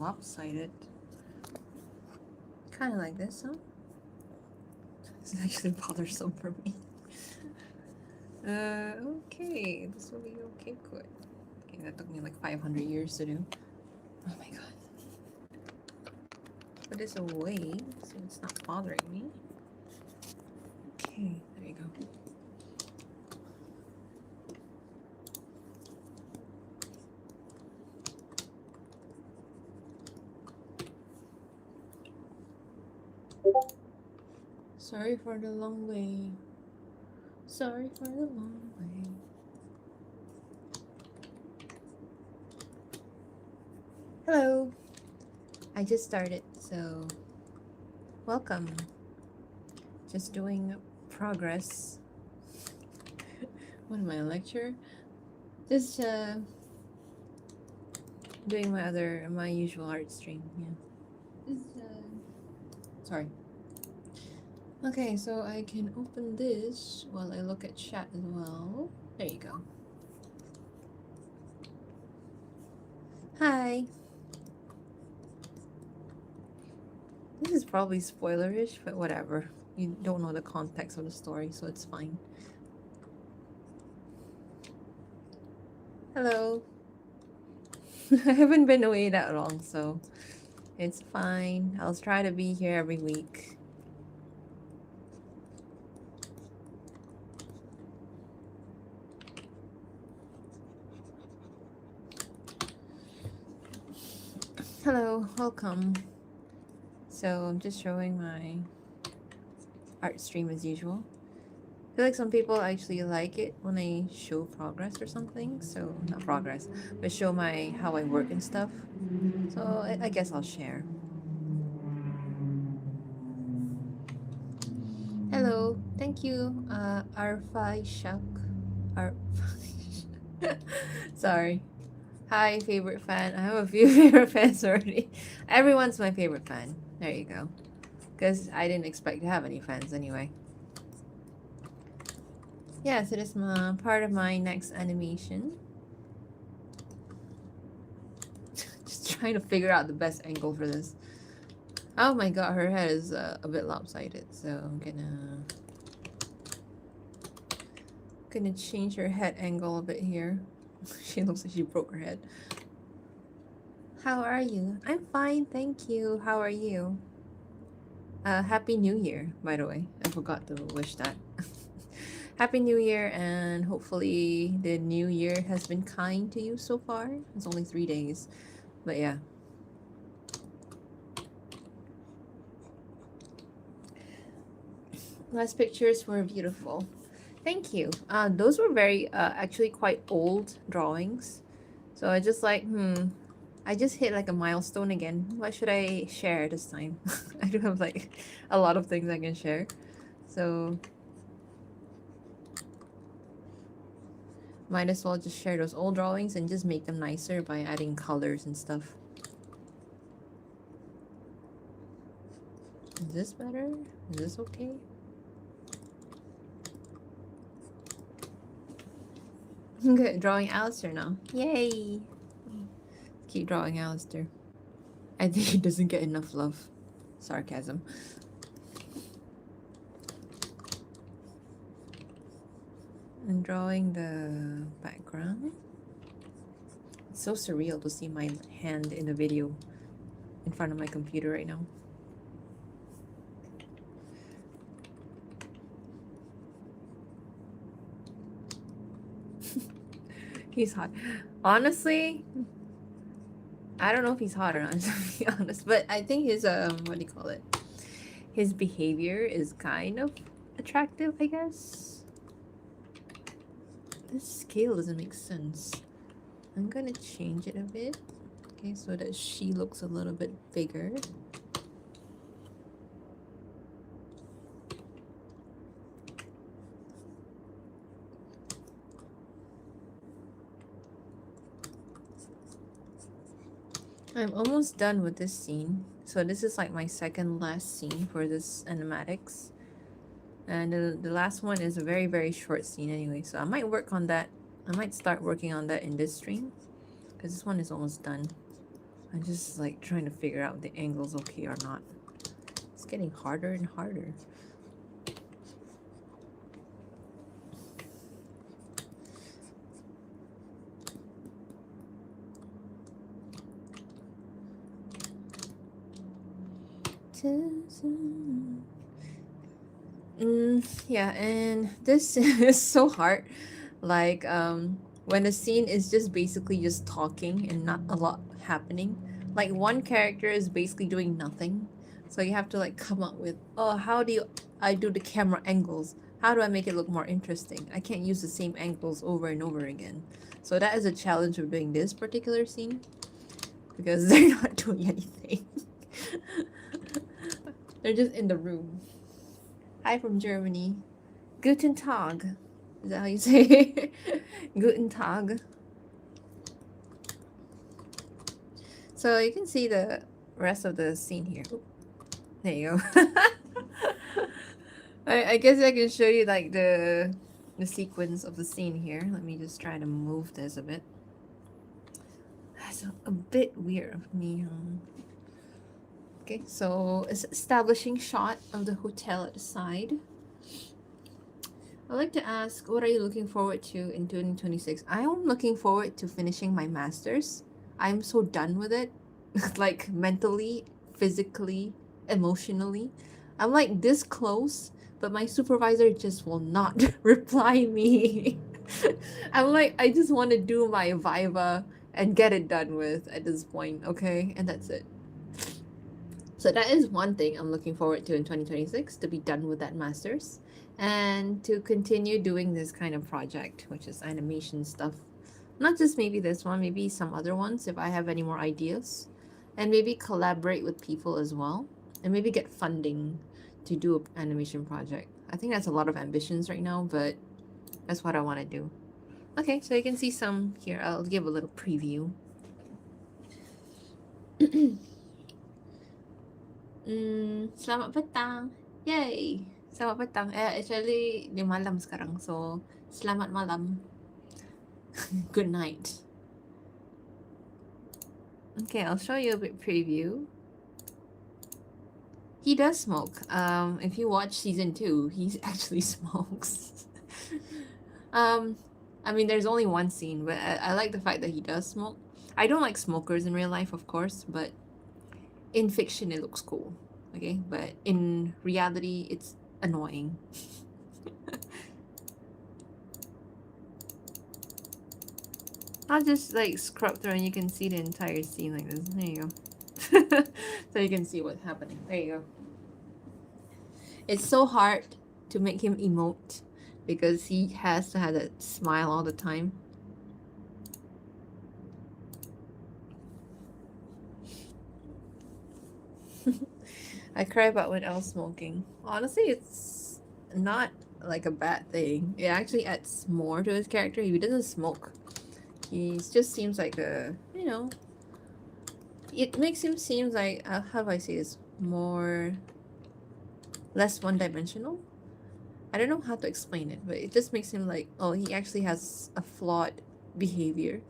lopsided. Kind of like this, huh? It's actually bothersome for me. Okay, this will be okay, good. Okay, that took me like 500 years to do. Oh my god. Put this away so it's not bothering me. Okay, there you go. Sorry for the long way. Sorry for the long way. Hello. I just started, so welcome. Just doing progress. What am I, a lecture? Just doing my usual art stream. Yeah. Just sorry. Okay, so I can open this while I look at chat as well. There you go. Hi. This is probably spoilerish, but whatever. You don't know the context of the story, so it's fine. Hello. I haven't been away that long, so it's fine. I'll try to be here every week. Hello, welcome. So I'm just showing my art stream as usual. I feel like some people actually like it when I show progress or something. So not progress, but show my how I work and stuff. So I guess I'll share. Hello, thank you, Arfai Shak. Sorry. Hi, favorite fan. I have a few favorite fans already. Everyone's my favorite fan. There you go. Because I didn't expect to have any fans anyway. Yeah, so this is part of my next animation. Just trying to figure out the best angle for this. Oh my god, her head is a bit lopsided, so I'm gonna change her head angle a bit here. She looks like she broke her head. How are you? I'm fine, thank you. How are you? Happy New Year, by the way. I forgot to wish that. Happy New Year, and hopefully the new year has been kind to you so far. It's only 3 days, but yeah. Last pictures were beautiful. Thank you. Those were very, actually quite old drawings. So I just like, I just hit like a milestone again. What should I share this time? I do have like a lot of things I can share. So might as well just share those old drawings and just make them nicer by adding colors and stuff. Is this better? Is this okay? Good. Drawing Alistair now. Yay! Keep drawing Alistair. I think he doesn't get enough love. Sarcasm. I'm drawing the background. It's so surreal to see my hand in the video in front of my computer right now. He's hot. Honestly, I don't know if he's hot or not, to be honest. But I think his what do you call it? His behavior is kind of attractive, I guess. This scale doesn't make sense. I'm gonna change it a bit. Okay, so that she looks a little bit bigger. I'm almost done with this scene. So this is like my second last scene for this animatics. And the last one is a very, very short scene anyway. So I might work on that. I might start working on that in this stream. Because this one is almost done. I'm just like trying to figure out the angle's okay or not. It's getting harder and harder. Yeah, and this is so hard. Like, when the scene is just basically just talking and not a lot happening. Like, one character is basically doing nothing. So you have to like come up with, oh, how do I do the camera angles? How do I make it look more interesting? I can't use the same angles over and over again. So that is a challenge of doing this particular scene because they're not doing anything. They're just in the room. Hi from Germany. Guten Tag. Is that how you say it? Guten Tag. So you can see the rest of the scene here. Oop. There you go. I guess I can show you like the sequence of the scene here. Let me just try to move this a bit. That's a bit weird of me. Okay, so it's establishing shot of the hotel at the side. I'd like to ask, what are you looking forward to in 2026? I am looking forward to finishing my master's. I'm so done with it. Like mentally, physically, emotionally. I'm like this close, but my supervisor just will not reply me. I'm like, I just want to do my Viva and get it done with at this point, okay? And that's it. So that is one thing I'm looking forward to in 2026, to be done with that master's and to continue doing this kind of project, which is animation stuff. Not just maybe this one, maybe some other ones if I have any more ideas. And maybe collaborate with people as well. And maybe get funding to do an animation project. I think that's a lot of ambitions right now, but that's what I want to do. Okay, so you can see some here. I'll give a little preview. Selamat petang. Yay! Selamat petang. Actually, di malam sekarang. So, selamat malam. Good night. Okay, I'll show you a bit preview. He does smoke. If you watch season 2, he actually smokes. I mean, there's only one scene, but I like the fact that he does smoke. I don't like smokers in real life, of course, but in fiction it looks cool. Okay, but in reality it's annoying. I'll just like scrub through and you can see the entire scene like this. There you go. So you can see what's happening. There you go. It's so hard to make him emote because he has to have that smile all the time. I cry about when else smoking. Honestly, it's not like a bad thing. It actually adds more to his character. He doesn't smoke. He just seems like a, you know, it makes him seem like, how do I say this? Less one-dimensional? I don't know how to explain it, but it just makes him like, oh, he actually has a flawed behavior,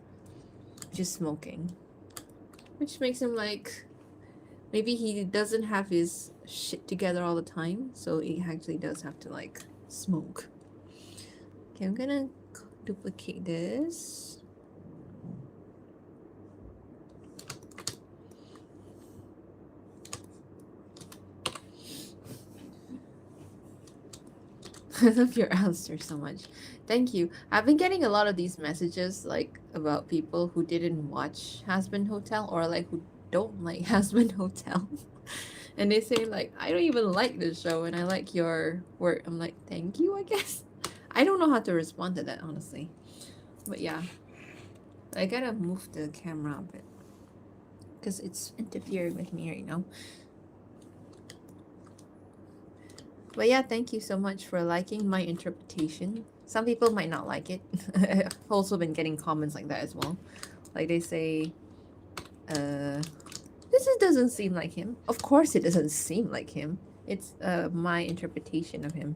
which is smoking. Which makes him like, maybe he doesn't have his shit together all the time, so he actually does have to like smoke. Okay, I'm gonna duplicate this. I love your answer so much. Thank you. I've been getting a lot of these messages like about people who didn't watch Husband Hotel or like who don't like Husband Hotel. And they say like, I don't even like this show and I like your work. I'm like, thank you, I guess. I don't know how to respond to that, honestly. But yeah. I gotta move the camera a bit. Because it's interfering with me right now. But yeah, thank you so much for liking my interpretation. Some people might not like it. I've also been getting comments like that as well. Like they say, this doesn't seem like him. Of course it doesn't seem like him. It's my interpretation of him.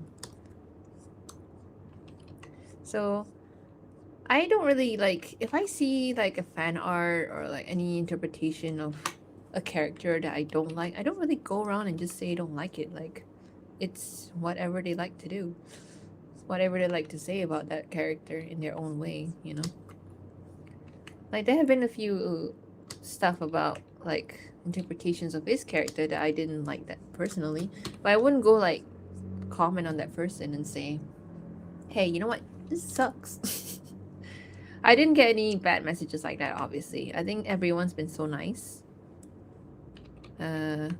So I don't really like if I see like a fan art or like any interpretation of a character that I don't like, I don't really go around and just say I don't like it. Like it's whatever they like to do. It's whatever they like to say about that character in their own way, you know. Like there have been a few stuff about like interpretations of his character that I didn't like that personally, but I wouldn't go like comment on that person and say, "Hey, you know what? This sucks." I didn't get any bad messages like that, obviously. I think everyone's been so nice. Uh,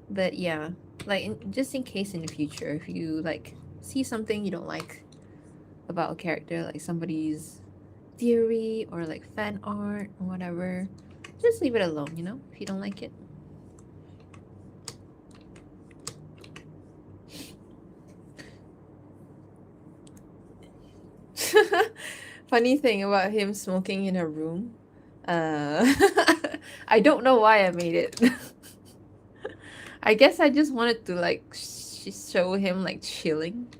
but yeah, like just in case in the future, if you like see something you don't like about a character, like somebody's theory or like fan art or whatever, just leave it alone, you know, if you don't like it. Funny thing about him smoking in a room. Uh, I don't know why I made it. I guess I just wanted to like show him like chilling,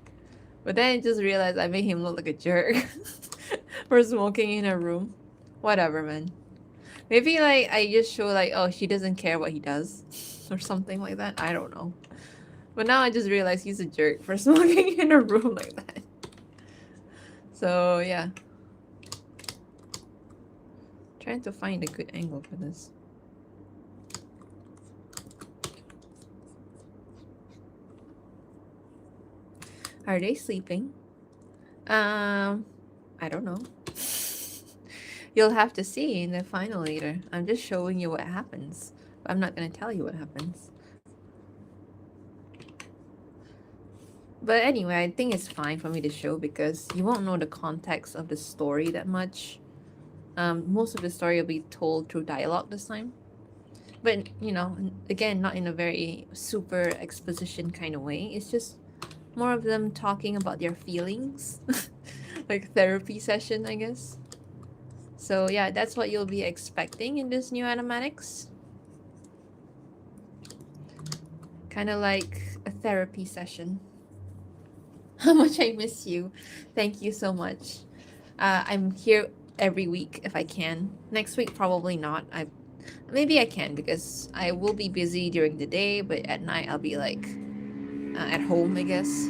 but then I just realized I made him look like a jerk for smoking in a room. Whatever, man. Maybe like I just show like, oh, she doesn't care what he does or something like that. I don't know. But now I just realized he's a jerk for smoking in a room like that. So yeah. Trying to find a good angle for this. Are they sleeping? I don't know. You'll have to see in the final later. I'm just showing you what happens. But I'm not gonna tell you what happens. But anyway, I think it's fine for me to show because you won't know the context of the story that much. Most of the story will be told through dialogue this time. But, you know, again, not in a very super exposition kind of way. It's just more of them talking about their feelings. Like therapy session, I guess. So yeah, that's what you'll be expecting in this new animatics. Kind of like a therapy session. How much I miss you. Thank you so much. I'm here every week if I can. Next week probably not. Maybe I can because I will be busy during the day, but at night I'll be like at home, I guess.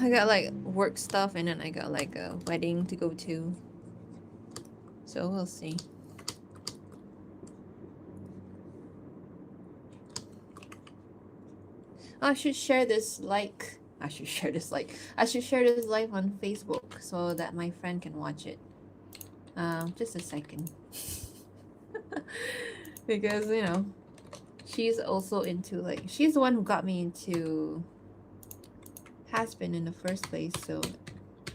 I got like work stuff and then I got like a wedding to go to. So we'll see. I should share this like I should share this live on Facebook so that my friend can watch it. Just a second. Because, you know, she's also into like she's the one who got me into has been in the first place, so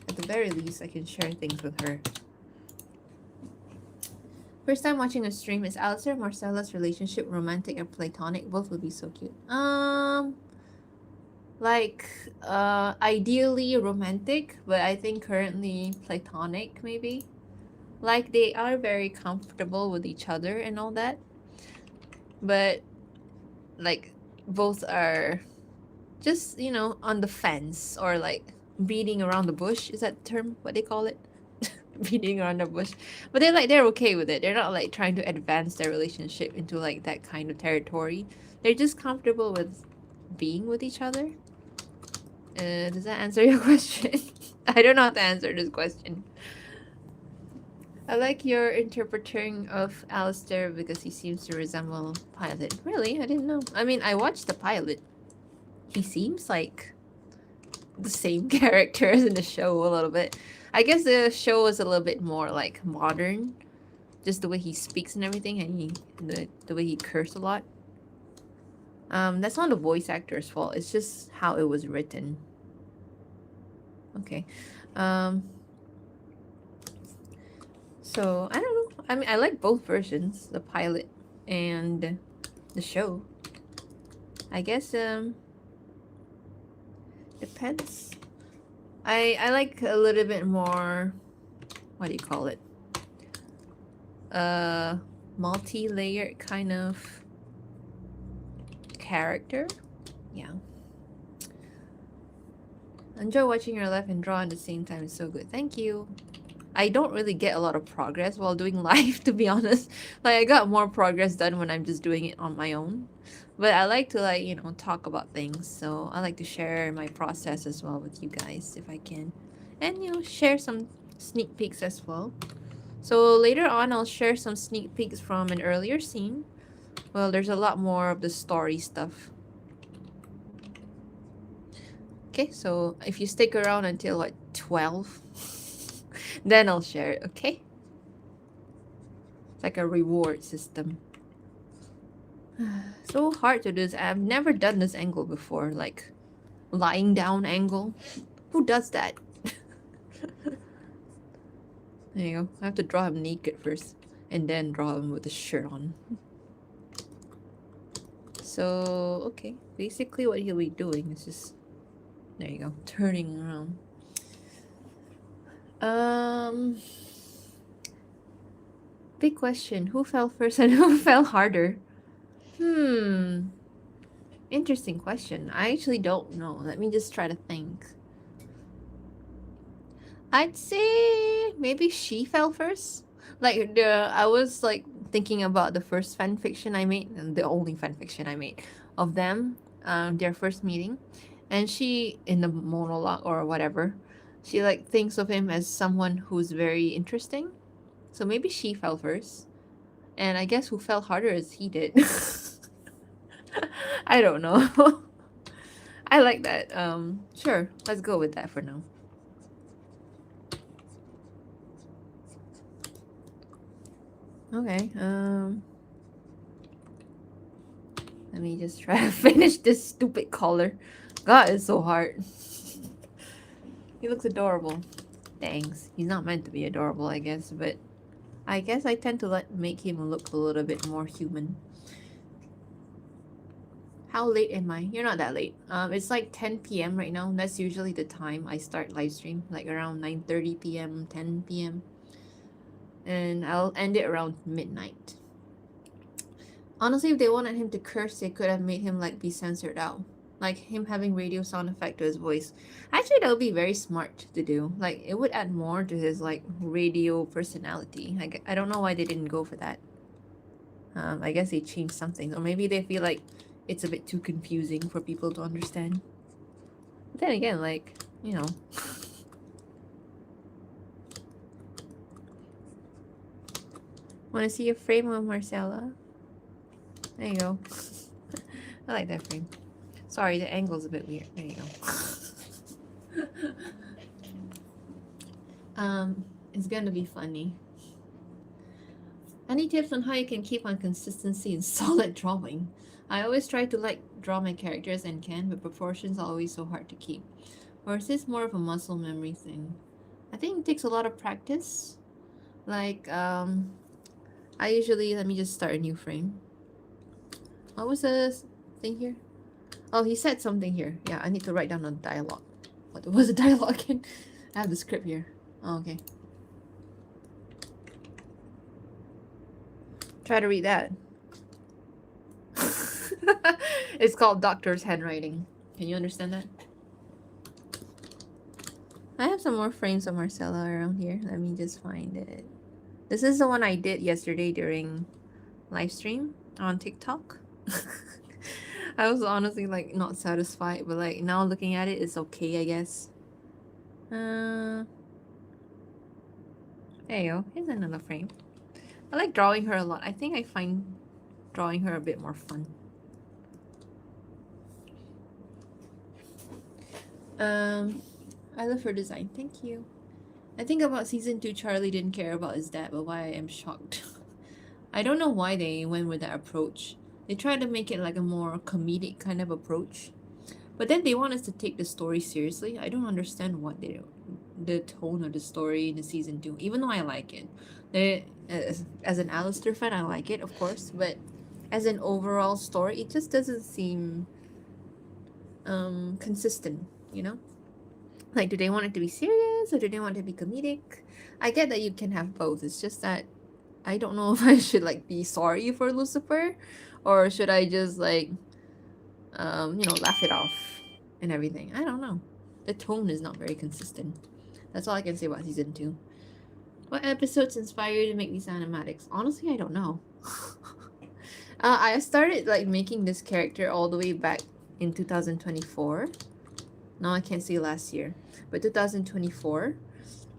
at the very least I can share things with her. First time watching a stream. Is Alistair and Marcella's relationship romantic or platonic? Both would be so cute. Like ideally romantic, but I think currently platonic maybe. Like they are very comfortable with each other and all that. But like both are just, you know, on the fence or like beating around the bush. Is that the term? What they call it? Beating around the bush. But they're okay with it. They're not like trying to advance their relationship into like that kind of territory. They're just comfortable with being with each other. Does that answer your question? I don't know how to answer this question. I like your interpreting of Alistair because he seems to resemble Pilot. Really? I didn't know. I mean, I watched the pilot. He seems like the same character as in the show a little bit. I guess the show is a little bit more like modern. Just the way he speaks and everything, and the way he cursed a lot. That's not the voice actor's fault. It's just how it was written. Okay. So I don't know. I mean, I like both versions, the pilot and the show. I guess depends. I like a little bit more. What do you call it? Multi-layered kind of character. Yeah. Enjoy watching your live and draw at the same time. It's so good. Thank you. I don't really get a lot of progress while doing live, to be honest. Like, I got more progress done when I'm just doing it on my own. But I like to, like, you know, talk about things. So I like to share my process as well with you guys if I can. And, you know, share some sneak peeks as well. So later on, I'll share some sneak peeks from an earlier scene. Well, there's a lot more of the story stuff. Okay, so if you stick around until, what, 12? Then I'll share it, okay? It's like a reward system. So hard to do this. I've never done this angle before, like lying down angle. Who does that? There you go. I have to draw him naked first, and then draw him with a shirt on. So, okay. Basically what he'll be doing is just, there you go, turning around. Big question. Who fell first and who fell harder? Interesting question. I actually don't know. Let me just try to think. I'd say maybe she fell first. Like I was like thinking about the first fan fiction I made, and the only fan fiction I made of them, their first meeting, and she in the monologue or whatever, she like thinks of him as someone who's very interesting. So maybe she fell first, and I guess who fell harder is he did. I don't know. I like that. Sure, let's go with that for now. Okay, let me just try to finish this stupid collar. God, it's so hard. He looks adorable. Thanks. He's not meant to be adorable, I guess, but I guess I tend to make him look a little bit more human. How late am I? You're not that late. It's like 10 p.m. right now. That's usually the time I start live stream, like around 9:30 p.m., 10 p.m. And I'll end it around midnight. Honestly, if they wanted him to curse, they could have made him like be censored out. Like him having radio sound effect to his voice. Actually, that would be very smart to do. Like it would add more to his like radio personality. I don't know why they didn't go for that. I guess they changed something, or maybe they feel like it's a bit too confusing for people to understand. But then again, like, you know. Want to see a frame of Marcella? There you go. I like that frame. Sorry, the angle's a bit weird. There you go. It's gonna be funny. Any tips on how you can keep on consistency in solid drawing? I always try to like draw my characters and can, but proportions are always so hard to keep. Or is this more of a muscle memory thing? I think it takes a lot of practice. Like, I usually, let me just start a new frame. What was the thing here? Oh, he said something here. Yeah, I need to write down a dialogue. What was the dialogue again? I have the script here. Oh, okay. Try to read that. It's called Doctor's Handwriting. Can you understand that? I have some more frames of Marcella around here. Let me just find it. This is the one I did yesterday during live stream on TikTok. I was honestly like not satisfied, but like now looking at it, it's okay, I guess. There you go. Here's another frame. I like drawing her a lot. I think I find drawing her a bit more fun. I love her design. Thank you. I think about season 2, Charlie didn't care about his dad, but why I am shocked. I don't know why they went with that approach. They tried to make it like a more comedic kind of approach. But then they want us to take the story seriously. I don't understand what they do. The tone of the story in the season 2, even though I like it. As an Alistair fan, I like it, of course, but as an overall story, it just doesn't seem consistent, you know? Like, do they want it to be serious or do they want it to be comedic? I get that you can have both. It's just that I don't know if I should like be sorry for Lucifer, or should I just like laugh it off and everything. I don't know. the tone is not very consistent. That's all I can say about season 2. What episodes inspire you to make these animatics? Honestly, I don't know. I started like making this character all the way back in 2024. No, I can't say last year, but 2024.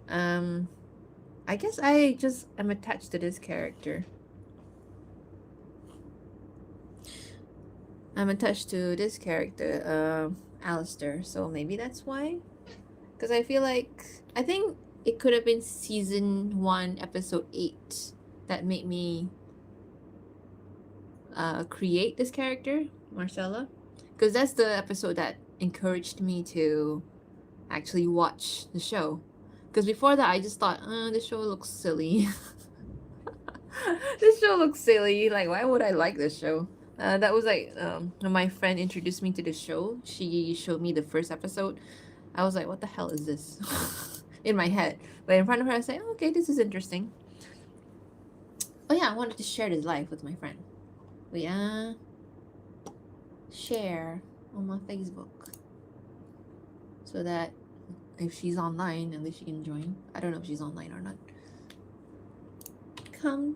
I guess I just am attached to this character. I'm attached to this character, Alistair. So maybe that's why. Because I think it could have been season 1, episode 8 that made me create this character, Marcella. Because that's the episode that encouraged me to actually watch the show. Because before that, I just thought, this show looks silly. This show looks silly. Like, why would I like this show? That was like when my friend introduced me to the show. She showed me the first episode. I was like, what the hell is this? In my head. But in front of her, I said, oh, okay, this is interesting. Oh yeah, I wanted to share this live with my friend. We share on my Facebook. So that if she's online, at least she can join. I don't know if she's online or not. Come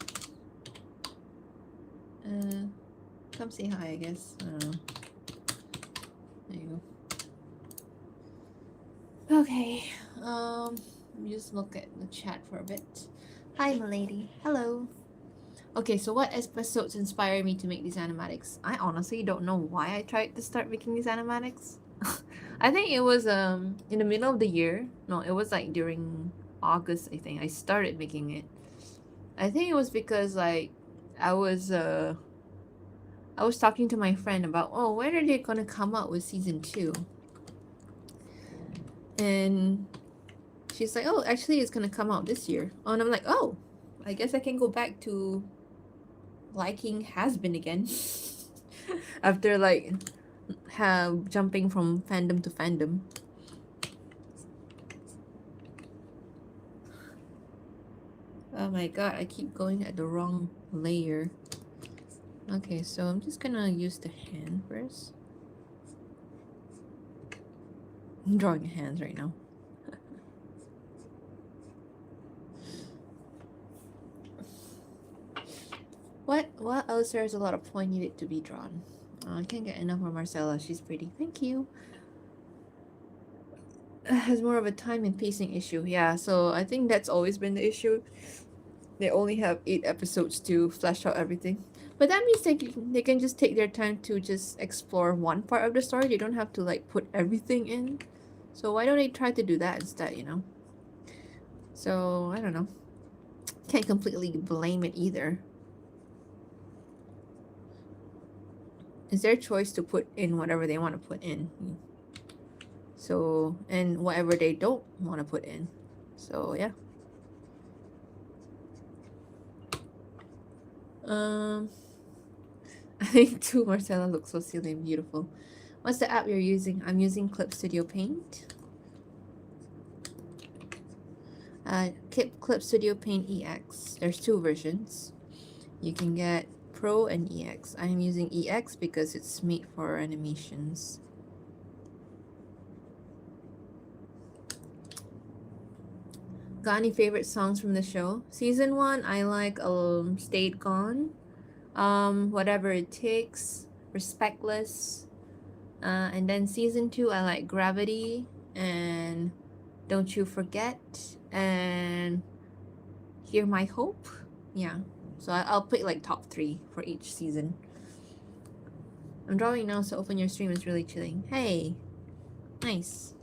say hi, I guess. I don't know. There you go. Okay. Let me just look at the chat for a bit. Hi, milady. Hello. Okay, so what episodes inspired me to make these animatics? I honestly don't know why I tried to start making these animatics. I think it was in the middle of the year. No, it was like during August, I think. I started making it. I think it was because like I was talking to my friend about, oh, when are they gonna come out with season 2? And she's like, oh, actually it's gonna come out this year. Oh, and I'm like, oh, I guess I can go back to liking Has-Been again. After like jumping from fandom to fandom. Oh my god, I keep going at the wrong layer. Okay, so I'm just gonna use the hand first. I'm drawing hands right now. What else? There's a lot of point needed to be drawn. I can't get enough of Marcella. She's pretty. Thank you. Has more of a time and pacing issue. Yeah, so I think that's always been the issue. They only have 8 episodes to flesh out everything. But that means they can just take their time to just explore one part of the story. They don't have to like put everything in. So why don't they try to do that instead, you know? So, I don't know. Can't completely blame it either. It's their choice to put in whatever they want to put in. So, and whatever they don't want to put in. So, yeah. I think too, Marcella looks so silly and beautiful. What's the app you're using? I'm using Clip Studio Paint. Clip Studio Paint EX. There's 2 versions. You can get Pro and EX. I'm using EX because it's made for animations. Got any favorite songs from the show? Season 1, I like Stayed Gone, Whatever It Takes, Respectless, and then season 2, I like Gravity and Don't You Forget and Hear My Hope. Yeah, so I'll pick like top 3 for each season. I'm drawing now, so open your stream is really chilling. Hey, nice.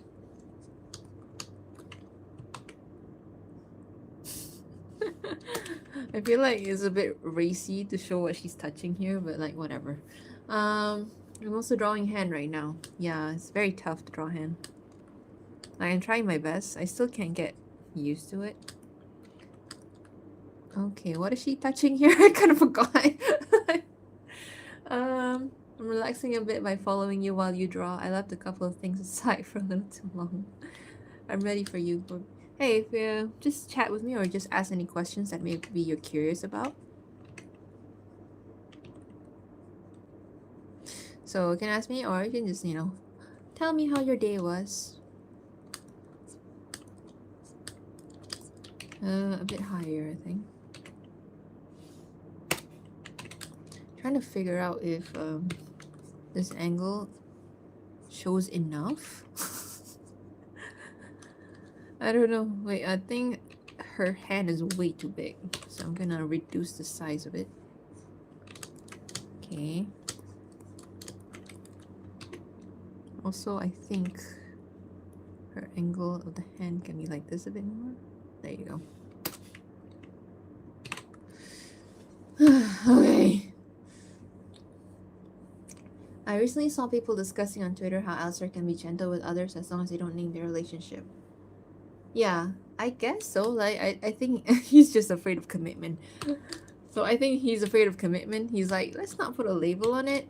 I feel like it's a bit racy to show what she's touching here, but like whatever. I'm also drawing hand right now. Yeah, it's very tough to draw hand. I am trying my best. I still can't get used to it. Okay, what is she touching here? I kind of forgot. I'm relaxing a bit by following you while you draw. I left a couple of things aside for a little too long. I'm ready for you. Hey, if you just chat with me or just ask any questions that maybe you're curious about. So you can ask me or you can just, tell me how your day was. A bit higher, I think. Trying to figure out if this angle shows enough. I don't know. Wait, I think her hand is way too big, so I'm gonna reduce the size of it. Okay. Also, I think her angle of the hand can be like this a bit more. There you go. Okay. I recently saw people discussing on Twitter how Alistair can be gentle with others as long as they don't name their relationship. Yeah, I guess so. Like, I think he's just afraid of commitment. So I think he's afraid of commitment. He's like, let's not put a label on it.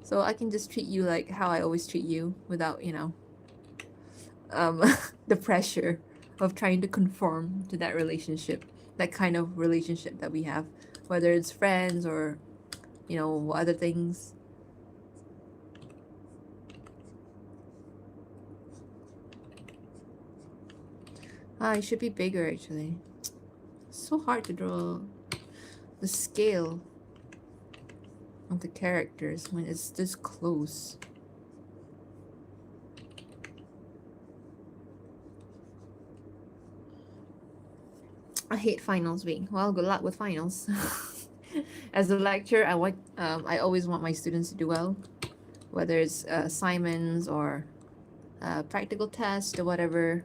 So I can just treat you like how I always treat you without, you know, the pressure of trying to conform to that relationship, that kind of relationship that we have, whether it's friends or, you know, other things. Ah, it should be bigger actually. It's so hard to draw the scale of the characters when it's this close. I hate finals week. Well, good luck with finals. As a lecturer, I always want my students to do well, whether it's assignments or practical tests or whatever.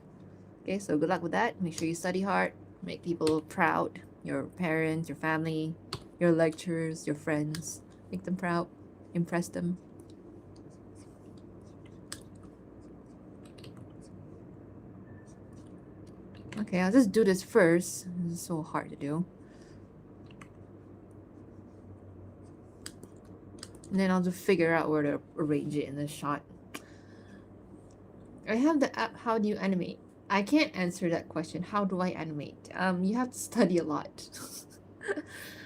Okay, so good luck with that. Make sure you study hard, make people proud, your parents, your family, your lecturers, your friends. Make them proud, impress them. Okay, I'll just do this first. This is so hard to do. And then I'll just figure out where to arrange it in the shot. I have the app, how do you animate? I can't answer that question. How do I animate? You have to study a lot.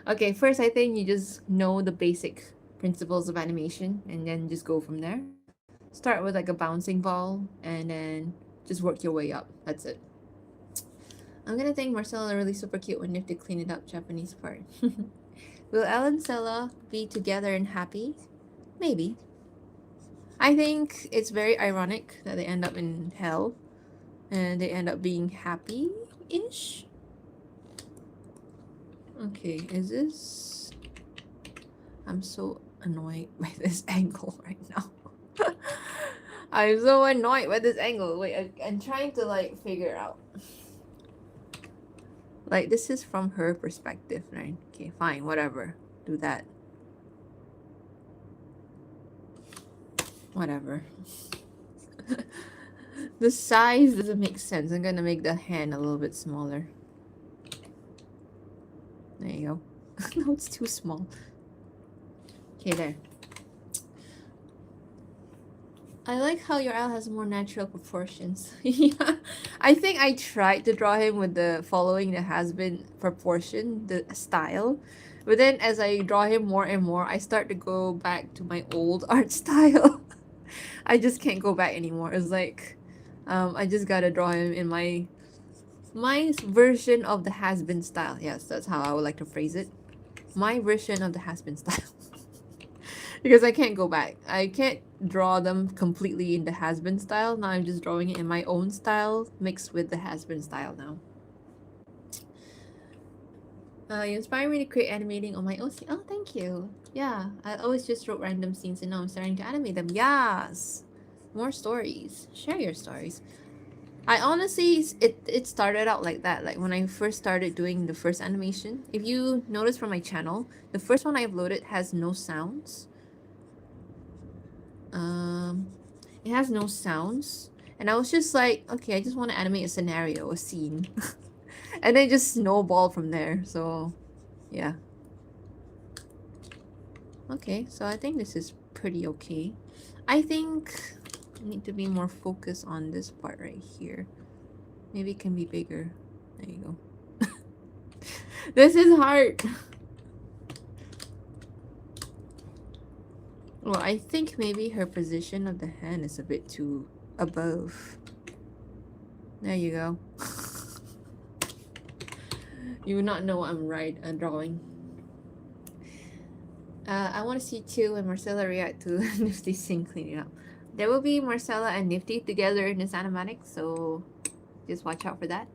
Okay, first I think you just know the basic principles of animation and then just go from there. Start with like a bouncing ball and then just work your way up. That's it. I'm gonna think Marcella really super cute when Nifty clean it up Japanese part. Will Elle and Stella be together and happy? Maybe. I think it's very ironic that they end up in hell and they end up being happy-ish. Okay, is this... I'm so annoyed by this angle right now. I'm so annoyed by this angle. Wait, I'm trying to like figure out. Like, this is from her perspective, right? Okay, fine, whatever. Do that. Whatever. The size doesn't make sense. I'm gonna make the hand a little bit smaller. There you go. No, it's too small. Okay, there. I like how your owl has more natural proportions. Yeah, I think I tried to draw him with the following the has-been proportion, the style. But then as I draw him more and more, I start to go back to my old art style. I just can't go back anymore. It's like, I just gotta draw him in my version of the has-been style. Yes, that's how I would like to phrase it. My version of the has-been style. Because I can't go back. I can't draw them completely in the has-been style. Now I'm just drawing it in my own style mixed with the has-been style now. You inspire me to create animating on my own. Oh, thank you. Yeah, I always just wrote random scenes and now I'm starting to animate them. Yes! More stories. Share your stories. I honestly, it started out like that. Like when I first started doing the first animation. If you notice from my channel, the first one I uploaded has no sounds. It has no sounds. And I was just like, okay, I just want to animate a scenario, a scene. And then just snowball from there. So, yeah. Okay, so I think this is pretty okay. I think I need to be more focused on this part right here. Maybe it can be bigger. There you go. This is hard. Well, I think maybe her position of the hand is a bit too above. There you go. You would not know I'm drawing. I want to see too when Marcella react to Nifty Sing cleaning up. There will be Marcella and Nifty together in this animatic, so just watch out for that.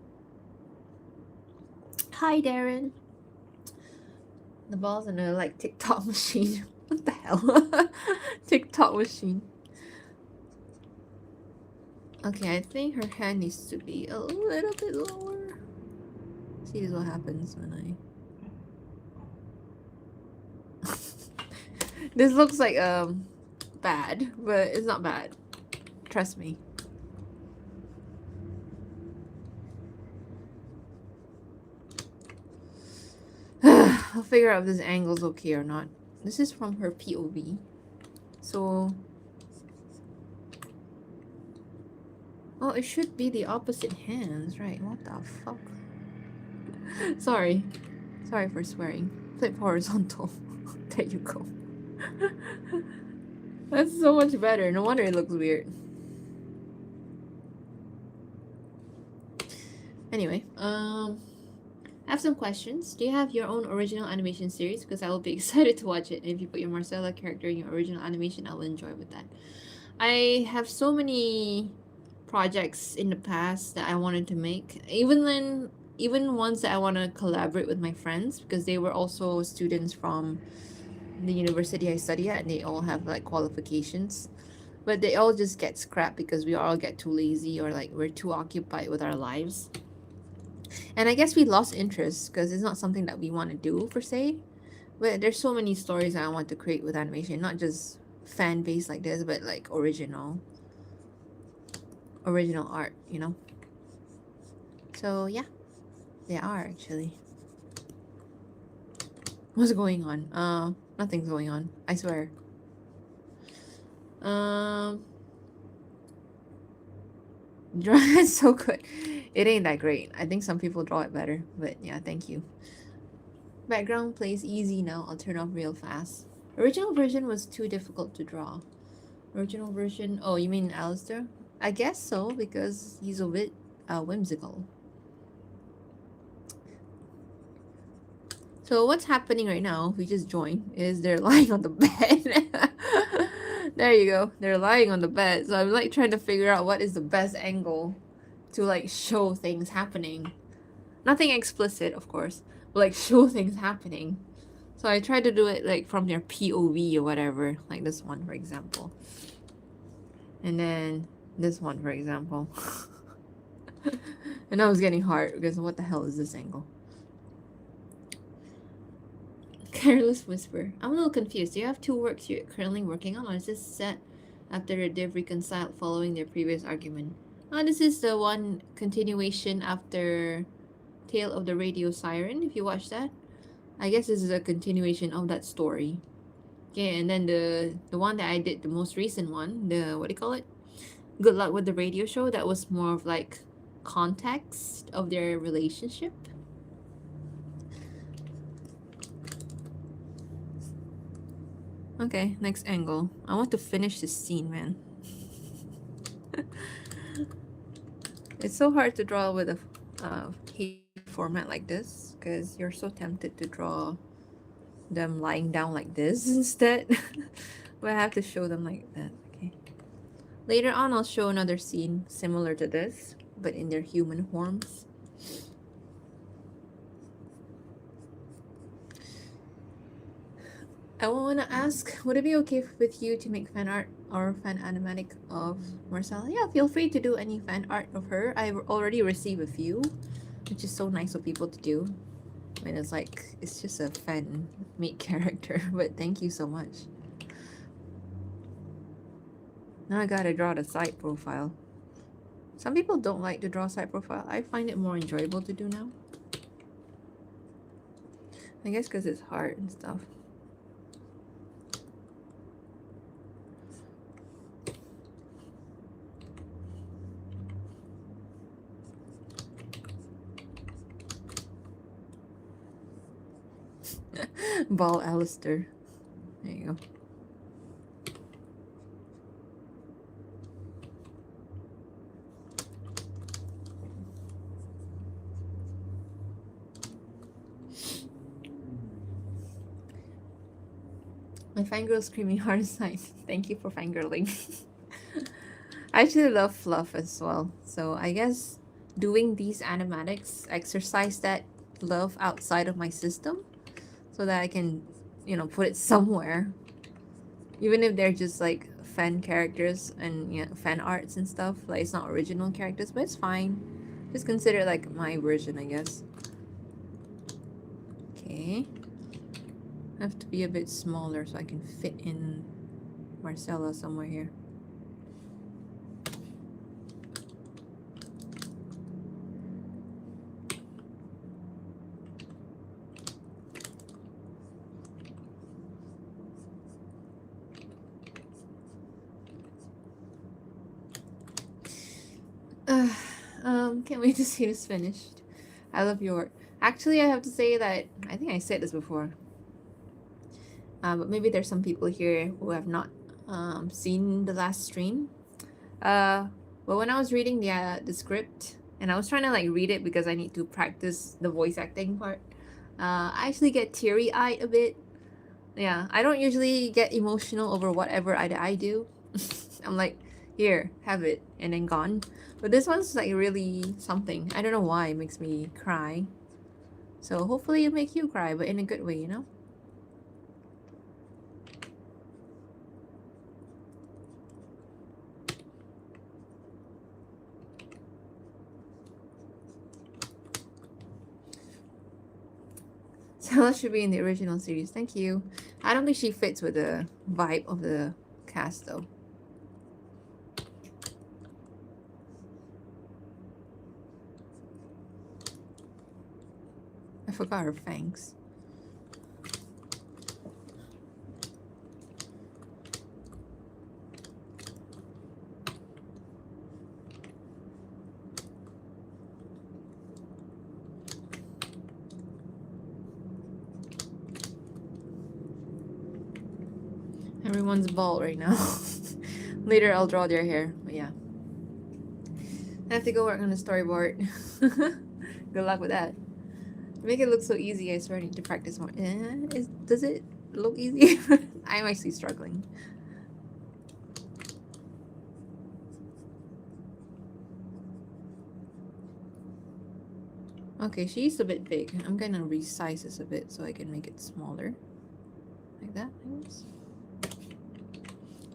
Hi, Darren. The ball's in a like TikTok machine. What the hell? TikTok machine. Okay, I think her hand needs to be a little bit lower. See what happens when I. This looks like bad, but it's not bad. Trust me. I'll figure out if this angle's okay or not. This is from her POV. So... Oh, it should be the opposite hands, right? What the fuck? Sorry. Sorry for swearing. Flip horizontal. There you go. That's so much better. No wonder it looks weird. Anyway, I have some questions. Do you have your own original animation series? Because I will be excited to watch it. And if you put your Marcella character in your original animation, I will enjoy with that. I have so many projects in the past that I wanted to make. Even ones that I want to collaborate with my friends, because they were also students from the university I study at, and they all have like qualifications. But they all just get scrapped because we all get too lazy, or like we're too occupied with our lives. And I guess we lost interest because it's not something that we want to do per se. But there's so many stories that I want to create with animation, not just fan based like this, but like original art, you know. So yeah, they are actually. What's going on? Nothing's going on. I swear. Draw is so good. It ain't that great. I think some people draw it better, but yeah, thank you. Background plays easy now. I'll turn off real fast. Original version was too difficult to draw. Original version. Oh, you mean Alistair? I guess so, because he's a bit whimsical. So what's happening right now, if we just join, is they're lying on the bed. There you go. They're lying on the bed. So I'm like trying to figure out what is the best angle to like show things happening. Nothing explicit, of course, but like show things happening. So I try to do it like from their POV or whatever, like this one, for example. And then this one, for example. And I was getting hard because what the hell is this angle? Careless whisper. I'm a little confused. Do you have two works you're currently working on, or is this set after the div reconciled following their previous argument? Oh, this is the one continuation after Tale of the Radio Siren, if you watch that. I guess this is a continuation of that story. Okay, and then the one that I did, the most recent one, the, what do you call it? Good Luck with the Radio Show, that was more of like context of their relationship. Okay, next angle. I want to finish this scene, man. It's so hard to draw with a cave format like this because you're so tempted to draw them lying down like this instead. But I have to show them like that. Okay. Later on, I'll show another scene similar to this, but in their human forms. I want to ask, would it be okay with you to make fan art or fan animatic of Marcella? Yeah, feel free to do any fan art of her. I've already received a few, which is so nice of people to do. I mean, it's like, it's just a fan-made character, but thank you so much. Now I gotta draw the side profile. Some people don't like to draw side profile. I find it more enjoyable to do now. I guess because it's hard and stuff. Ball Alistair. There you go. My fangirl screaming hard sign. Thank you for fangirling. I actually love fluff as well. So I guess doing these animatics exercise that love outside of my system so that I can, put it somewhere. Even if they're just like fan characters and fan arts and stuff. Like it's not original characters, but it's fine. Just consider it like my version, I guess. Okay. I have to be a bit smaller so I can fit in Marcella somewhere here. Can't wait to see this finished. I love your work. Actually, I have to say that I think I said this before. But maybe there's some people here who have not seen the last stream. But when I was reading the script and I was trying to like read it because I need to practice the voice acting part, I actually get teary-eyed a bit. Yeah, I don't usually get emotional over whatever I do. I'm like, here, have it, and then gone. But this one's like really something. I don't know why it makes me cry. So hopefully it'll make you cry, but in a good way, you know? Stella should be in the original series. Thank you. I don't think she fits with the vibe of the cast though. I forgot her fangs. Everyone's bald right now. Later I'll draw their hair, but yeah. I have to go work on the storyboard. Good luck with that. To make it look so easy, I swear I need to practice more. Does it look easy? I'm actually struggling. Okay, she's a bit big. I'm gonna resize this a bit so I can make it smaller. Like that, I guess.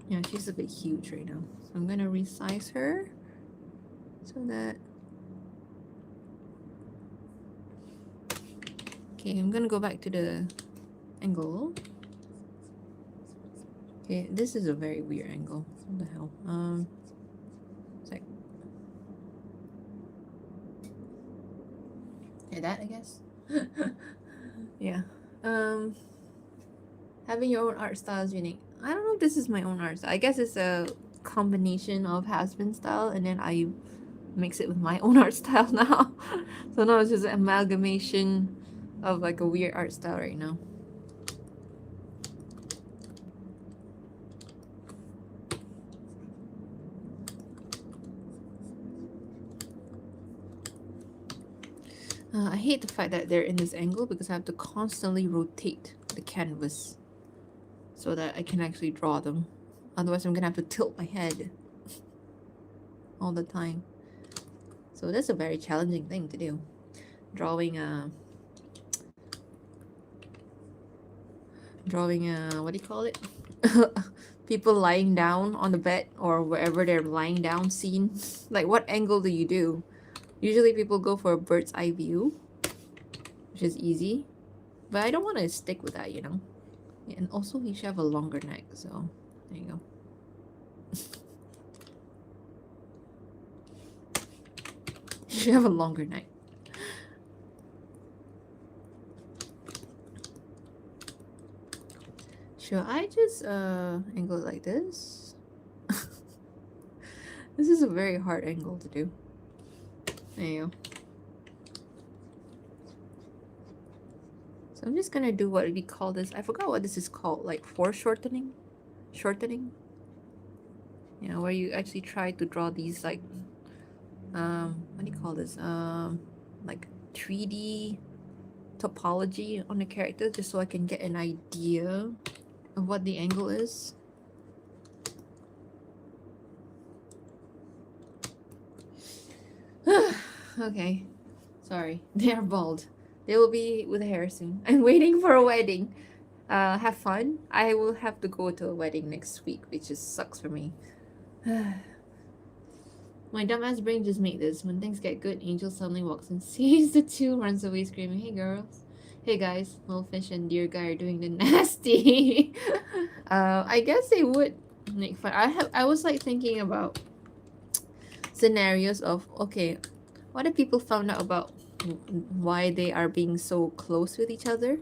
Yeah, she's a bit huge right now. So I'm gonna resize her so that... Okay, I'm gonna go back to the angle. Okay, this is a very weird angle. What the hell? It's like... Yeah, that, I guess. Yeah. Having your own art style is unique. I don't know if this is my own art style. I guess it's a combination of has-been style and then I mix it with my own art style now. So now it's just an amalgamation of like a weird art style right now. I hate the fact that they're in this angle because I have to constantly rotate the canvas so that I can actually draw them. Otherwise I'm gonna have to tilt my head all the time. So that's a very challenging thing to do. Drawing what do you call it? People lying down on the bed or wherever they're lying down scene. Like what angle do you do? Usually people go for a bird's eye view, which is easy. But I don't want to stick with that, you know? Yeah, and also you should have a longer neck, so there you go. You should have a longer neck. Should I just angle it like this? This is a very hard angle to do. There you go. So I'm just gonna do what we call this. I forgot what this is called, like foreshortening? Shortening? You know, where you actually try to draw these like what do you call this? Like 3D topology on the character just so I can get an idea of what the angle is. Okay, sorry. They are bald. They will be with hair soon. I'm waiting for a wedding. Have fun. I will have to go to a wedding next week, which just sucks for me. My dumbass brain just made this. When things get good, Angel suddenly walks and sees the two, runs away screaming, "Hey girls. Hey guys, little fish and dear guy are doing the nasty." I guess they would make fun. I was like thinking about scenarios of, okay, what if people found out about why they are being so close with each other?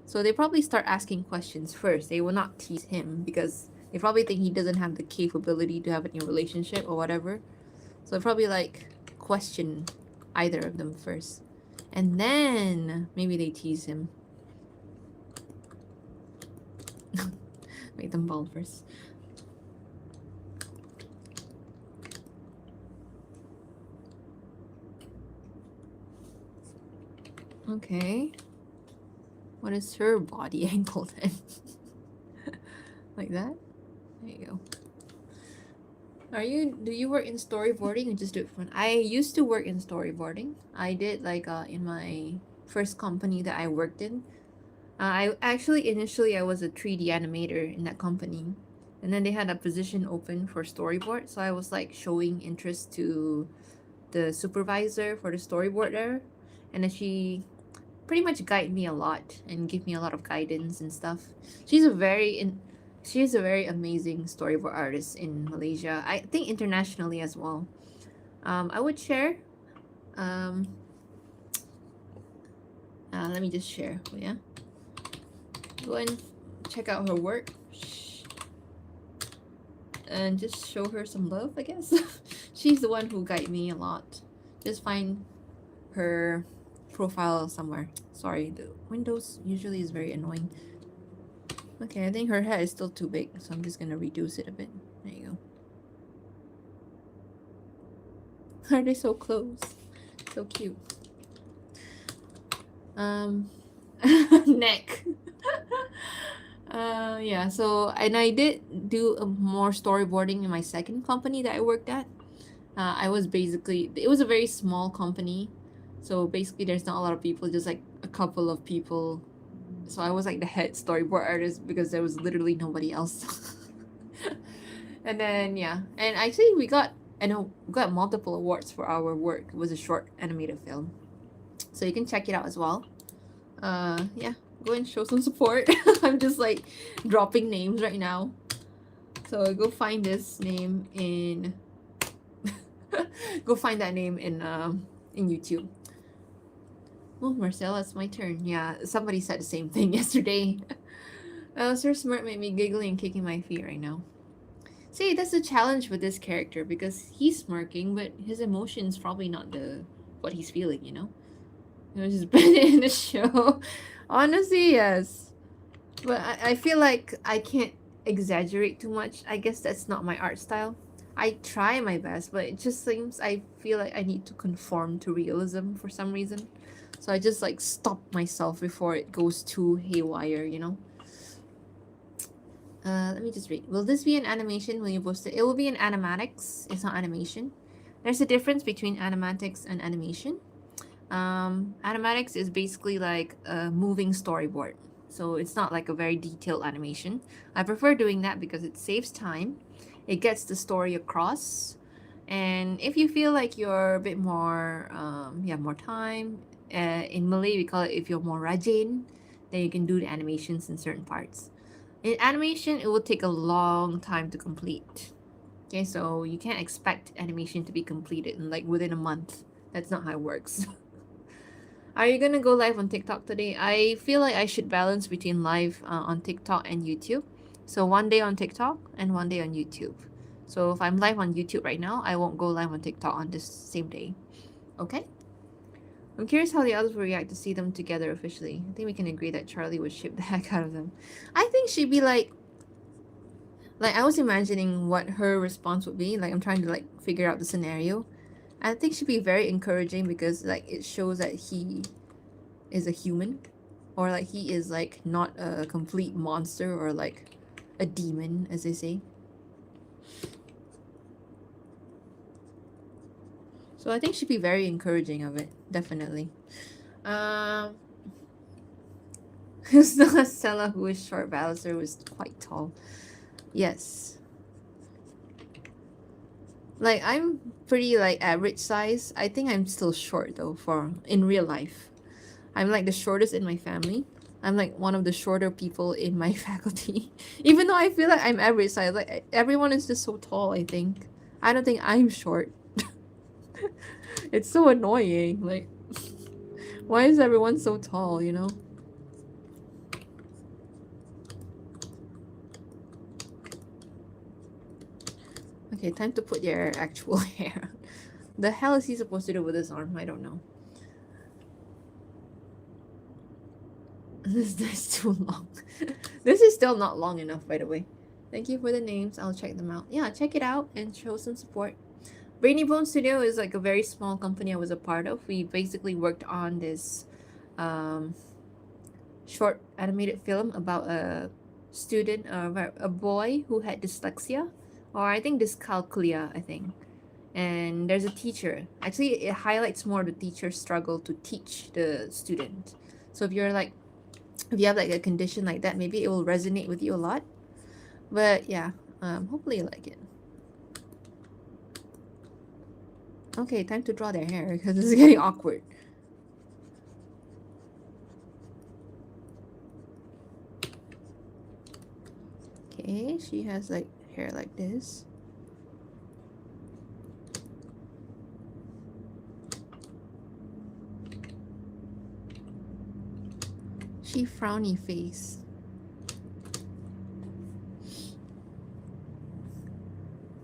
So they probably start asking questions first. They will not tease him because they probably think he doesn't have the capability to have a new relationship or whatever. So probably like question either of them first. And then maybe they tease him. Make them bald first. Okay. What is her body angle then? Like that? There you go. Do you work in storyboarding or just do it for fun? I used to work in storyboarding. I did like in my first company that I worked in. I actually initially I was a 3D animator in that company. And then they had a position open for storyboard, so I was like showing interest to the supervisor for the storyboard there. And then she pretty much guided me a lot and give me a lot of guidance and stuff. She's a very amazing storyboard artist in Malaysia. I think internationally as well. I would share. Um, Let me just share. Yeah, go and check out her work and just show her some love, I guess. She's the one who guided me a lot. Just find her profile somewhere. Sorry, the Windows usually is very annoying. Okay, I think her head is still too big, so I'm just gonna reduce it a bit. There you go. Are they so close? So cute. Neck. Yeah, so and I did do more storyboarding in my second company that I worked at. I was basically, it was a very small company, so basically there's not a lot of people, just like a couple of people. So I was like the head storyboard artist because there was literally nobody else. And then yeah, and actually we got multiple awards for our work. It was a short animated film, so you can check it out as well. Yeah, go and show some support. I'm just like dropping names right now, so go find this name in go find that name in YouTube. Oh, Marcella, it's my turn. Yeah, somebody said the same thing yesterday. Sir Smart made me giggling and kicking my feet right now. See, that's the challenge with this character because he's smirking, but his emotion's probably not what he's feeling, you know? It was just been in the show. Honestly, yes. But I feel like I can't exaggerate too much. I guess that's not my art style. I try my best, but it just seems I feel like I need to conform to realism for some reason. So I just like stop myself before it goes too haywire, you know? Let me just read. Will this be an animation when you post it? It will be an animatics. It's not animation. There's a difference between animatics and animation. Animatics is basically like a moving storyboard. So it's not like a very detailed animation. I prefer doing that because it saves time. It gets the story across. And if you feel like you're a bit more, more time, in Malay we call it, if you're more rajin, then you can do the animations in certain parts. In animation, it will take a long time to complete. Okay, so you can't expect animation to be completed in like within a month. That's not how it works. Are you gonna go live on TikTok today? I feel like I should balance between live on TikTok and YouTube. So one day on TikTok and one day on YouTube. So if I'm live on YouTube right now, I won't go live on TikTok on this same day. Okay? I'm curious how the others will react to see them together officially. I think we can agree that Charlie would ship the heck out of them. I think she'd be like I was imagining what her response would be. Like I'm trying to like figure out the scenario. I think she'd be very encouraging because like it shows that he is a human, or like he is like not a complete monster or like a demon, as they say. So I think she'd be very encouraging of it, definitely. Um, it's not Stella who is short. Bowser was quite tall. Yes. Like I'm pretty like average size. I think I'm still short though for in real life. I'm like the shortest in my family. I'm like one of the shorter people in my faculty. Even though I feel like I'm average size, like everyone is just so tall, I think. I don't think I'm short. It's so annoying. Like why is everyone so tall, you know? Okay, time to put your actual hair. The hell is he supposed to do with his arm? I don't know. This is too long. This is still not long enough, by the way. Thank you for the names. I'll check them out. Yeah, check it out and show some support. Brainy Bone Studio is like a very small company I was a part of. We basically worked on this um, short animated film about a student, a boy who had dyslexia, or I think dyscalculia, I think. And there's a teacher. Actually, it highlights more the teacher's struggle to teach the student. So if you have like a condition like that, maybe it will resonate with you a lot. But yeah, hopefully you like it. Okay, time to draw their hair because this is getting awkward. Okay, she has like hair like this. She frowny face.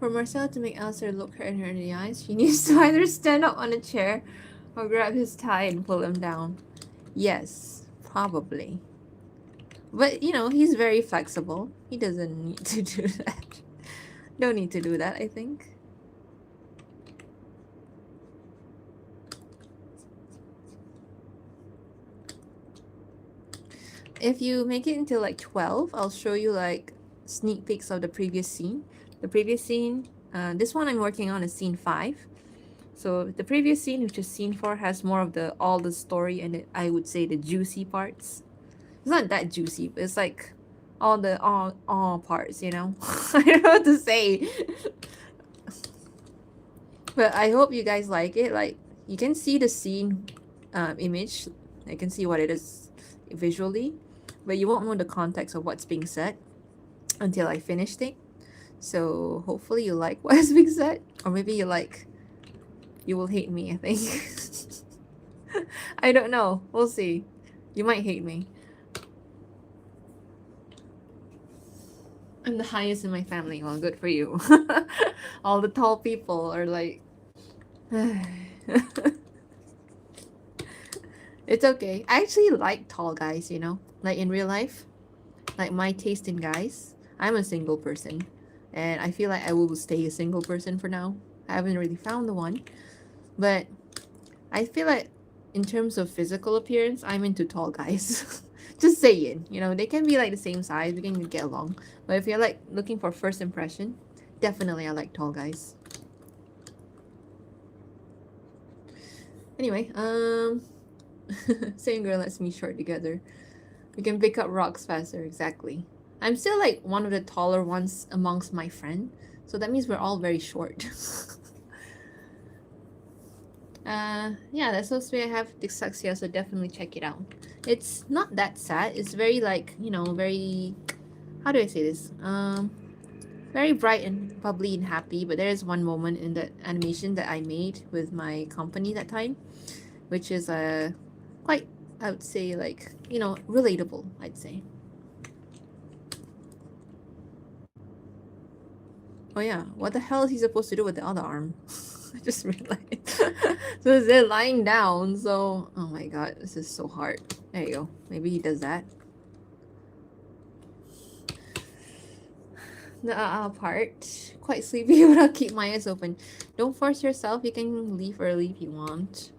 For Marcel to make Alistair look her in the eyes, she needs to either stand up on a chair or grab his tie and pull him down. Yes, probably. But you know, he's very flexible. He doesn't need to do that. Don't need to do that, I think. If you make it until like 12, I'll show you like sneak peeks of the previous scene. The previous scene, this one I'm working on is scene 5. So the previous scene, which is scene 4, has more of the all the story and I would say the juicy parts. It's not that juicy, but it's like all parts, you know. I don't know what to say. But I hope you guys like it. Like you can see the scene image. I can see what it is visually, but you won't know the context of what's being said until I finished it. So hopefully you like what is being said, or maybe you will hate me. I think. I don't know. We'll see. You might hate me. I'm the highest in my family. Well, good for you. All the tall people are like. It's okay. I actually like tall guys, you know? Like in real life. Like my taste in guys. I'm a single person. And I feel like I will stay a single person for now. I haven't really found the one. But I feel like in terms of physical appearance, I'm into tall guys. Just saying. You know, they can be like the same size. We can get along. But if you're like looking for first impression, definitely I like tall guys. Anyway, same girl lets me short together. We can pick up rocks faster, exactly. I'm still like one of the taller ones amongst my friend, so that means we're all very short. Yeah, that's supposed to be I have dyslexia, so definitely check it out. It's not that sad. It's very like, you know, very, how do I say this? Very bright and bubbly and happy, but there is one moment in the animation that I made with my company that time, which is quite, I would say, like, you know, relatable, I'd say. Oh yeah, what the hell is he supposed to do with the other arm? I just realized. So they're lying down, so oh my god, this is so hard. There you go. Maybe he does that. The part. Quite sleepy, but I'll keep my eyes open. Don't force yourself. You can leave early if you want.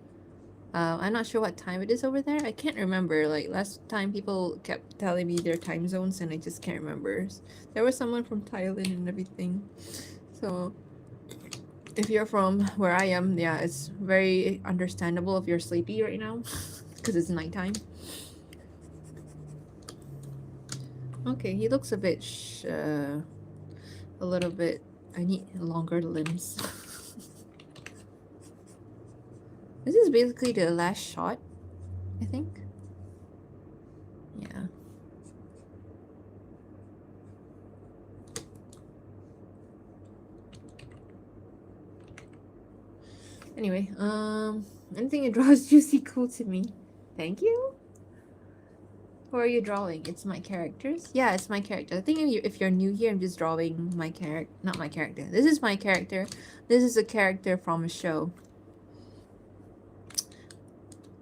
I'm not sure what time it is over there. I can't remember. Like last time, people kept telling me their time zones, and I just can't remember. There was someone from Thailand and everything. So if you're from where I am, yeah, it's very understandable if you're sleepy right now, because it's nighttime. Okay, he looks a bit, a little bit. I need longer limbs. This is basically the last shot, I think. Yeah. Anyway, anything that draws juicy cool to me. Thank you. Who are you drawing? It's my characters? Yeah, it's my character. I think if you're new here, I'm just drawing my character. Not my character. This is my character. This is a character from a show.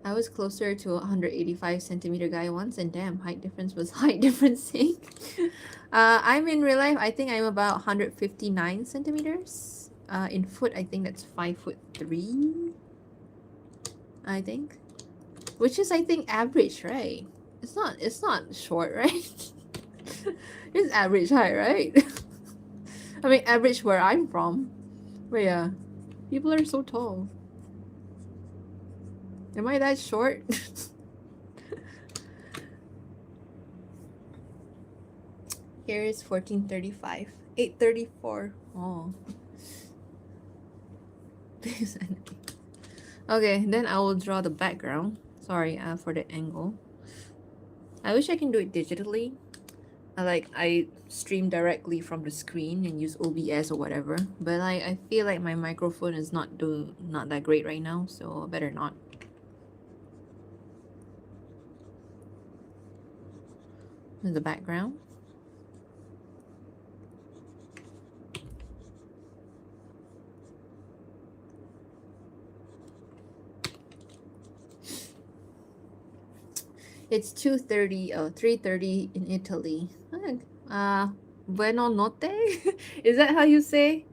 I was closer to a 185 centimeter guy once, and damn, height difference was height differencing. I'm in real life, I think I'm about 159 centimeters. In foot, I think that's 5'3", I think. Which is, I think, average, right? It's not short, right? It's average height, right? I mean, average where I'm from. But yeah, people are so tall. Am I that short? Here is 1435. 834. Oh. Okay, then I will draw the background. Sorry for the angle. I wish I can do it digitally. I stream directly from the screen and use OBS or whatever. But I feel like my microphone is not that great right now, so better not. In the background. It's 2:30, 3:30 in Italy. Buono notte? Is that how you say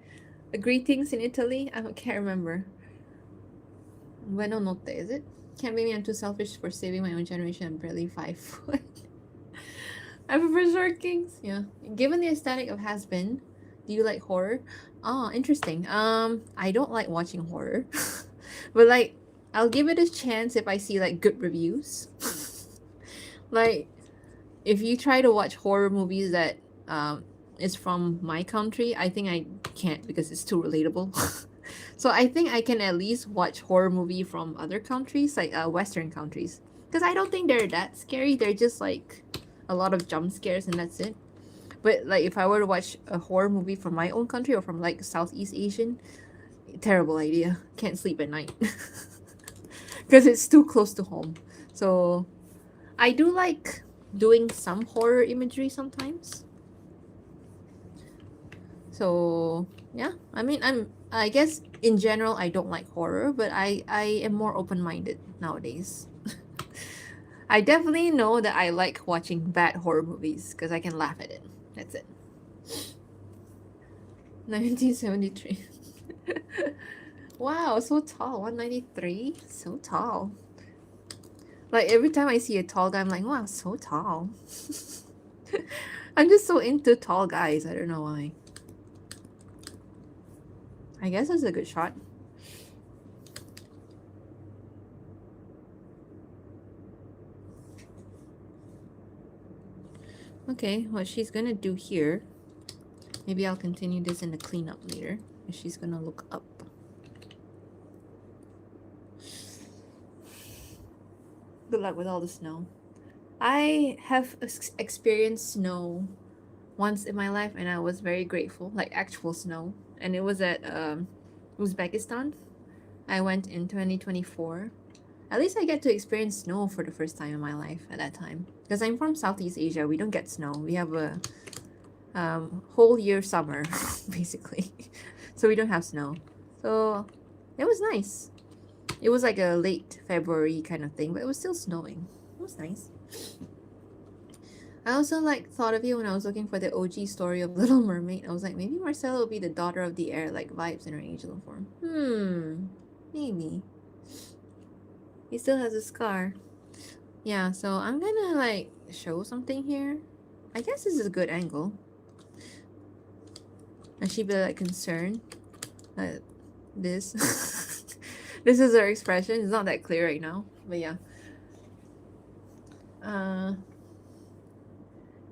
greetings in Italy? I can't remember. Buono notte, is it? Can't blame me, I'm too selfish for saving my own generation. I'm barely 5 foot. I prefer short kings. Yeah. Given the aesthetic of Has Been, do you like horror? Oh, interesting. I don't like watching horror. But like I'll give it a chance if I see like good reviews. Like if you try to watch horror movies that is from my country, I think I can't because it's too relatable. So I think I can at least watch horror movie from other countries, like Western countries, because I don't think they're that scary. They're just like a lot of jump scares and that's it. But like if I were to watch a horror movie from my own country or from like Southeast Asian, terrible idea. Can't sleep at night because it's too close to home. So I do like doing some horror imagery sometimes. So yeah, I mean, I guess in general I don't like horror, but I am more open-minded nowadays. I definitely know that I like watching bad horror movies because I can laugh at it. That's it. 1973. Wow, so tall. 193? So tall. Like every time I see a tall guy, I'm like, wow, so tall. I'm just so into tall guys. I don't know why. I guess that's a good shot. Okay, what she's gonna do here, maybe I'll continue this in the cleanup later. She's gonna look up. Good luck with all the snow. I have experienced snow once in my life and I was very grateful, like actual snow. And it was at Uzbekistan. I went in 2024. At least I get to experience snow for the first time in my life at that time. Because I'm from Southeast Asia, we don't get snow. We have a whole year summer, basically. So we don't have snow. So it was nice. It was like a late February kind of thing, but it was still snowing. It was nice. I also thought of you when I was looking for the OG story of Little Mermaid. I was like, maybe Marcella will be the daughter of the air, like vibes in her angel form. Maybe. He still has a scar. Yeah, so I'm gonna like show something here. I guess this is a good angle. And she'd be like concerned. This. This is her expression. It's not that clear right now. But yeah. Uh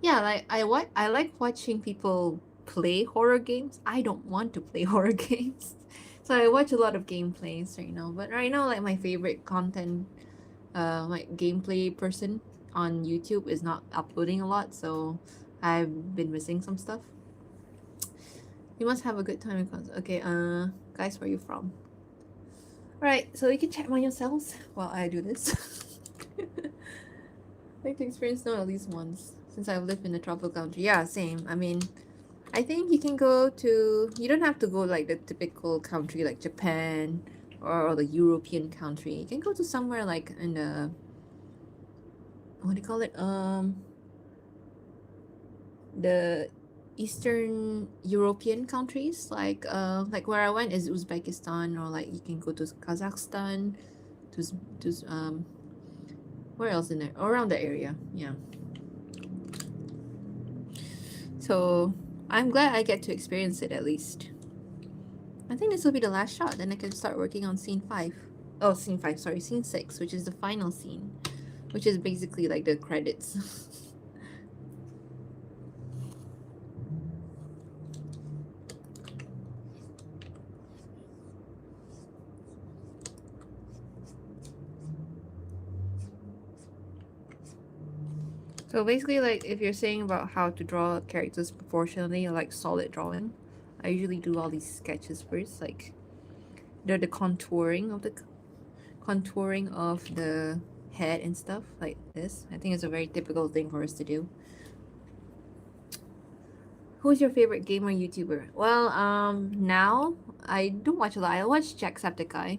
yeah, like I like watching people play horror games. I don't want to play horror games. So I watch a lot of gameplays right now. But right now like my favorite content like gameplay person on YouTube is not uploading a lot, so I've been missing some stuff. You must have a good time in concert. Okay, guys, where are you from? Alright, so you can check on yourselves while I do this. Like to experience snow at least once since I've lived in a tropical country. Yeah, same. I mean, I think you can go to. You don't have to go like the typical country like Japan or the European country. You can go to somewhere like in the what do you call it? The Eastern European countries like where I went is Uzbekistan, or like you can go to Kazakhstan, to where else in there? Around the area, yeah. So I'm glad I get to experience it at least. I think this will be the last shot, then I can start working on scene 5. Oh, scene 5, sorry, scene 6, which is the final scene, which is basically like the credits. So basically, like, if you're saying about how to draw characters proportionally, or like solid drawing, I usually do all these sketches first, like the contouring of the head and stuff like this. I think it's a very typical thing for us to do. Who's your favorite gamer YouTuber? Well, now I don't watch a lot. I watch Jacksepticeye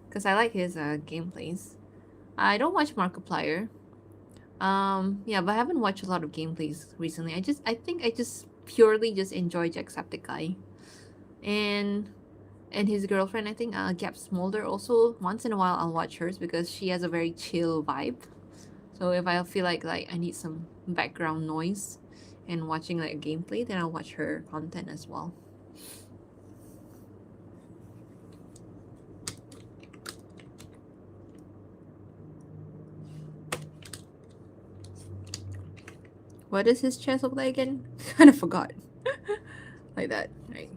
because I like his gameplays. I don't watch Markiplier. Yeah, but I haven't watched a lot of gameplays recently. I think I just purely just enjoy Jacksepticeye. And his girlfriend, I think, Gap Smolder, also once in a while I'll watch hers because she has a very chill vibe. So if I feel like I need some background noise and watching like a gameplay, then I'll watch her content as well. What does his chest look like again? Kind of forgot. Like that, right?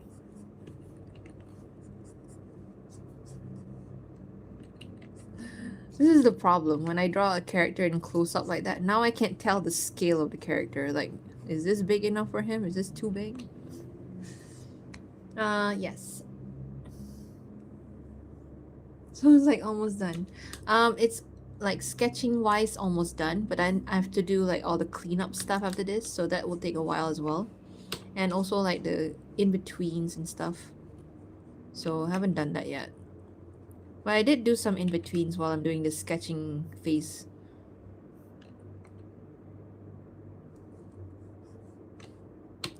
This is the problem when I draw a character in close up like that. Now I can't tell the scale of the character. Like, is this big enough for him? Is this too big? Yes. So it's like almost done. It's like sketching wise almost done, but I have to do like all the cleanup stuff after this, so that will take a while as well. And also like the in-betweens and stuff. So I haven't done that yet. But I did do some in-betweens while I'm doing the sketching phase.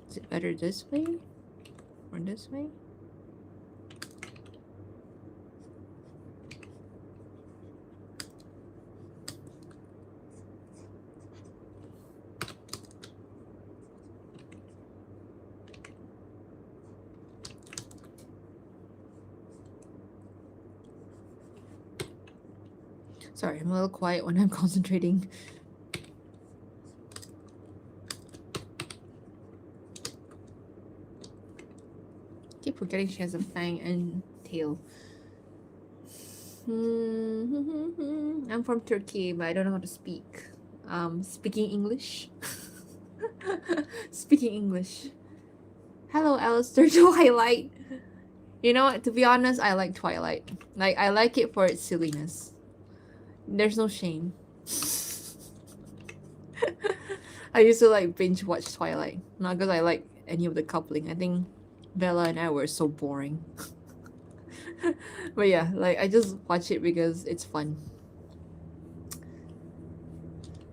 Is it better this way? Or this way? Sorry, I'm a little quiet when I'm concentrating. Keep forgetting she has a fang and tail. I'm from Turkey, but I don't know how to speak. Speaking English. Speaking English. Hello, Alistair. Twilight. You know what? To be honest, I like Twilight. Like, I like it for its silliness. There's no shame. I used to like binge watch Twilight. Not because I like any of the coupling. I think Bella and I were so boring. But yeah, like I just watch it because it's fun.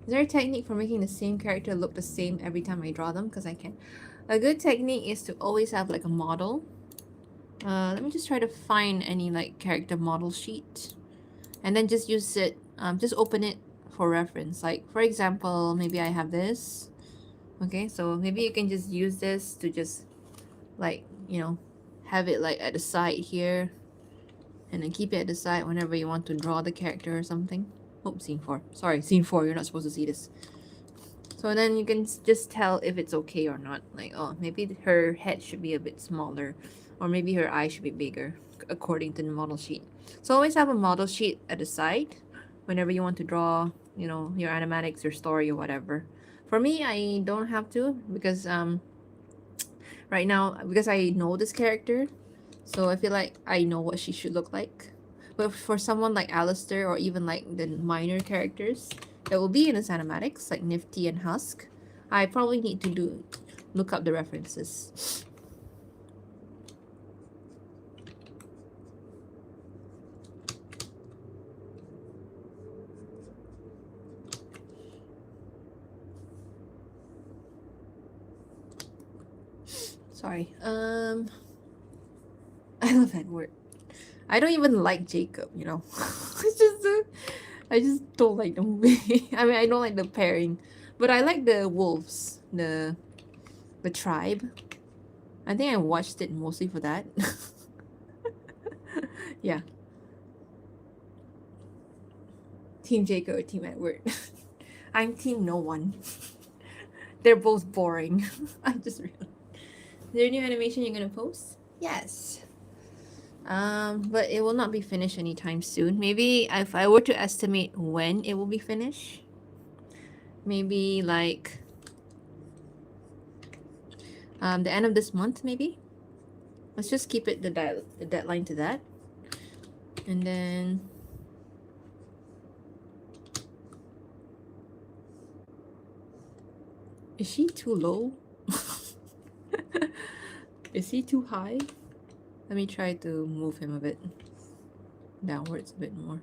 Is there a technique for making the same character look the same every time I draw them? Because I can. A good technique is to always have like a model. Let me just try to find any like character model sheet. and then just use it, just open it for reference. Like for example, maybe I have this. Okay, so maybe you can just use this to just like, you know, have it like at the side here, and then keep it at the side whenever you want to draw the character or something. Oh, scene 4. Sorry, scene 4. You're not supposed to see this. So then you can just tell if it's okay or not. Like, oh, maybe her head should be a bit smaller, or maybe her eye should be bigger, according to the model sheet. So always have a model sheet at the side whenever you want to draw, you know, your animatics, your story, or whatever. For me, I don't have to, because right now, because I know this character, so I feel like I know what she should look like. But for someone like Alistair, or even like the minor characters that will be in his animatics, like Nifty and Husk, I probably need to look up the references. Sorry. I love Edward. I don't even like Jacob, you know. It's just I just don't like the movie. I mean, I don't like the pairing, but I like the wolves, the tribe. I think I watched it mostly for that. Yeah. Team Jacob or Team Edward? I'm Team no one. They're both boring. I just realized. Is there a new animation you're gonna post? Yes. But it will not be finished anytime soon. Maybe if I were to estimate when it will be finished, maybe like the end of this month, maybe. Let's just keep it the deadline to that, and then is she too low? Is he too high? Let me try to move him a bit downwards a bit more.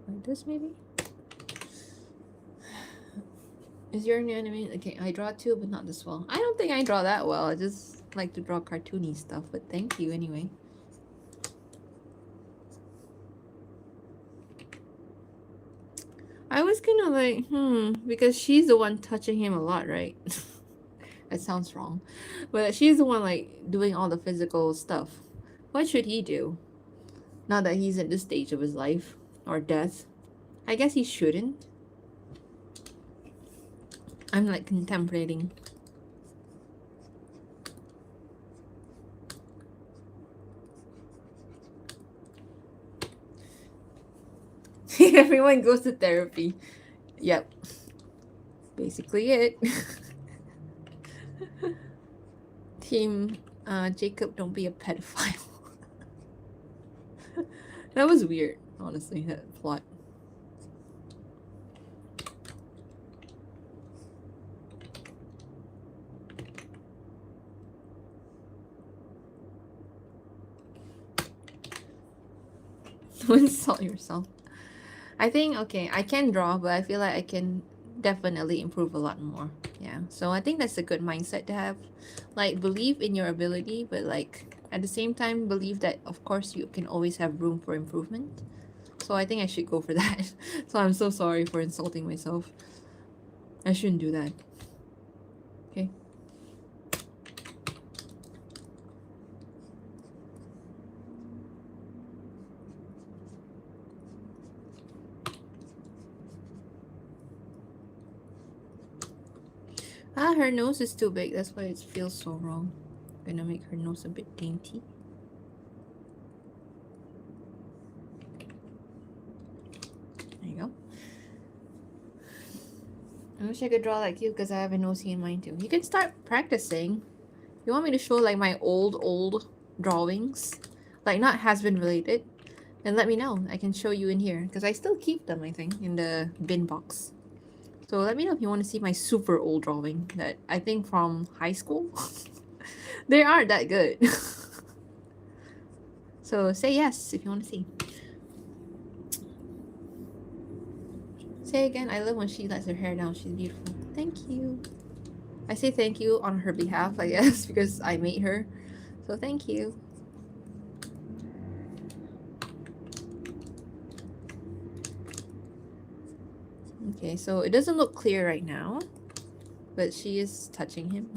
Like this, maybe? Is your new anime? Okay, I draw too, but not this well. I don't think I draw that well. I just like to draw cartoony stuff, but thank you anyway. I was kind of like, because she's the one touching him a lot, right? That sounds wrong. But she's the one like doing all the physical stuff. What should he do? Now that he's at this stage of his life or death. I guess he shouldn't. I'm like contemplating. Everyone goes to therapy. Yep. Basically it. Team Jacob, don't be a pedophile. That was weird, honestly, that plot. Don't insult yourself. I think, okay, I can draw, but I feel like I can definitely improve a lot more. Yeah, so I think that's a good mindset to have. Like, believe in your ability, but like, at the same time, believe that, of course, you can always have room for improvement. So I think I should go for that. So I'm so sorry for insulting myself. I shouldn't do that. Okay. Ah, her nose is too big. That's why it feels so wrong. I'm gonna make her nose a bit dainty. There you go. I wish I could draw like you because I have a nosy in mind too. You can start practicing. You want me to show like my old drawings? Like not has been related? Then let me know. I can show you in here because I still keep them, I think, in the bin box. So let me know if you want to see my super old drawing that I think from high school. They aren't that good. So say yes if you want to see. Say again, I love when she lets her hair down. She's beautiful. Thank you. I say thank you on her behalf, I guess, because I made her. So thank you. Okay, so it doesn't look clear right now, but she is touching him.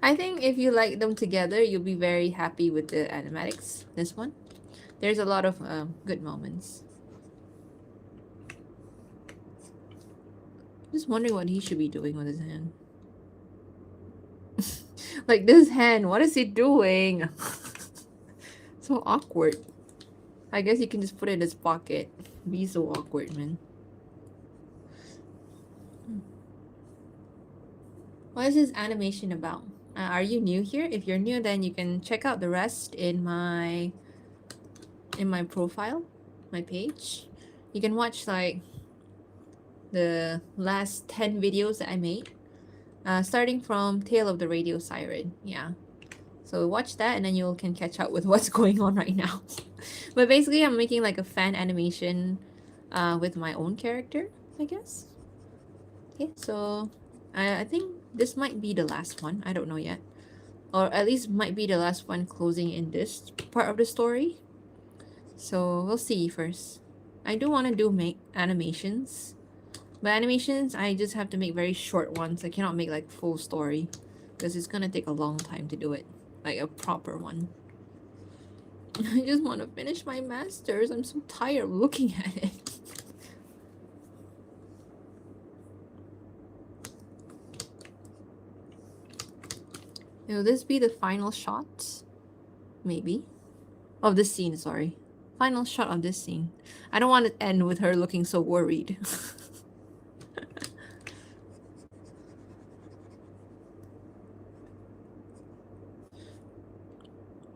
I think if you like them together, you'll be very happy with the animatics. This one, there's a lot of good moments. Just wondering what he should be doing with his hand. Like this hand, what is he doing? So awkward. I guess you can just put it in his pocket. Be so awkward, man. What is this animation about? Are you new here? If you're new, then you can check out the rest in my profile, my page. You can watch like the last 10 videos that I made, starting from Tale of the Radio Siren. Yeah, so watch that and then you can catch up with what's going on right now. But basically I'm making like a fan animation with my own character, I guess. Okay, so I think this might be the last one. I don't know yet, or at least might be the last one closing in this part of the story. So we'll see first. I do want to do make animations, but animations I just have to make very short ones. I cannot make like full story because it's gonna take a long time to do it, like a proper one. I just want to finish my masters. I'm so tired of looking at it. Will this be the final shot? Maybe. Of this scene, sorry. Final shot of this scene. I don't want it to end with her looking so worried.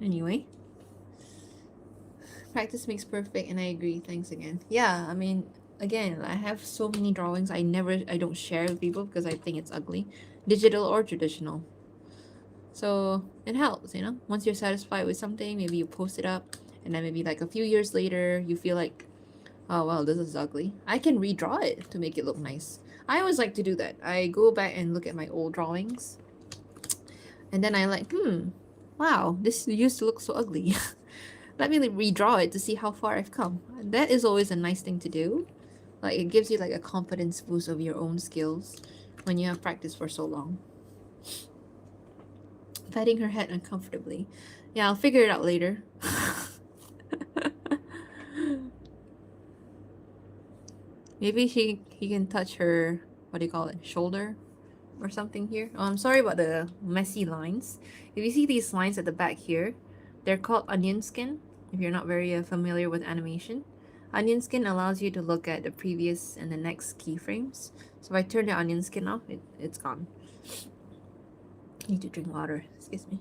Anyway. Practice makes perfect, and I agree. Thanks again. Yeah, I mean, again, I have so many drawings I don't share with people because I think it's ugly. Digital or traditional. So it helps, you know? Once you're satisfied with something, maybe you post it up, and then maybe like a few years later, you feel like, oh, well, this is ugly. I can redraw it to make it look nice. I always like to do that. I go back and look at my old drawings, and then I like, wow, this used to look so ugly. Let me redraw it to see how far I've come. That is always a nice thing to do. Like, it gives you like a confidence boost of your own skills when you have practiced for so long. Patting her head uncomfortably. Yeah, I'll figure it out later. Maybe he can touch her, what do you call it, shoulder or something here. Oh, I'm sorry about the messy lines. If you see these lines at the back here, they're called onion skin, if you're not very familiar with animation. Onion skin allows you to look at the previous and the next keyframes. So if I turn the onion skin off, it's gone. I need to drink water. Excuse me.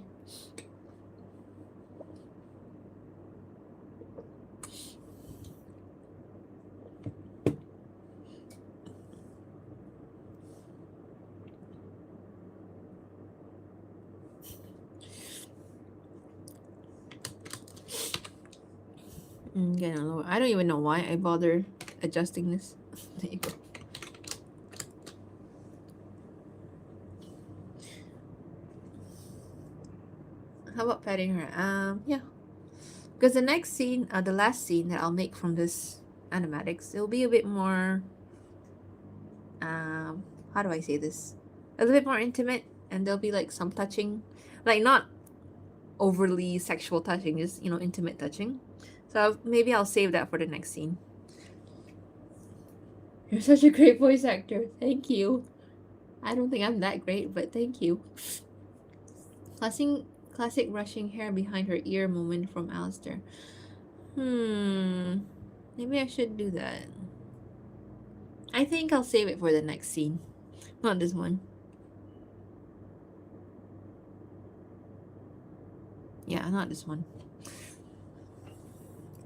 I don't even know why I bother adjusting this. There you go. How about petting her? Yeah. Because the next scene, the last scene that I'll make from this animatics, it'll be a bit more, how do I say this? A little bit more intimate, and there'll be like some touching, like not overly sexual touching, just, you know, intimate touching. So maybe I'll save that for the next scene. You're such a great voice actor. Thank you. I don't think I'm that great, but thank you. Classic rushing hair behind her ear moment from Alistair. Maybe I should do that. I think I'll save it for the next scene. Not this one. Yeah, not this one.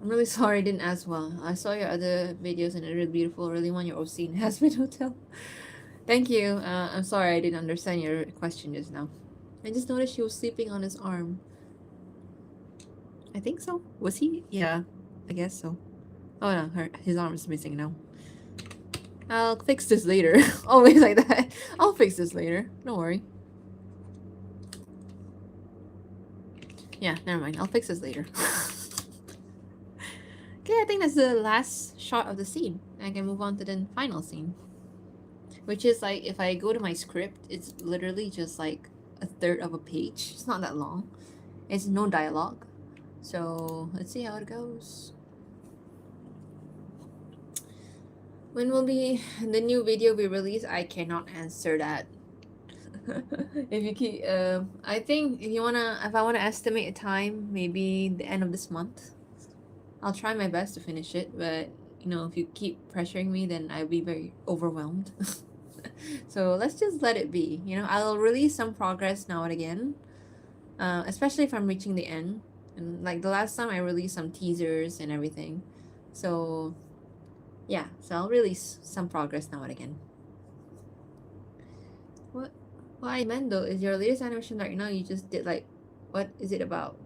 I'm really sorry I didn't ask well. I saw your other videos and they're really beautiful. Really want your OC in Hasbin Hotel. Thank you. I'm sorry I didn't understand your question just now. I just noticed she was sleeping on his arm. I think so. Was he? Yeah, I guess so. Oh no, his arm is missing now. I'll fix this later. Always like that. I'll fix this later. Don't worry. Yeah, never mind. I'll fix this later. Okay, I think that's the last shot of the scene. I can move on to the final scene. Which is like, if I go to my script, it's literally just like a third of a page. It's not that long. It's no dialogue. So let's see how it goes. When will be the new video be released? I cannot answer that. If you keep, I think if I wanna estimate a time, maybe the end of this month. I'll try my best to finish it, but if you keep pressuring me, then I'll be very overwhelmed. So let's just let it be. I'll release some progress now and again, especially if I'm reaching the end. And like the last time, I released some teasers and everything. So yeah, so I'll release some progress now and again. What I meant though is your latest animation right now, you just did like, what is it about?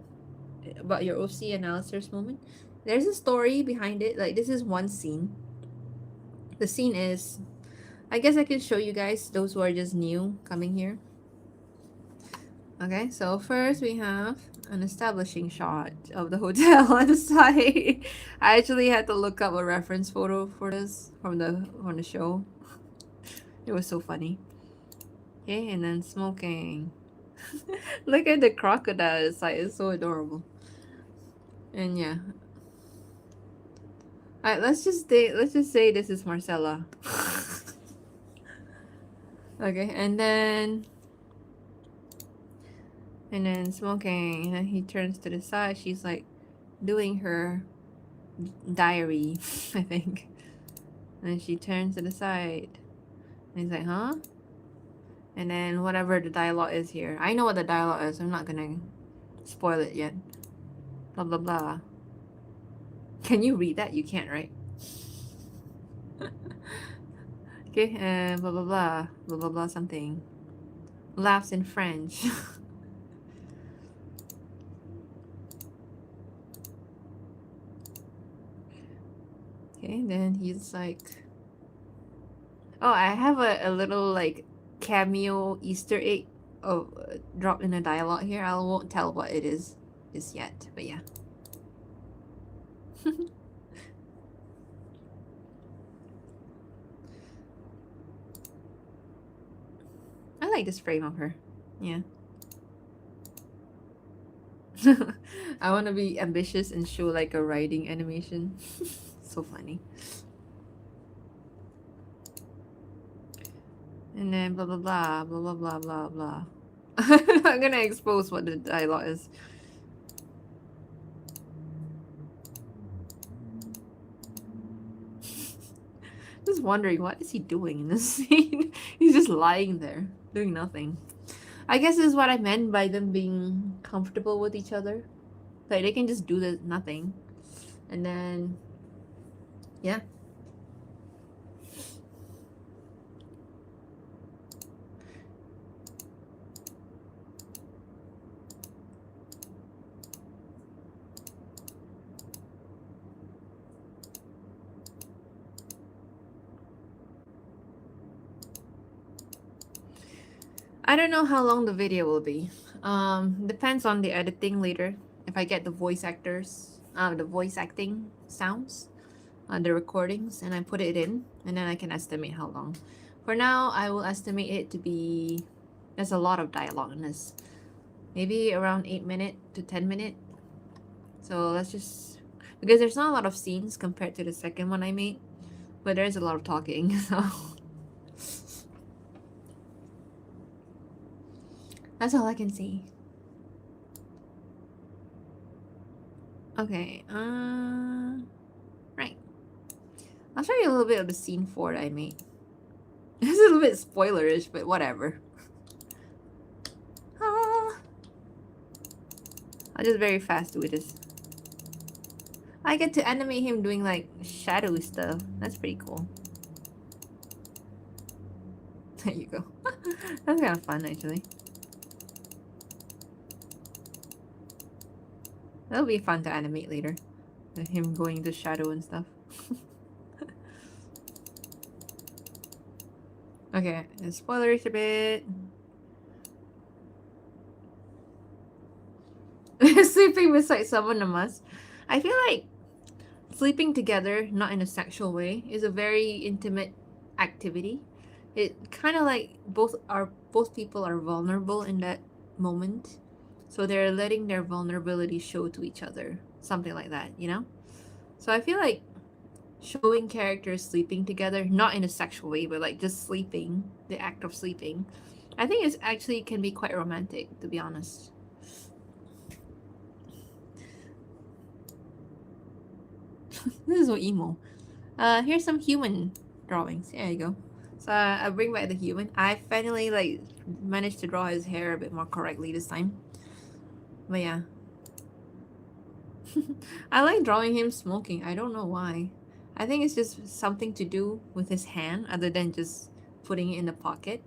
About your OC analysis moment? There's a story behind it. Like, this is one scene. The scene is, I guess I can show you guys, those who are just new coming here. Okay, so first we have an establishing shot of the hotel on the side. I actually had to look up a reference photo for this from the show. It was so funny. Okay, and then smoking. Look at the crocodile inside, it's so adorable. And yeah. Alright, let's just say this is Marcella. Okay, and then smoking, and then he turns to the side. She's like doing her diary, I think. And then she turns to the side, and he's like, huh? And then whatever the dialogue is here, I know what the dialogue is. I'm not gonna spoil it yet. Blah blah blah. Can you read that? You can't, right? Okay, and blah blah blah blah blah blah something. Laughs in French. Okay, then he's like, oh, I have a little like cameo Easter egg of dropped in a dialogue here. I won't tell what it is just yet, but yeah. I like this frame of her. Yeah. I want to be ambitious and show like a writing animation. So funny. And then blah blah blah blah blah blah blah blah. I'm gonna expose what the dialogue is. Just wondering, what is he doing in this scene? He's just lying there, doing nothing. I guess this is what I meant by them being comfortable with each other. Like, they can just do nothing. And then, yeah. I don't know how long the video will be. Depends on the editing later. If I get the voice acting sounds, the recordings, and I put it in, and then I can estimate how long. For now, I will estimate it to be, there's a lot of dialogue in this. Maybe around 8 to 10 minutes. So let's just, because there's not a lot of scenes compared to the second one I made, but there's a lot of talking, so. That's all I can see. Okay, right. I'll show you a little bit of the scene 4 that I made. It's a little bit spoilerish, but whatever. I'll just very fast do this. I get to animate him doing like shadowy stuff. That's pretty cool. There you go. That's kind of fun, actually. That'll be fun to animate later. Him going into shadow and stuff. Okay, spoilers a bit. Sleeping beside someone a must. I feel like sleeping together, not in a sexual way, is a very intimate activity. It kind of like both people are vulnerable in that moment, so they're letting their vulnerability show to each other, something like that, you know. So I feel like showing characters sleeping together, not in a sexual way, but like just sleeping, the act of sleeping, I think it's actually can be quite romantic, to be honest. This is so emo. Here's some human drawings. There you go. So I bring back the human. I finally like managed to draw his hair a bit more correctly this time. But yeah. I like drawing him smoking. I don't know why. I think it's just something to do with his hand other than just putting it in the pocket.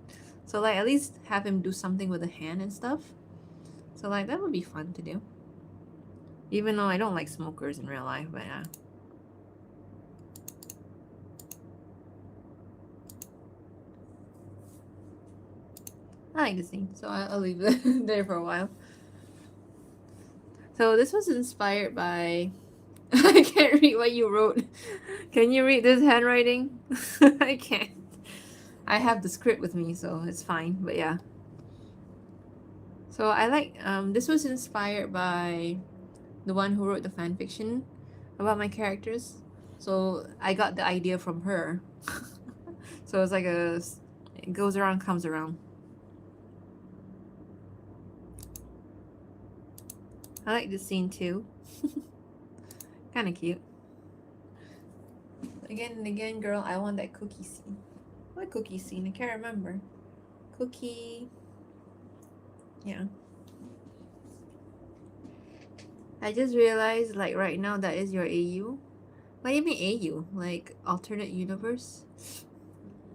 So like at least have him do something with the hand and stuff. So like that would be fun to do. Even though I don't like smokers in real life, but yeah. I like the scene, so I'll leave it there for a while. So this was inspired by... I can't read what you wrote. Can you read this handwriting? I can't. I have the script with me, so it's fine, but yeah. So I like, this was inspired by the one who wrote the fanfiction about my characters. So I got the idea from her. So it's like it goes around, comes around. I like this scene too. Kind of cute. Again and again, girl, I want that cookie scene. What cookie scene? I can't remember. Cookie... Yeah. I just realized, like, right now, that is your AU. What do you mean AU? Like, alternate universe?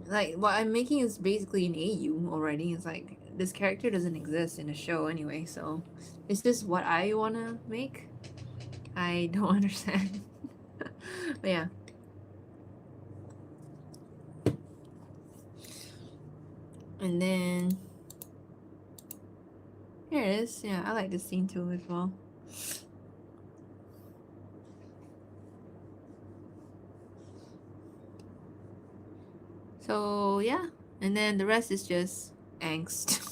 Like, what I'm making is basically an AU already. It's like, this character doesn't exist in the show anyway, so... Is this what I want to make? I don't understand. But yeah. And then... Here it is. Yeah, I like this scene too as well. So yeah, and then the rest is just angst.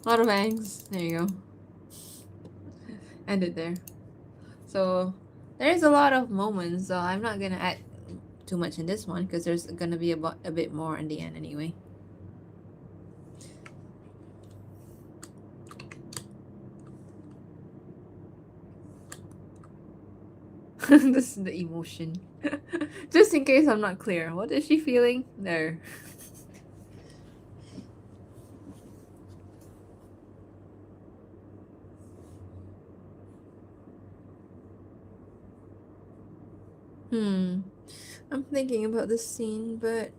A lot of angst. There you go. End it there. So there's a lot of moments, so I'm not gonna add too much in this one because there's gonna be a bit more in the end anyway. This is the emotion. Just in case I'm not clear. What is she feeling? There. I'm thinking about this scene, but...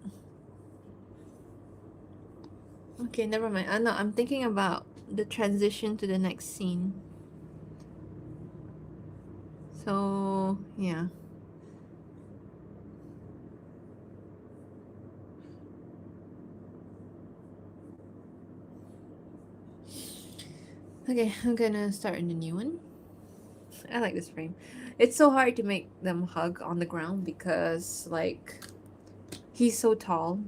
Okay, never mind. No, I'm thinking about the transition to the next scene. So, yeah. Okay, I'm gonna start in the new one. I like this frame. It's so hard to make them hug on the ground because, like, he's so tall.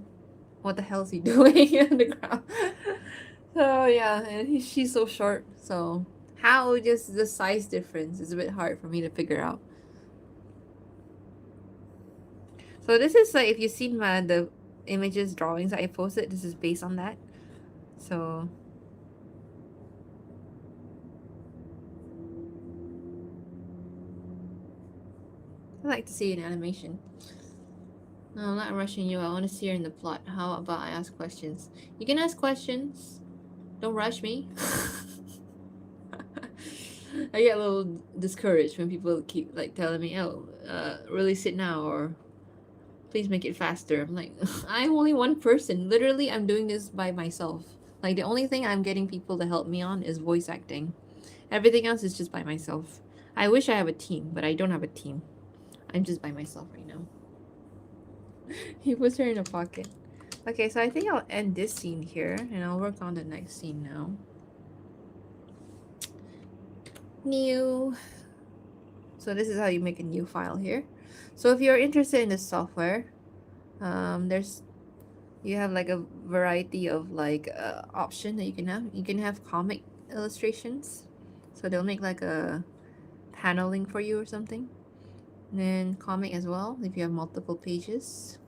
What the hell is he doing on the ground? So, yeah, and she's so short. So, how just the size difference is a bit hard for me to figure out. So, this is like, if you've seen the images, drawings that I posted, this is based on that. So... I like to see an animation. No, I'm not rushing you. I want to see her in the plot. How about I ask questions? You can ask questions. Don't rush me. I get a little discouraged when people keep like telling me, "Oh, release it now," or "Please make it faster." I'm like, I'm only one person. Literally, I'm doing this by myself. Like the only thing I'm getting people to help me on is voice acting. Everything else is just by myself. I wish I have a team, but I don't have a team. I'm just by myself right now. He puts her in a pocket. Okay, so I think I'll end this scene here and I'll work on the next scene now. So this is how you make a new file here. So if you're interested in this software, there's you have like a variety of like option that you can have. You can have comic illustrations, so they'll make like a paneling for you or something. And then comic as well if you have multiple pages.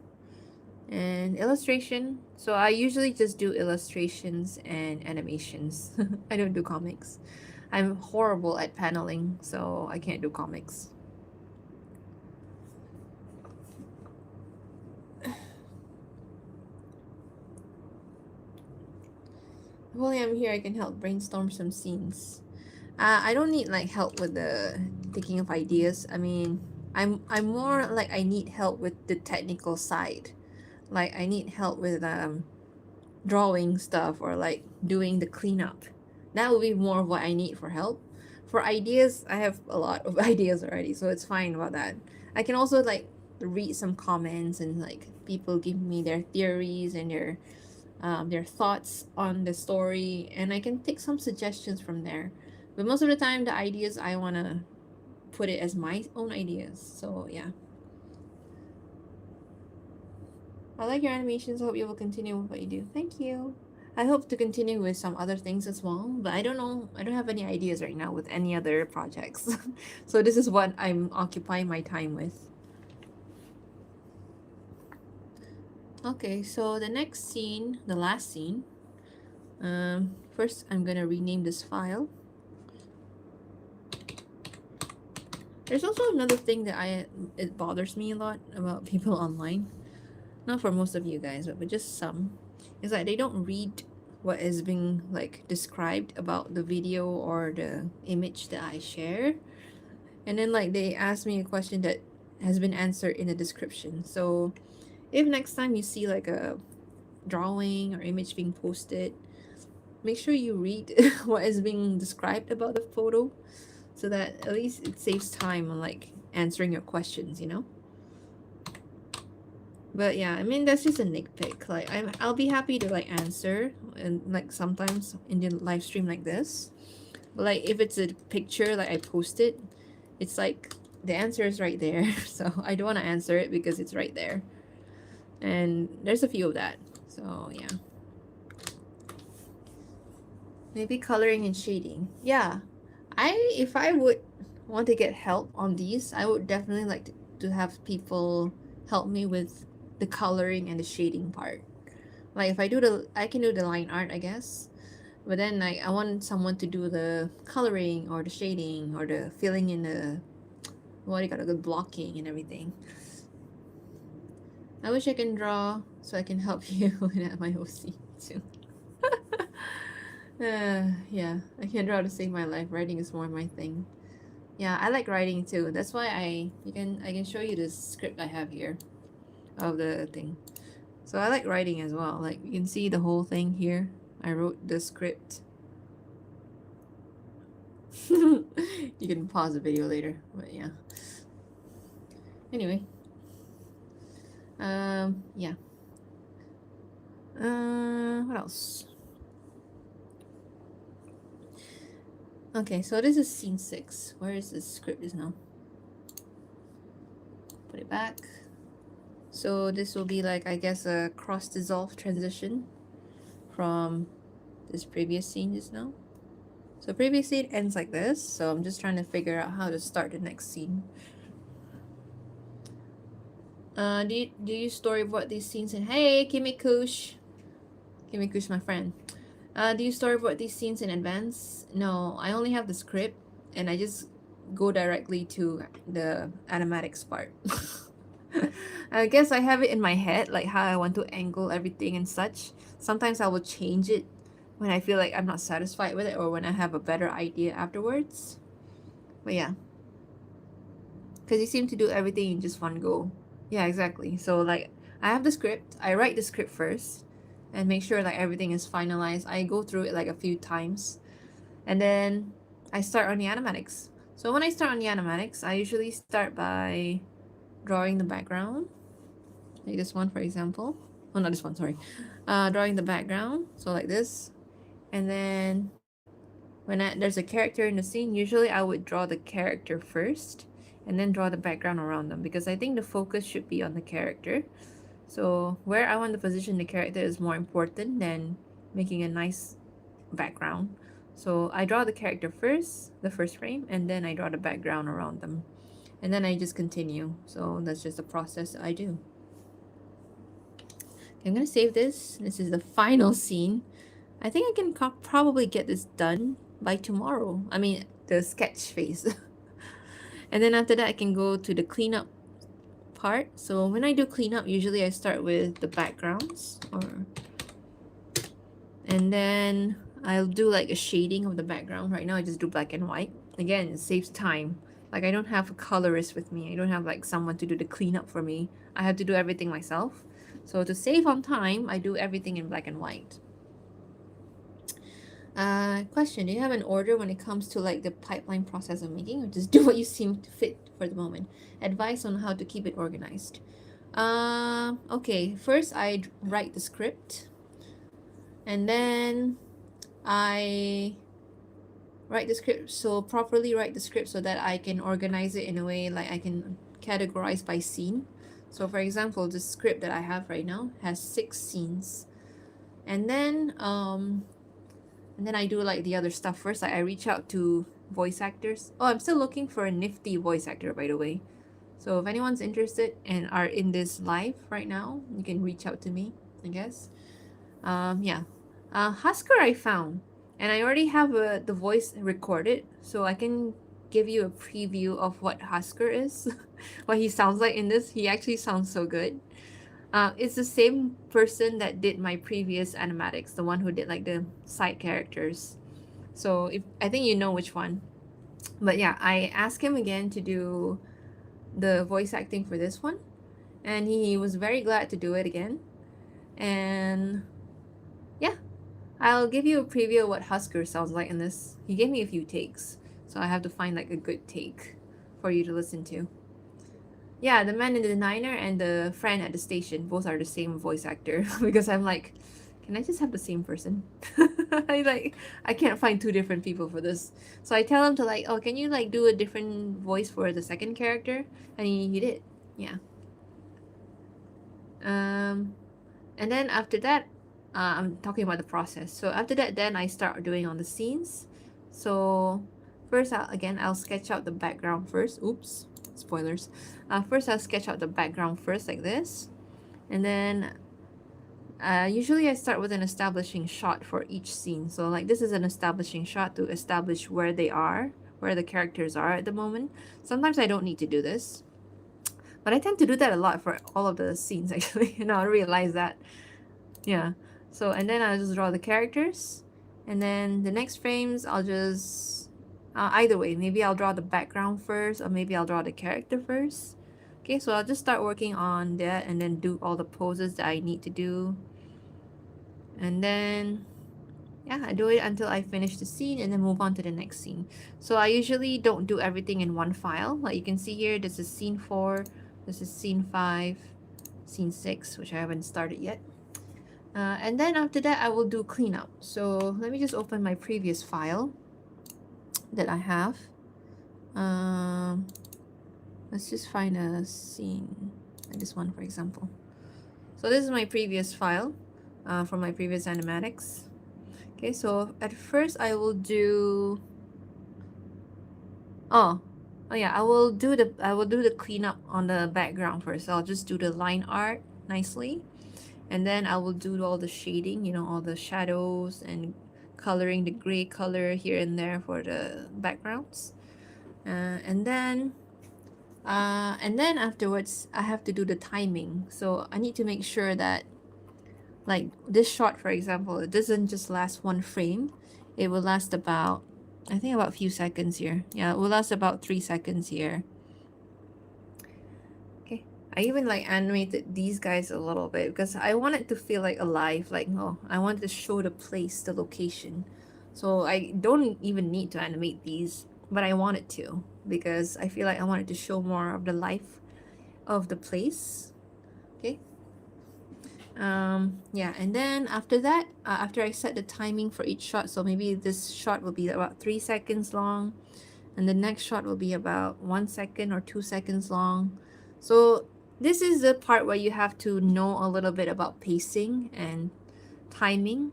And illustration. So I usually just do illustrations and animations. I don't do comics. I'm horrible at paneling, so I can't do comics. While I'm here, I can help brainstorm some scenes. I don't need like help with the thinking of ideas. I mean, I'm more like I need help with the technical side. Like I need help with drawing stuff or like doing the cleanup. That would be more of what I need for help. For ideas, I have a lot of ideas already, so it's fine about that. I can also like read some comments and like people give me their theories and their thoughts on the story, and I can take some suggestions from there. But most of the time, the ideas I wanna put it as my own ideas. So yeah, I like your animations. I hope you will continue with what you do. Thank you. I hope to continue with some other things as well, but I don't know. I don't have any ideas right now with any other projects. So this is what I'm occupying my time with. Okay, so the next scene, the last scene. First I'm gonna rename this file. There's also another thing that it bothers me a lot about people online. Not for most of you guys, but just some. Is that they don't read what is being like described about the video or the image that I share. And then like they ask me a question that has been answered in the description. So if next time you see like a drawing or image being posted, make sure you read what is being described about the photo so that at least it saves time on like answering your questions, you know? But yeah, I mean that's just a nitpick. Like I'll be happy to like answer and like sometimes in the live stream like this. But like if it's a picture like I posted, it's like the answer is right there. So I don't want to answer it because it's right there. And there's a few of that. So yeah. Maybe coloring and shading. Yeah. If I would want to get help on these, I would definitely like to have people help me with the coloring and the shading part. Like if I can do the line art, I guess. But then like I want someone to do the coloring or the shading or the filling in the what do you got the blocking and everything. I wish I can draw so I can help you with my OC too. Yeah, I can draw to save my life. Writing is more my thing. Yeah, I like writing too. That's why I can show you this script I have here of the thing. So I like writing as well. Like you can see the whole thing here. I wrote the script. You can pause the video later, but yeah. Anyway, yeah. What else? Okay, so this is scene 6. Where is this script is now? Put it back. So this will be like, I guess, a cross-dissolve transition from this previous scene just now. So previous scene ends like this, so I'm just trying to figure out how to start the next scene. Do you storyboard these scenes in hey Kimikush? Kimikush my friend. Do you storyboard these scenes in advance? No, I only have the script and I just go directly to the animatics part. I guess I have it in my head, like how I want to angle everything and such. Sometimes I will change it when I feel like I'm not satisfied with it or when I have a better idea afterwards. But yeah, because you seem to do everything in just one go. Yeah, exactly. So like I have the script, I write the script first and make sure like everything is finalized. I go through it like a few times and then I start on the animatics. So when I start on the animatics, I usually start by drawing the background. Like this one, for example. Oh, not this one, sorry. Drawing the background, so like this. And then there's a character in the scene, usually I would draw the character first and then draw the background around them, because I think the focus should be on the character. So where I want to position the character is more important than making a nice background. So I draw the character first, the first frame, and then I draw the background around them. And then I just continue. So that's just the process I do. Okay, I'm gonna save this. This is the final scene. I think I can probably get this done by tomorrow. I mean, the sketch phase. And then after that, I can go to the cleanup part. So when I do cleanup, usually I start with the backgrounds, and then I'll do like a shading of the background. Right now I just do black and white. Again, it saves time. Like, I don't have a colorist with me. I don't have like someone to do the cleanup for me. I have to do everything myself. So to save on time, I do everything in black and white. Question, do you have an order when it comes to like the pipeline process of making, or just do what you seem to fit for the moment? Advice on how to keep it organized. Okay, first I write the script, and then I write the script, so properly write the script so that I can organize it in a way like I can categorize by scene. So for example, the script that I have right now has 6 scenes, and then I do like the other stuff first. Like, I reach out to voice actors. Oh, I'm still looking for a nifty voice actor, by the way. So if anyone's interested and are in this live right now, you can reach out to me, I guess. Yeah. Husker I found, and I already have the voice recorded, so I can give you a preview of what Husker is, what he sounds like in this. He actually sounds so good. It's the same person that did my previous animatics, the one who did like the side characters. So if I think you know which one. But yeah, I asked him again to do the voice acting for this one, and he was very glad to do it again. And yeah, I'll give you a preview of what Husker sounds like in this. He gave me a few takes, so I have to find like a good take for you to listen to. Yeah, the man in the diner and the friend at the station both are the same voice actor, because I'm like, can I just have the same person? I can't find 2 different people for this. So I tell him to like, oh, can you like do a different voice for the second character? And he did. Yeah. And then after that, I'm talking about the process. So after that, then I start doing on the scenes. So first, I'll sketch out the background first. Oops, spoilers. First, I'll sketch out the background first like this. And then usually I start with an establishing shot for each scene. So like, this is an establishing shot to establish where they are, where the characters are at the moment. Sometimes I don't need to do this, but I tend to do that a lot for all of the scenes actually, and I realize that. Yeah. So, and then I'll just draw the characters, and then the next frames I'll just either way, maybe I'll draw the background first, or maybe I'll draw the character first. Okay, so I'll just start working on that and then do all the poses that I need to do. And then yeah, I do it until I finish the scene and then move on to the next scene. So I usually don't do everything in one file. Like you can see here, this is scene 4, this is scene 5, scene 6, which I haven't started yet. And then after that, I will do cleanup. So let me just open my previous file that I have. Let's just find a scene, like this one, for example. So this is my previous file from my previous animatics. Okay, so at first I will do. Oh yeah, I will do the cleanup on the background first. I'll just do the line art nicely, and then I will do all the shading, you know, all the shadows and coloring the gray color here and there for the backgrounds. And then afterwards I have to do the timing. So I need to make sure that, like this shot for example, it doesn't just last 1 frame. It will last about, I think, about a few seconds here. Yeah, it will last about 3 seconds here. Okay, I even like animated these guys a little bit because I want it to feel like alive. Like, oh, I want to show the place, the location. So I don't even need to animate these, but I wanted to, because I feel like I wanted to show more of the life of the place. Okay. Yeah, and then after that, after I set the timing for each shot, so maybe this shot will be about 3 seconds long, and the next shot will be about 1 second or 2 seconds long. So this is the part where you have to know a little bit about pacing and timing.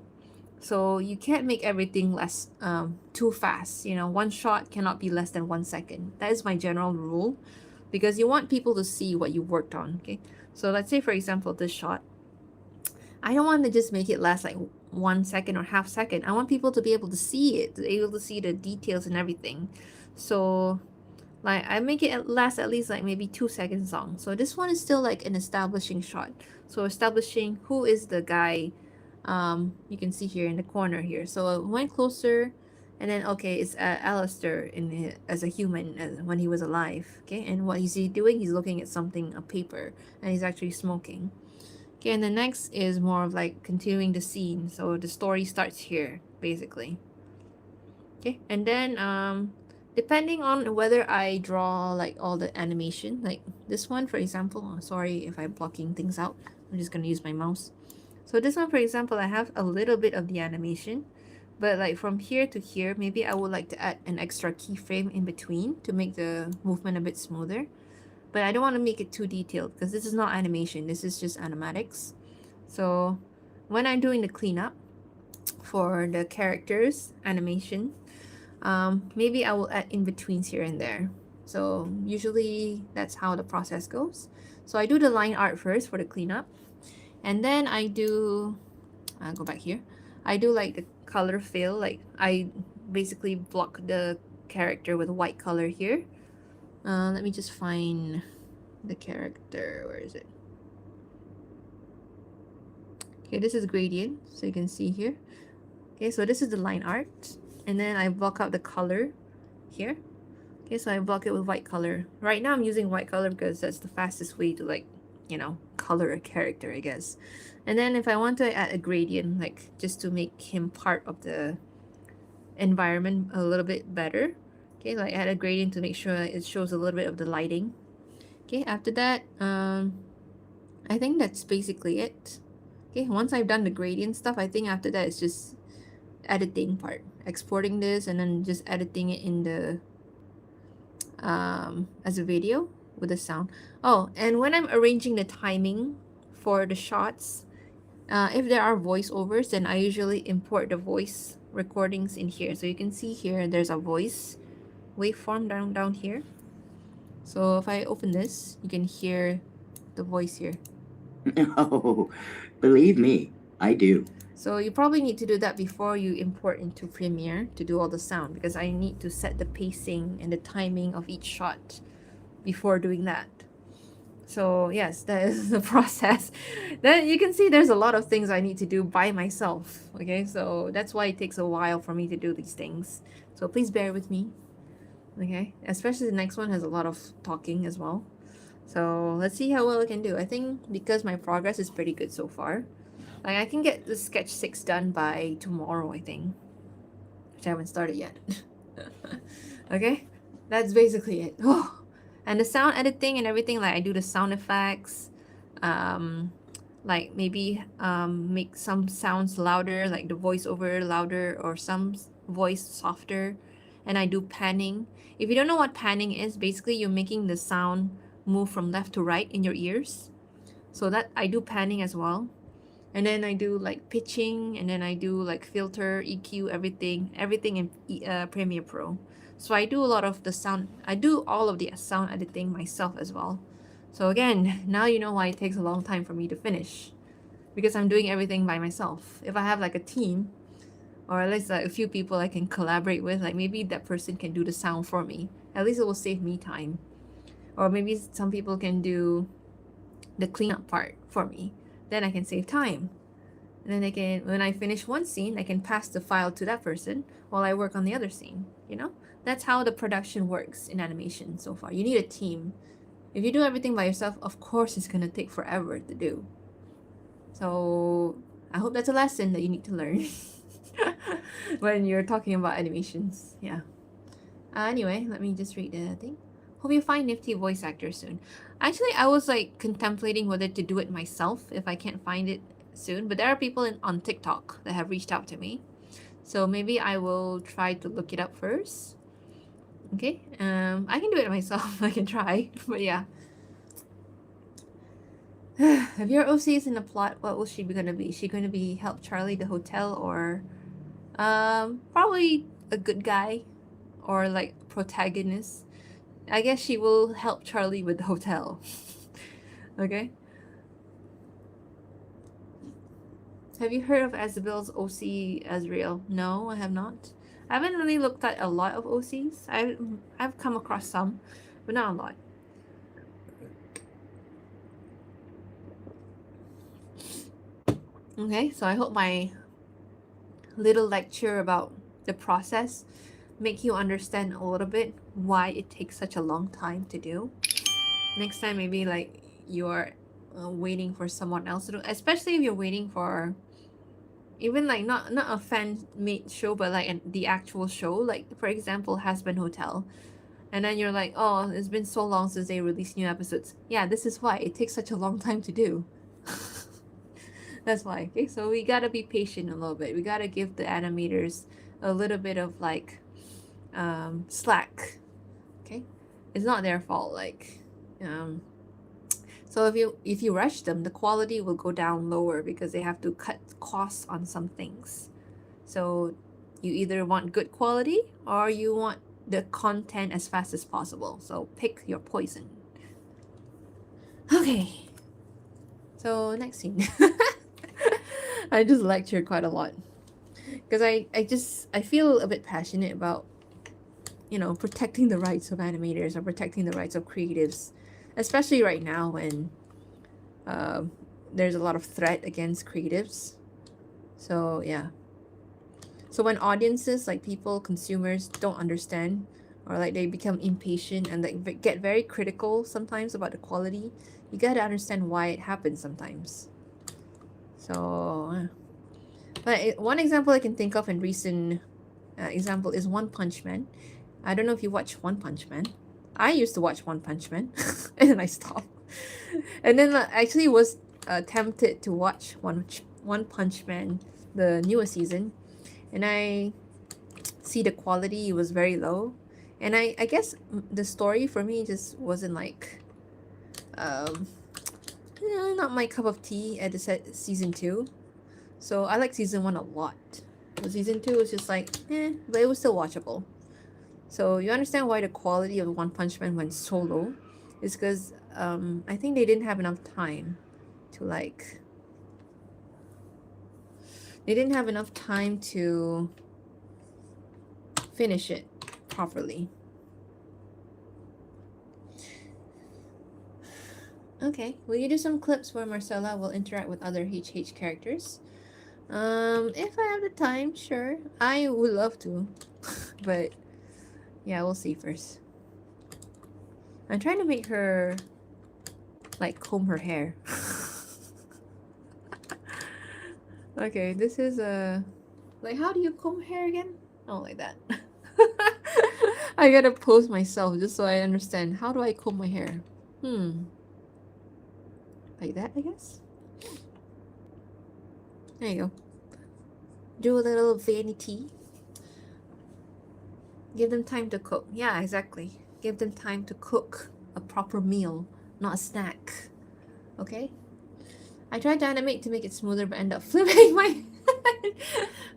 So you can't make everything less too fast. You know, one shot cannot be less than 1 second. That is my general rule, because you want people to see what you worked on. Okay, so let's say for example this shot, I don't want to just make it last like 1 second or half second. I want people to be able to see it, to be able to see the details and everything. So like I make it last at least like maybe 2 seconds long. So this one is still like an establishing shot. So establishing who is the guy. You can see here in the corner here. So I went closer, and then okay, it's Alistair as a human when he was alive. Okay, and what is he doing? He's looking at something, a paper, and he's actually smoking. Okay, and the next is more of like continuing the scene. So the story starts here, basically. Okay, and then depending on whether I draw like all the animation, like this one for example, sorry if I'm blocking things out, I'm just gonna use my mouse. So this one for example, I have a little bit of the animation, but like from here to here, maybe I would like to add an extra keyframe in between to make the movement a bit smoother. But I don't want to make it too detailed because this is not animation, this is just animatics. So when I'm doing the cleanup for the characters animation, maybe I will add in-betweens here and there. So usually that's how the process goes. So I do the line art first for the cleanup, and then I do, I'll go back here. I do like the color fill, like I basically block the character with white color here. Let me just find the character, where is it? Okay, this is gradient, so you can see here. Okay, so this is the line art, and then I block out the color here. Okay, so I block it with white color. Right now I'm using white color because that's the fastest way to like, you know, color a character, I guess. And then if I want to add a gradient, like just to make him part of the environment a little bit better, okay, like add a gradient to make sure it shows a little bit of the lighting. Okay, after that, I think that's basically it. Okay, once I've done the gradient stuff, I think after that it's just editing part, exporting this and then just editing it in the as a video with the sound. Oh, and when I'm arranging the timing for the shots, if there are voiceovers, then I usually import the voice recordings in here. So you can see here there's a voice waveform down here. So if I open this, you can hear the voice here. Oh, believe me, I do. So you probably need to do that before you import into Premiere to do all the sound, because I need to set the pacing and the timing of each shot before doing that. So yes, that is the process. Then you can see there's a lot of things I need to do by myself. Okay, so that's why it takes a while for me to do these things. So please bear with me. Okay, especially the next one has a lot of talking as well. So let's see how well I can do. I think because my progress is pretty good so far, like I can get the sketch 6 done by tomorrow, I think, which I haven't started yet. Okay, that's basically it. Oh, and the sound editing and everything, like I do the sound effects, like maybe make some sounds louder, like the voiceover louder or some voice softer, and I do panning. If you don't know what panning is, basically you're making the sound move from left to right in your ears. So that I do panning as well. And then I do like pitching, and then I do like filter, EQ, everything in Premiere Pro. So I do a lot of the sound, I do all of the sound editing myself as well. So again, now you know why it takes a long time for me to finish, because I'm doing everything by myself. If I have like a team, or at least like a few people I can collaborate with, like maybe that person can do the sound for me. At least it will save me time. Or maybe some people can do the cleanup part for me. Then I can save time. And then I can, when I finish one scene, I can pass the file to that person while I work on the other scene. You know, that's how the production works in animation so far. You need a team. If you do everything by yourself, of course it's gonna take forever to do. So I hope that's a lesson that you need to learn when you're talking about animations. Yeah. Anyway, let me just read the thing. Hope you find nifty voice actor soon. Actually, I was like contemplating whether to do it myself if I can't find it soon, but there are people on TikTok that have reached out to me. So maybe I will try to look it up first. Okay, I can do it myself. I can try, but yeah. If your OC is in the plot, what will she be gonna be? Is she gonna be help Charlie the hotel, or probably a good guy, or like protagonist? I guess she will help Charlie with the hotel. Okay. Have you heard of Isabel's OC Azrael? No, I have not. I haven't really looked at a lot of OCs. I've come across some, but not a lot. Okay, so I hope my little lecture about the process make you understand a little bit why it takes such a long time to do. Next time, maybe like you're waiting for someone else to do, especially if you're waiting for even like not a fan made show, but like the actual show. Like for example, Husband Hotel, and then you're like, oh, it's been so long since they released new episodes. Yeah, this is why it takes such a long time to do. That's why. Okay, so we gotta be patient a little bit. We gotta give the animators a little bit of like slack. Okay, it's not their fault. Like, so if you rush them, the quality will go down lower because they have to cut costs on some things. So you either want good quality or you want the content as fast as possible. So pick your poison. Okay. So next scene. I just lectured quite a lot because I feel a bit passionate about protecting the rights of animators or protecting the rights of creatives, especially right now when there's a lot of threat against creatives. So yeah. So when audiences, like people, consumers, don't understand, or like they become impatient and like get very critical sometimes about the quality, you gotta understand why it happens sometimes. So, but one example I can think of in recent example is One Punch Man. I don't know if you watch One Punch Man. I used to watch One Punch Man, and then I stopped. And then actually was tempted to watch One Punch Man, the newest season, and I see the quality was very low, and I guess the story for me just wasn't like um not my cup of tea at the season 2. So I like season 1 a lot. So season 2 was just like but it was still watchable. So you understand why the quality of One Punch Man went so low is because I think they didn't have enough time to like finish it properly. Okay, will you do some clips where Marcella will interact with other HH characters? If I have the time, sure. I would love to. But yeah, we'll see first. I'm trying to make her like comb her hair. Okay, this is like how do you comb hair again? Oh, like that. I gotta pose myself just so I understand. How do I comb my hair? Like that, I guess. There you go. Do a little vanity. Give them time to cook. Yeah, exactly. Give them time to cook a proper meal, not a snack. Okay? I tried to animate to make it smoother but end up flipping my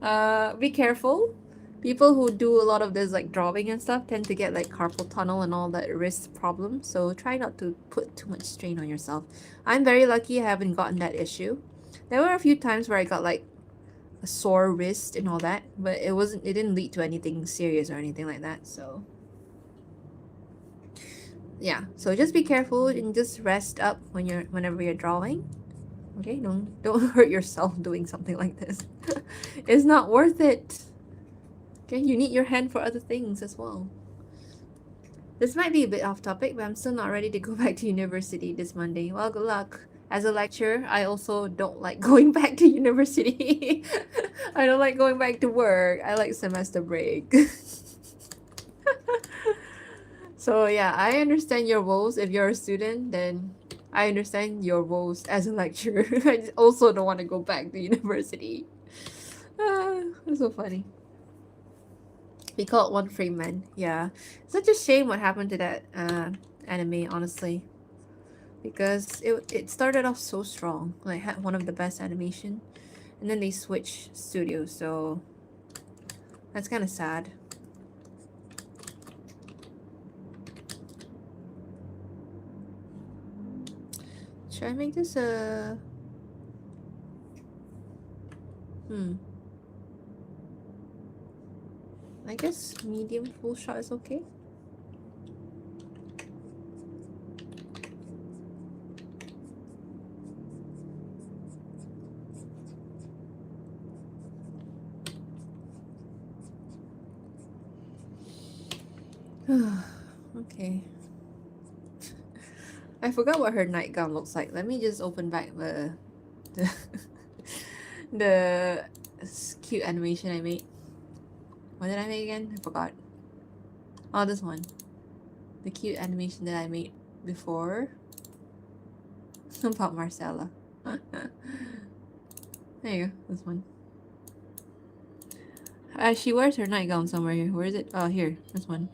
head. Be careful. People who do a lot of this like drawing and stuff tend to get like carpal tunnel and all that wrist problem. So try not to put too much strain on yourself. I'm very lucky I haven't gotten that issue. There were a few times where I got like a sore wrist and all that, but it didn't lead to anything serious or anything like that. So yeah, so just be careful and just rest up whenever you're drawing. Okay, don't hurt yourself doing something like this. It's not worth it. Okay, you need your hand for other things as well. This might be a bit off topic, but I'm still not ready to go back to university this Monday. Well, good luck. As a lecturer, I also don't like going back to university. I don't like going back to work. I like semester break. So yeah, I understand your woes. If you're a student, then I understand your woes as a lecturer. I also don't want to go back to university. That's so funny. We call it One Frame Man. Yeah. Such a shame what happened to that anime, honestly. Because it started off so strong. Like had one of the best animation. And then they switched studios, so that's kinda sad. Should I make this a I guess medium full shot is okay. Okay. I forgot what her nightgown looks like. Let me just open back the the cute animation I made. What did I make again? I forgot. Oh, this one. The cute animation that I made before. About Marcella. There you go. This one. She wears her nightgown somewhere here. Where is it? Oh, here. This one.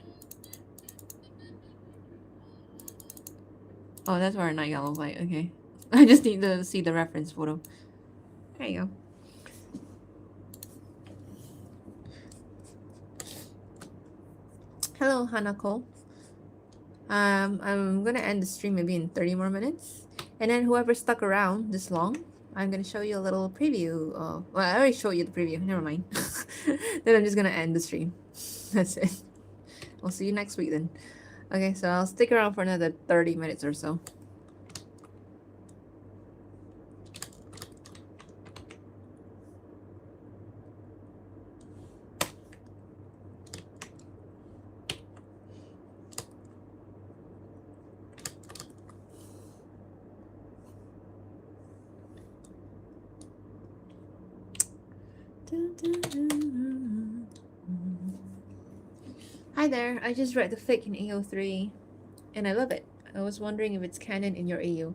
Oh, that's what her nightgown looks like. Okay. I just need to see the reference photo. There you go. Hello, Hanako. I'm gonna end the stream maybe in 30 more minutes. And then whoever stuck around this long, I'm gonna show you a little preview. Well, I already showed you the preview. Never mind. Then I'm just gonna end the stream. That's it. We'll see you next week then. Okay, so I'll stick around for another 30 minutes or so. Hi there, I just read the fic in AO3 and I love it. I was wondering if it's canon in your AU.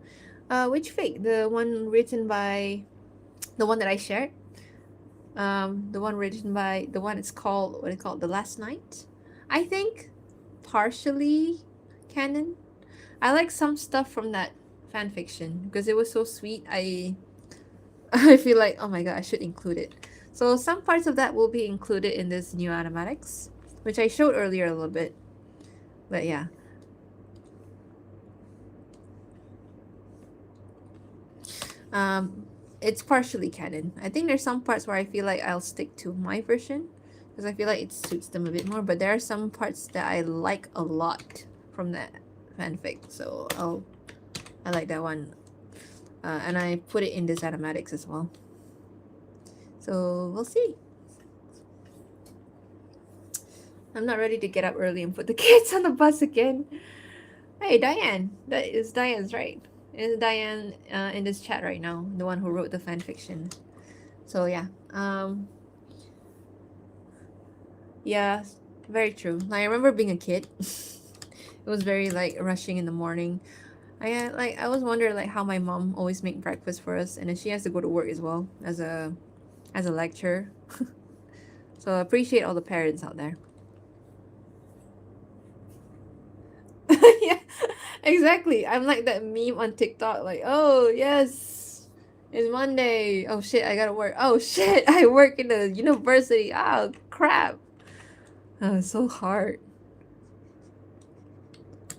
Which fic? The one written by the one that I shared? The one written by the one it's called what it called The Last Night? I think partially canon. I like some stuff from that fan fiction because it was so sweet. I feel like oh my god, I should include it. So some parts of that will be included in this new animatics, which I showed earlier a little bit. But yeah. It's partially canon. I think there's some parts where I feel like I'll stick to my version because I feel like it suits them a bit more. But there are some parts that I like a lot from that fanfic, so I like that one, and I put it in this animatics as well. So we'll see. I'm not ready to get up early and put the kids on the bus again. Hey, Diane. That is Diane's right. Is Diane in this chat right now? The one who wrote the fan fiction. So yeah. Yeah, very true. I remember being a kid. It was very like rushing in the morning. I was wondering like how my mom always make breakfast for us, and then she has to go to work as well as a lecturer. So I appreciate all the parents out there. Yeah, exactly. I'm like that meme on TikTok, like, oh yes, it's Monday. Oh shit, I gotta work. Oh shit, I work in the university. Oh crap. Oh, it's so hard.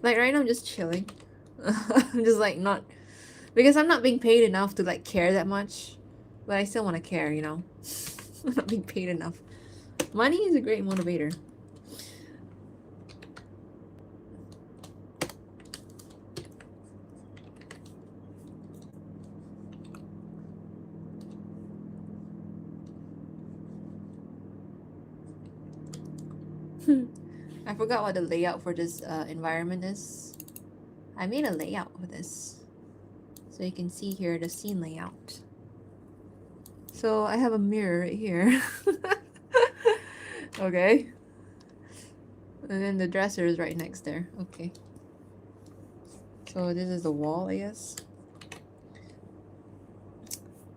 Like right now I'm just chilling. I'm just like not because I'm not being paid enough to like care that much. But I still want to care, you know. I'm not being paid enough. Money is a great motivator. I forgot what the layout for this environment is. I made a layout for this. So you can see here the scene layout. So I have a mirror right here. Okay. And then the dresser is right next there. Okay. So this is the wall, I guess.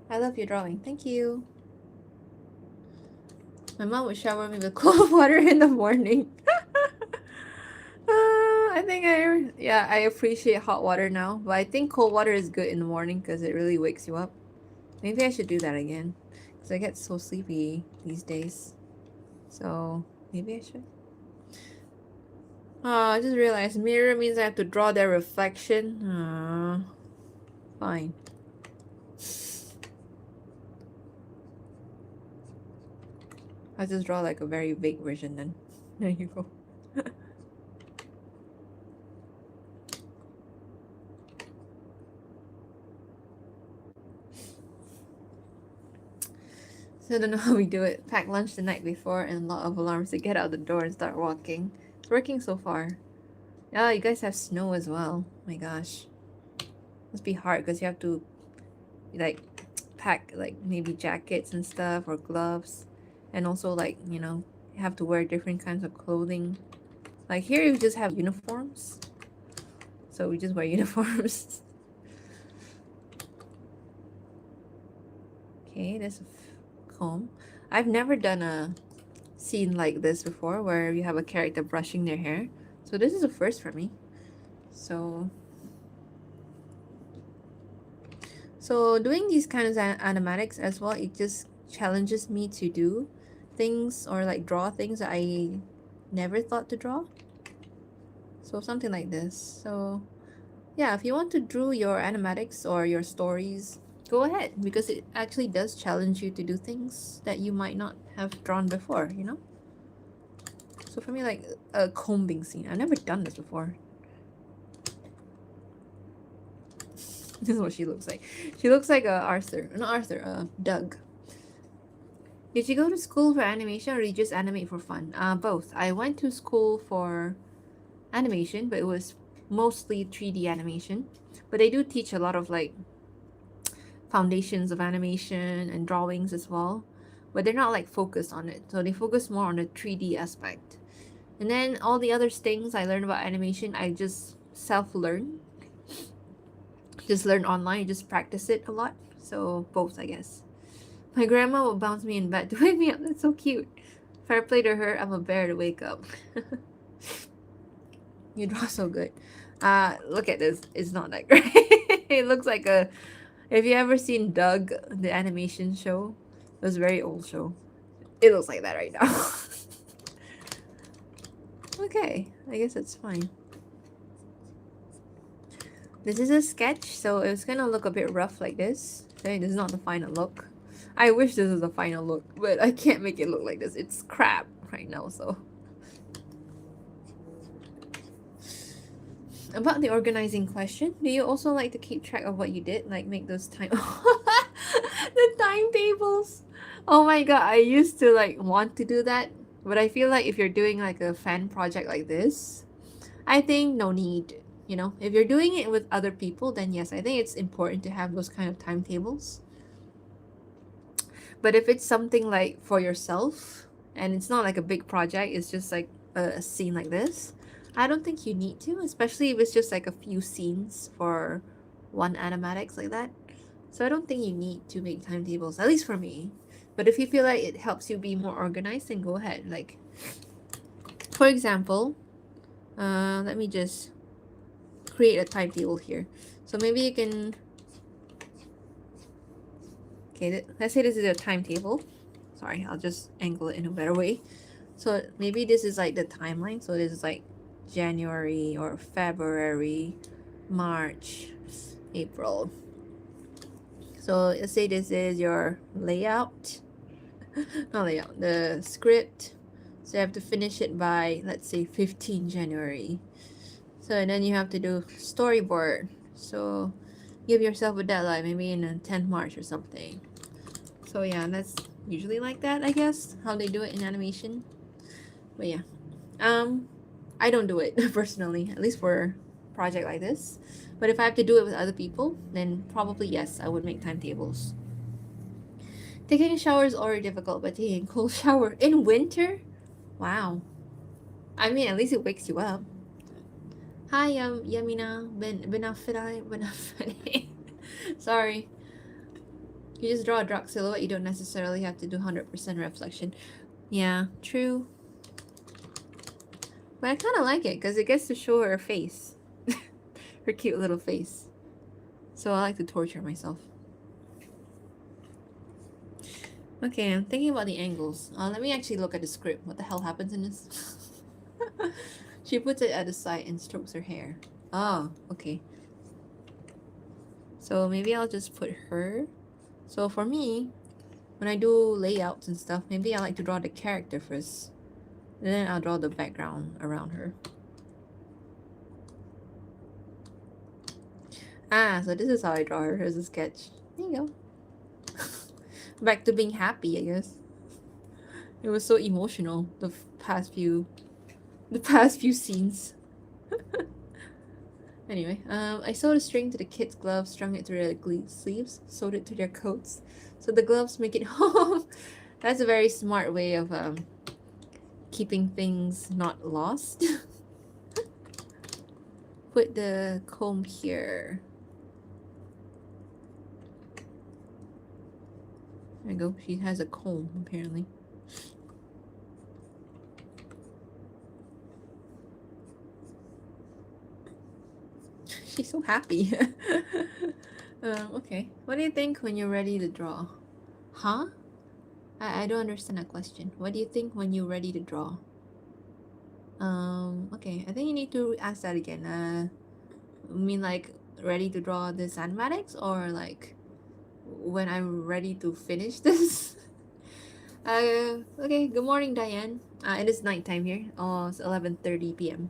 I love your drawing. Thank you. My mom would shower me with cold water in the morning. I think I appreciate hot water now, but I think cold water is good in the morning because it really wakes you up. Maybe I should do that again because I get so sleepy these days. So maybe I should. Oh, I just realized mirror means I have to draw their reflection. Fine. I'll just draw like a very vague version then. There you go. So I don't know how we do it. Pack lunch the night before and a lot of alarms to get out the door and start walking. It's working so far. Yeah, you guys have snow as well. My gosh. Must be hard because you have to like pack like maybe jackets and stuff or gloves. And also like, you know, you have to wear different kinds of clothing. Like here you just have uniforms. So we just wear uniforms. Okay, there's a comb. I've never done a scene like this before where you have a character brushing their hair. So this is a first for me. So doing these kinds of animatics as well, it just challenges me to do things or like draw things that I never thought to draw. So something like this. So yeah, if you want to draw your animatics or your stories, go ahead because it actually does challenge you to do things that you might not have drawn before, you know? So for me, like a combing scene, I've never done this before. This is what she looks like. She looks like Doug. Did you go to school for animation or did you just animate for fun? Both. I went to school for animation, but it was mostly 3D animation. But they do teach a lot of like foundations of animation and drawings as well. But they're not like focused on it. So they focus more on the 3D aspect. And then all the other things I learned about animation, I just self-learn. Just learn online, just practice it a lot. So both, I guess. My grandma would bounce me in bed to wake me up. That's so cute. Fair play to her. I'm a bear to wake up. You draw so good. Look at this. It's not that great. It looks like a. Have you ever seen Doug, the animation show? It was a very old show. It looks like that right now. Okay, I guess it's fine. This is a sketch, so it's gonna look a bit rough like this. Okay, this is not the final look. I wish this was the final look, but I can't make it look like this. It's crap right now, so. About the organizing question, do you also like to keep track of what you did? Like make those time the timetables. Oh my god, I used to like want to do that, but I feel like if you're doing like a fan project like this, I think no need. You know, if you're doing it with other people, then yes, I think it's important to have those kind of timetables. But if it's something like for yourself and it's not like a big project, it's just like a scene like this, I don't think you need to, especially if it's just like a few scenes for one animatics like that. So I don't think you need to make timetables, at least for me. But if you feel like it helps you be more organized, then go ahead. Like, for example, let me just create a timetable here. So maybe you can. Okay, let's say this is a timetable. Sorry, I'll just angle it in a better way. So maybe this is like the timeline. So this is like January or February, March, April. So let's say this is your layout. Not layout, the script. So you have to finish it by, let's say, 15 January. So and then you have to do storyboard. So give yourself a deadline, maybe in 10th March or something. So yeah, that's usually like that, I guess, how they do it in animation. But yeah, I don't do it personally, at least for a project like this. But if I have to do it with other people, then probably yes, I would make timetables. Taking a shower is already difficult, but taking a cold shower in winter? Wow. I mean, at least it wakes you up. Hi, Yamina Benafide. Sorry. You just draw a dark silhouette. You don't necessarily have to do 100% reflection. Yeah, true. But I kind of like it because it gets to show her face. Her cute little face. So I like to torture myself. Okay, I'm thinking about the angles. Let me actually look at the script. What the hell happens in this? She puts it at the side and strokes her hair. Oh, okay. So maybe I'll just put her. So for me, when I do layouts and stuff, maybe I like to draw the character first. And then I'll draw the background around her. Ah, so this is how I draw her as a sketch. There you go. Back to being happy, I guess. It was so emotional the past few scenes. Anyway, I sewed a string to the kids' gloves, strung it through their sleeves, sewed it to their coats, so the gloves make it home. That's a very smart way of keeping things not lost. Put the comb here. There you go. She has a comb, apparently. She's so happy. Okay. What do you think when you're ready to draw? Huh? I don't understand that question. What do you think when you're ready to draw? Okay. I think you need to ask that again. I mean like ready to draw this animatics or like when I'm ready to finish this? Okay. Good morning, Diane. It is nighttime here. Oh, it's 11:30 p.m.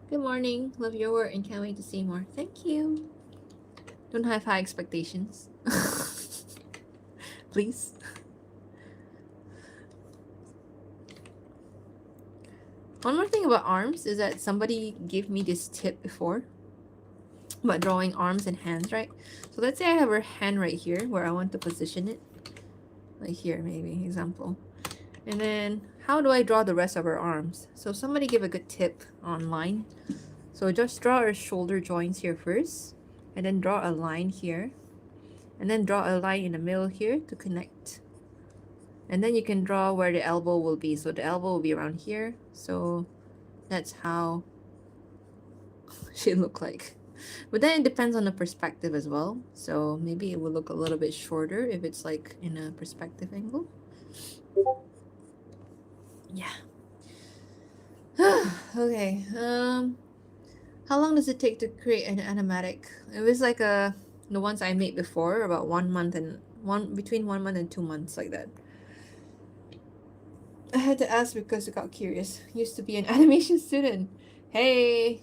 Good morning. Love your work and can't wait to see more. Thank you. Don't have high expectations. Please. One more thing about arms is that somebody gave me this tip before about drawing arms and hands, right? So let's say I have her hand right here where I want to position it. Like here, maybe, example. And then how do I draw the rest of her arms? So somebody give a good tip online. So just draw her shoulder joints here first, and then draw a line here, and then draw a line in the middle here to connect. And then you can draw where the elbow will be. So the elbow will be around here. So that's how she look like. But then it depends on the perspective as well. So maybe it will look a little bit shorter if it's like in a perspective angle. Yeah. Okay. How long does it take to create an animatic? It was like the ones I made before, about 1 month and between 1 month and 2 months, like that. I had to ask because I got curious. Used to be an animation student. Hey,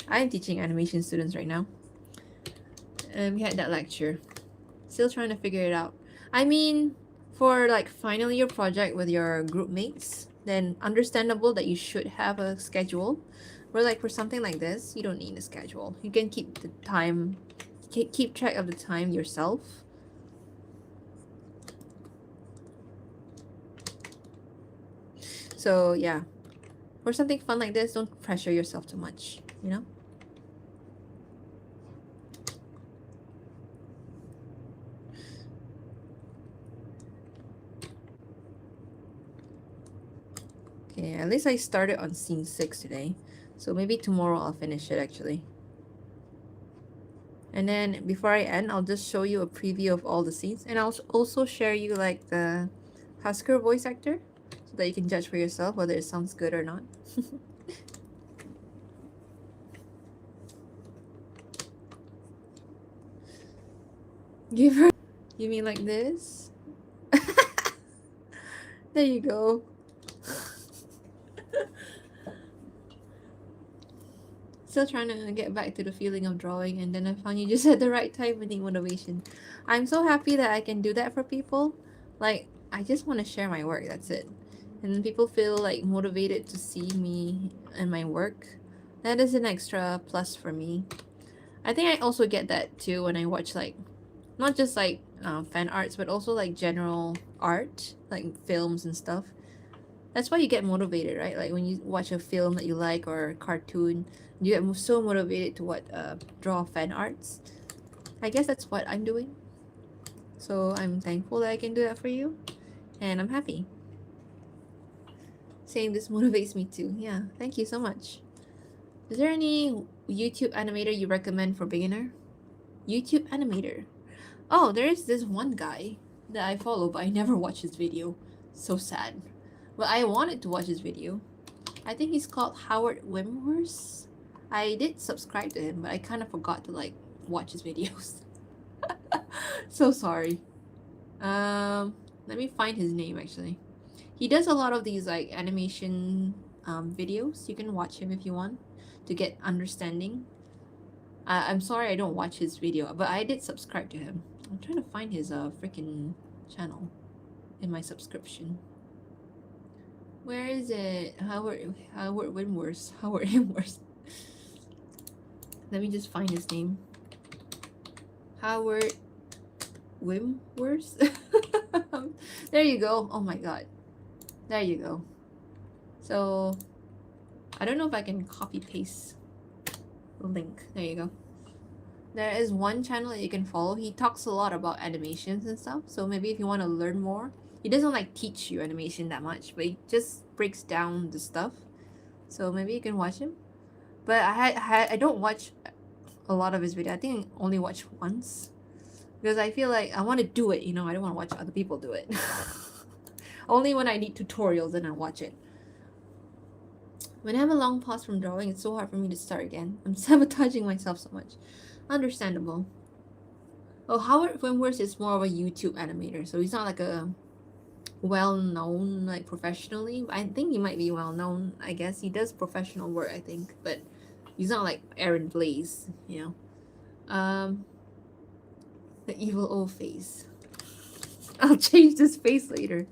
I'm teaching animation students right now. And we had that lecture. Still trying to figure it out. I mean, for like final year project with your group mates, then understandable that you should have a schedule. But like for something like this, you don't need a schedule. You can keep the time, keep track of the time yourself. So yeah, for something fun like this, don't pressure yourself too much, you know? Okay, at least I started on scene 6 today. So maybe tomorrow I'll finish it actually. And then before I end, I'll just show you a preview of all the scenes. And I'll also share you like the Husker voice actor so that you can judge for yourself whether it sounds good or not. Give her. You mean like this? There you go. Still trying to get back to the feeling of drawing, and then I found you just at the right time with the motivation. I'm so happy that I can do that for people. Like, I just want to share my work, that's it. And then people feel like motivated to see me and my work. That is an extra plus for me. I think I also get that too when I watch like, not just like fan arts, but also like general art, like films and stuff. That's why you get motivated, right? Like when you watch a film that you like or a cartoon, you get so motivated to draw fan arts. I guess that's what I'm doing. So I'm thankful that I can do that for you, and I'm happy. saying this motivates me too. Yeah, thank you so much. Is there any YouTube animator you recommend for beginner? YouTube animator. Oh, there is this one guy that I follow, but I never watch his video. So sad. But I wanted to watch his video. I think he's called Howard Wimworth. I did subscribe to him, but I kind of forgot to like watch his videos. So sorry. Let me find his name actually. He does a lot of these like animation videos. You can watch him if you want to get understanding. I'm sorry I don't watch his video, but I did subscribe to him. I'm trying to find his freaking channel in my subscription. Where is it? Howard Wimworth. Howard Wimworth. Let me just find his name. Howard Wimworth. There you go. Oh my god. There you go. So I don't know if I can copy paste the link. There you go. There is one channel that you can follow. He talks a lot about animations and stuff. So maybe if you want to learn more, he doesn't like teach you animation that much, but he just breaks down the stuff. So maybe you can watch him. But I don't watch a lot of his video. I think I only watch once because I feel like I want to do it. You know, I don't want to watch other people do it. Only when I need tutorials, then I watch it. When I have a long pause from drawing, it's so hard for me to start again. I'm sabotaging myself so much. Understandable. Oh, Howard Wimworth is more of a YouTube animator, so he's not like a well-known like professionally. I think he might be well-known. I guess he does professional work, I think, but he's not like Aaron Blaze, you know. The evil old face. I'll change this face later.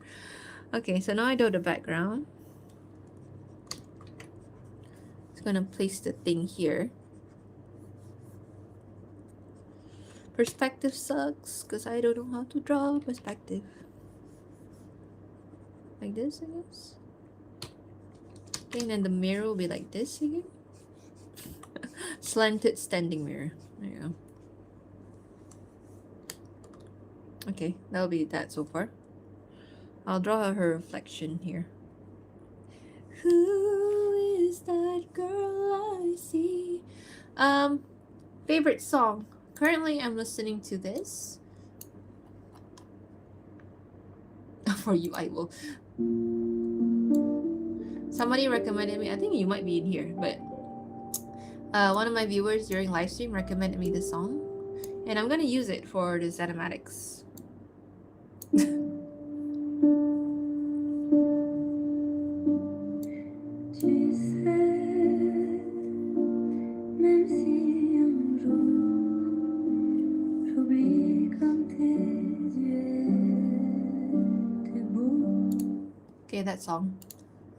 Okay, so now I do the background. Just gonna place the thing here. Perspective sucks because I don't know how to draw perspective. Like this, I guess. Okay, and then the mirror will be like this again. Slanted standing mirror. There you go. Okay, that'll be that so far. I'll draw her reflection here. Who is that girl I see? Favorite song. Currently, I'm listening to this. For you, I will. Somebody recommended me. I think you might be in here, but one of my viewers during live stream recommended me this song, and I'm gonna use it for this animatics. Okay, that song.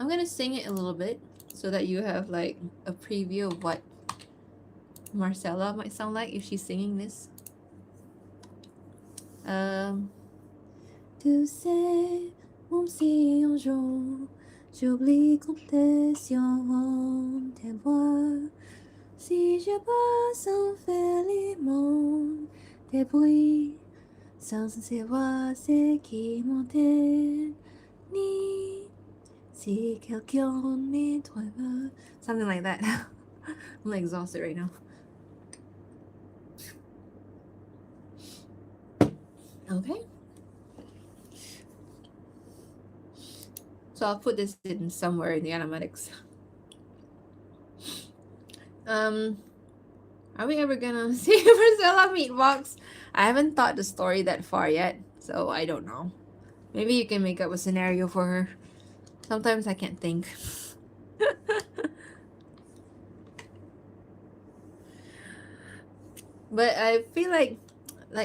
I'm gonna sing it a little bit so that you have like a preview of what Marcella might sound like if she's singing this. Tu sais, même si un jour j'oublie compter sur tes voix, si je passe en félimon des bruits, sans savoir ce qui m'entraîne, ni si quelqu'un me trouve. Something like that. I'm like exhausted right now. Okay. So I'll put this in somewhere in the animatics. Are we ever gonna see Marcella Meatbox? I haven't thought the story that far yet, so I don't know. Maybe you can make up a scenario for her. Sometimes I can't think. But I feel like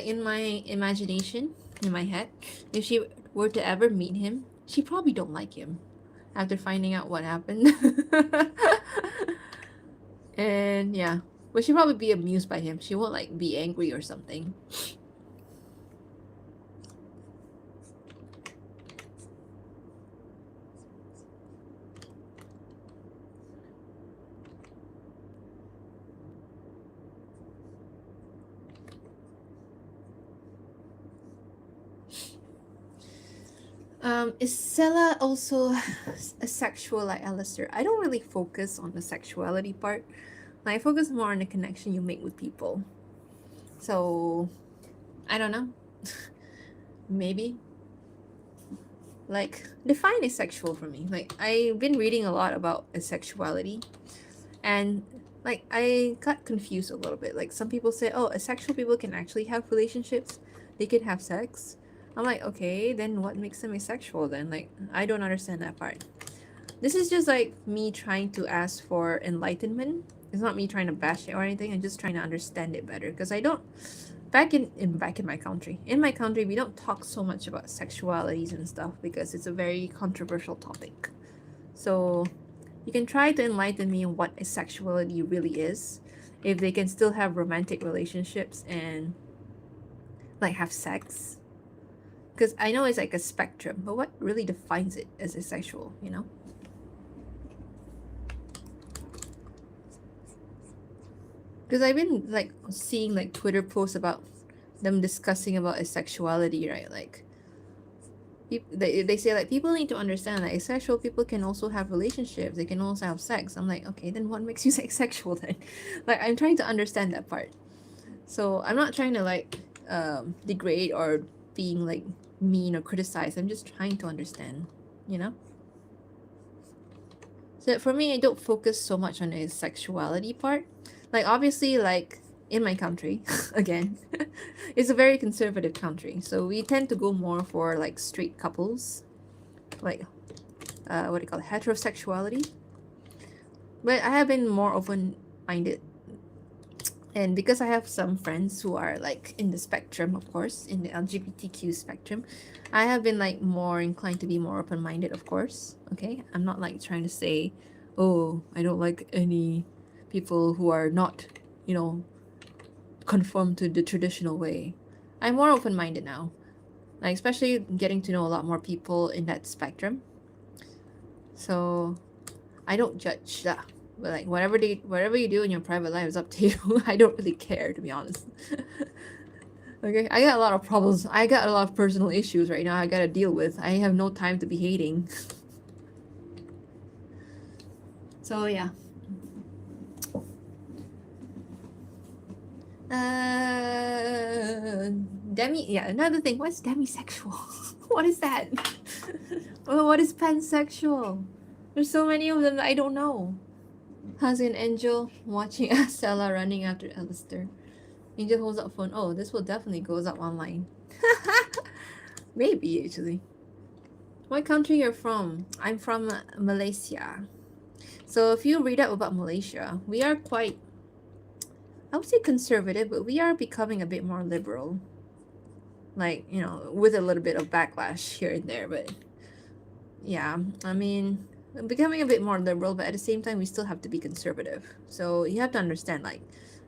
in my imagination, in my head, if she were to ever meet him, she probably don't like him after finding out what happened. And yeah, but she'd probably be amused by him. She won't like be angry or something. Is Sella also asexual like Alistair? I don't really focus on the sexuality part. I focus more on the connection you make with people. So, I don't know. Maybe. Like, define asexual for me. Like, I've been reading a lot about asexuality. And, like, I got confused a little bit. Like, some people say, oh, asexual people can actually have relationships. They can have sex. I'm like, okay, then what makes them asexual then? Like, I don't understand that part. This is just like me trying to ask for enlightenment. It's not me trying to bash it or anything. I'm just trying to understand it better because I don't. Back in my country, we don't talk so much about sexualities and stuff because it's a very controversial topic. So you can try to enlighten me on what asexuality really is, if they can still have romantic relationships and like have sex. Because I know it's like a spectrum, but what really defines it as asexual, you know? Because I've been like seeing like Twitter posts about them discussing about asexuality, right? Like they say like people need to understand that asexual people can also have relationships, they can also have sex. I'm like, okay, then what makes you asexual then? Like I'm trying to understand that part. So I'm not trying to like degrade or being like mean or criticize. I'm just trying to understand, you know? So for me, I don't focus so much on the sexuality part. Like obviously, like in my country, again, it's a very conservative country, so we tend to go more for like straight couples, like what do you call it, heterosexuality. But I have been more open-minded, and because I have some friends who are like in the spectrum, of course, in the LGBTQ spectrum, I have been like more inclined to be more open-minded, of course. Okay, I'm not like trying to say, oh, I don't like any people who are not, you know, conform to the traditional way. I'm more open-minded now, like especially getting to know a lot more people in that spectrum. So I don't judge that. But like whatever you do in your private life is up to you. I don't really care, to be honest. Okay, I got a lot of problems. I got a lot of personal issues right now I gotta deal with. I have no time to be hating. So yeah. Yeah, another thing. What's demisexual? What is that? What is pansexual? There's so many of them that I don't know. How's an angel watching Stella running after Alistair? Angel holds up phone. Oh, this will definitely goes up online. Maybe actually. What country you're from? I'm from Malaysia. So if you read up about Malaysia, we are quite, I would say conservative, but we are becoming a bit more liberal. Like, you know, with a little bit of backlash here and there, but yeah, I mean, becoming a bit more liberal, but at the same time, we still have to be conservative. So you have to understand, like,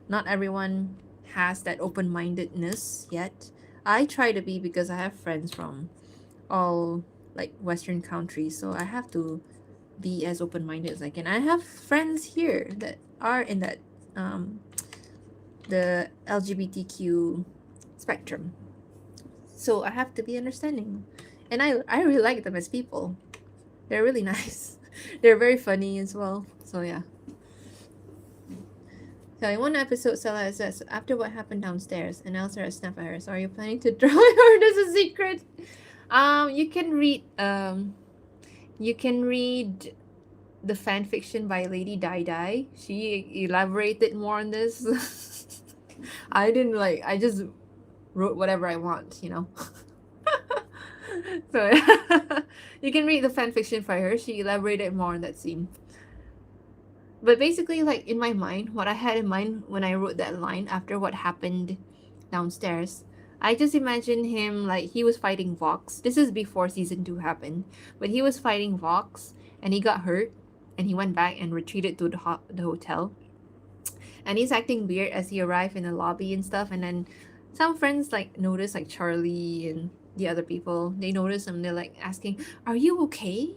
not everyone has that open-mindedness yet. I try to be because I have friends from all like Western countries, so I have to be as open-minded as I can. I have friends here that are in that the LGBTQ spectrum, so I have to be understanding, and I really like them as people. They're really nice. They're very funny as well. So yeah. So in one episode, Stella says, after what happened downstairs, and Elsa snapped at her, so are you planning to draw it or there's a secret? You can read the fan fiction by Lady Dai Dai. She elaborated more on this. I didn't like, I just wrote whatever I want, you know. So you can read the fan fiction by her. She elaborated more on that scene. But basically, like in my mind, what I had in mind when I wrote that line after what happened downstairs, I just imagined him like he was fighting Vox. This is before season 2 happened, but he was fighting Vox and he got hurt and he went back and retreated to the hotel. And he's acting weird as he arrived in the lobby and stuff. And then some friends like notice, like Charlie and the other people, they notice him. They're like asking, "Are you okay?"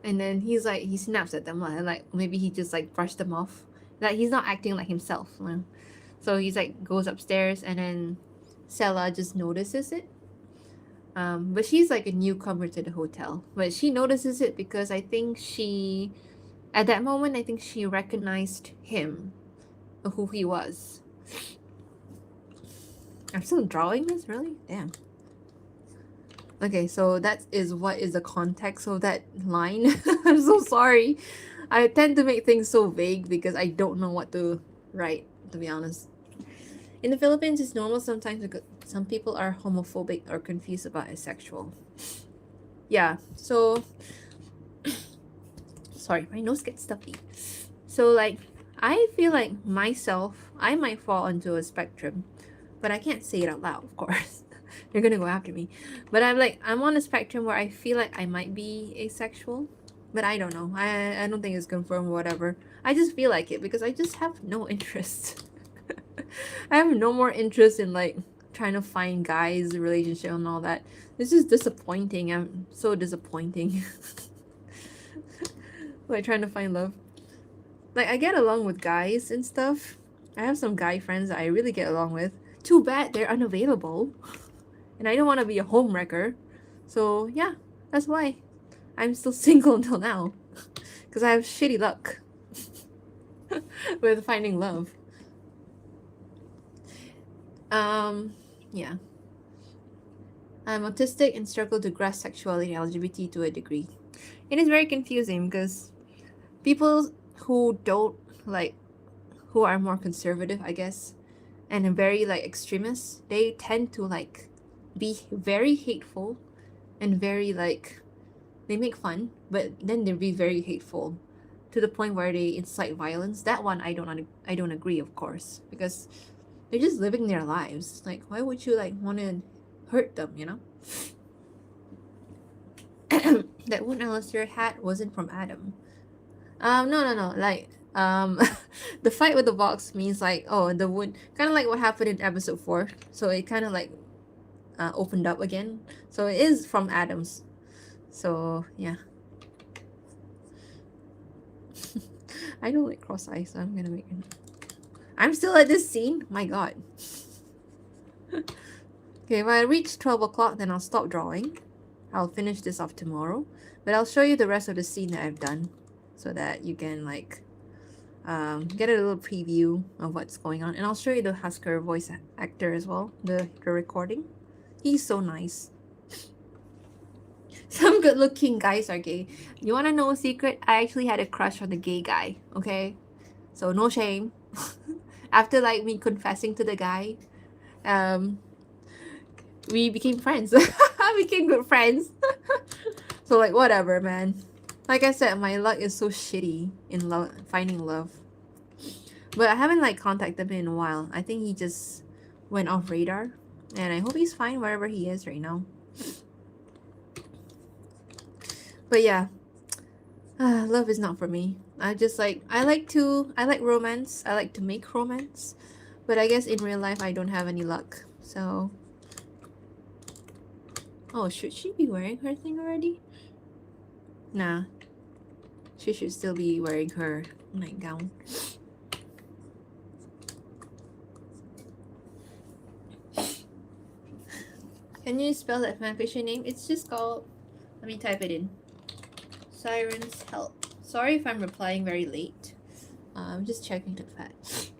And then he's like, he snaps at them, like maybe he just like brushed them off. That he's not acting like himself. So he's like goes upstairs, and then Sella just notices it. But she's like a newcomer to the hotel. But she notices it because I think at that moment, I think she recognized him, who he was. I'm still drawing this, really? Damn. Okay, so that is what is the context of that line. I'm so sorry. I tend to make things so vague because I don't know what to write, to be honest. In the Philippines, it's normal sometimes because some people are homophobic or confused about asexual. Yeah, so sorry, my nose gets stuffy. So like I feel like myself, I might fall into a spectrum, but I can't say it out loud, of course. They're gonna go after me. But I'm on a spectrum where I feel like I might be asexual, but I don't know. I don't think it's confirmed or whatever. I just feel like it because I just have no interest. I have no more interest in like trying to find guys, relationship and all that. It's just disappointing. I'm so disappointing. Like trying to find love. Like I get along with guys and stuff. I have some guy friends that I really get along with. Too bad they're unavailable. And I don't want to be a homewrecker. So yeah, that's why I'm still single until now. Because I have shitty luck with finding love. Yeah. I'm autistic and struggle to grasp sexuality and LGBT to a degree. It is very confusing because people who don't like, who are more conservative, I guess, and very like extremists, they tend to like be very hateful and very like, they make fun, but then they be very hateful to the point where they incite violence. That one I don't agree, of course, because they're just living their lives. Like, why would you like want to hurt them? You know. That wouldn't unless your hat wasn't from Adam. No. Like, the fight with the box means like, oh, the wood, kind of like what happened in episode 4. So it kind of like opened up again. So it is from Adam's. So yeah. I don't like cross eyes, so I'm gonna make it. I'm still at this scene. My God. Okay, if I reach 12 o'clock, then I'll stop drawing. I'll finish this off tomorrow, but I'll show you the rest of the scene that I've done, so that you can like get a little preview of what's going on, and I'll show you the Husker voice actor as well, the recording. He's so nice. Some good-looking guys are gay. You want to know a secret? I actually had a crush on the gay guy. Okay, so no shame. After like me confessing to the guy, we became friends. We became good friends. So like whatever, man. Like I said, my luck is so shitty in finding love. But I haven't like contacted him in a while. I think he just went off radar, and I hope he's fine wherever he is right now. But yeah, love is not for me. I just like I like romance. I like to make romance, but I guess in real life I don't have any luck. So, oh, should she be wearing her thing already? Nah, she should still be wearing her nightgown. Can you spell that fanfiction name? It's just called, let me type it in. Sirens Help. Sorry if I'm replying very late. I'm just checking the fact.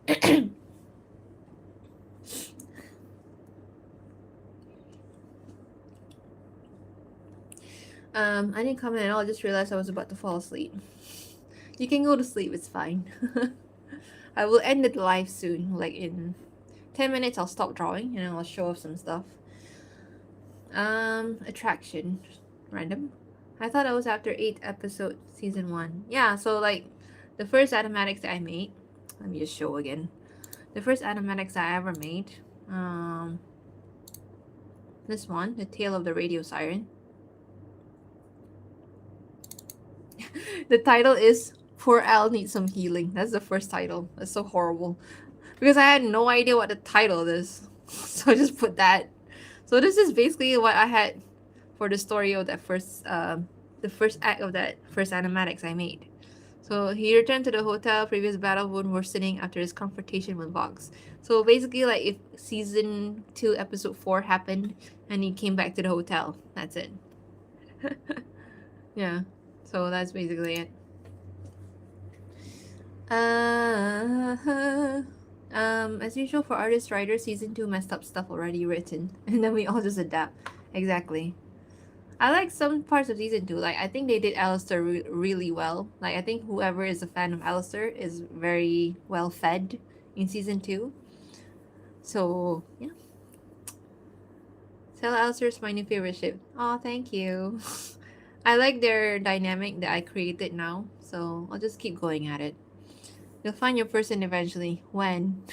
I didn't comment at all. I just realized I was about to fall asleep. You can go to sleep. It's fine. I will end the live soon. Like in 10 minutes, I'll stop drawing and I'll show off some stuff. Attraction. Random. I thought I was after 8 episode season 1. Yeah, so like the first animatics that I made. Let me just show again. The first animatics I ever made. This one, The Tale of the Radio Siren. The title is Poor Al Needs Some Healing. That's the first title. That's so horrible. Because I had no idea what the title is. So I just put that. So this is basically what I had for the story of that first, the first act of that first animatics I made. So he returned to the hotel previous battle wound worsening after his confrontation with Vox. So basically, like if season 2, episode 4 happened, and he came back to the hotel, that's it. Yeah. So that's basically it. As usual for artist writer, season 2 messed up stuff already written, and then we all just adapt. Exactly. I like some parts of season 2. Like I think they did Alistair really well. Like I think whoever is a fan of Alistair is very well fed in season 2. So yeah, Tell Alistair's my new favorite ship. Oh, thank you. I like their dynamic that I created now, so I'll just keep going at it. You'll find your person eventually. When?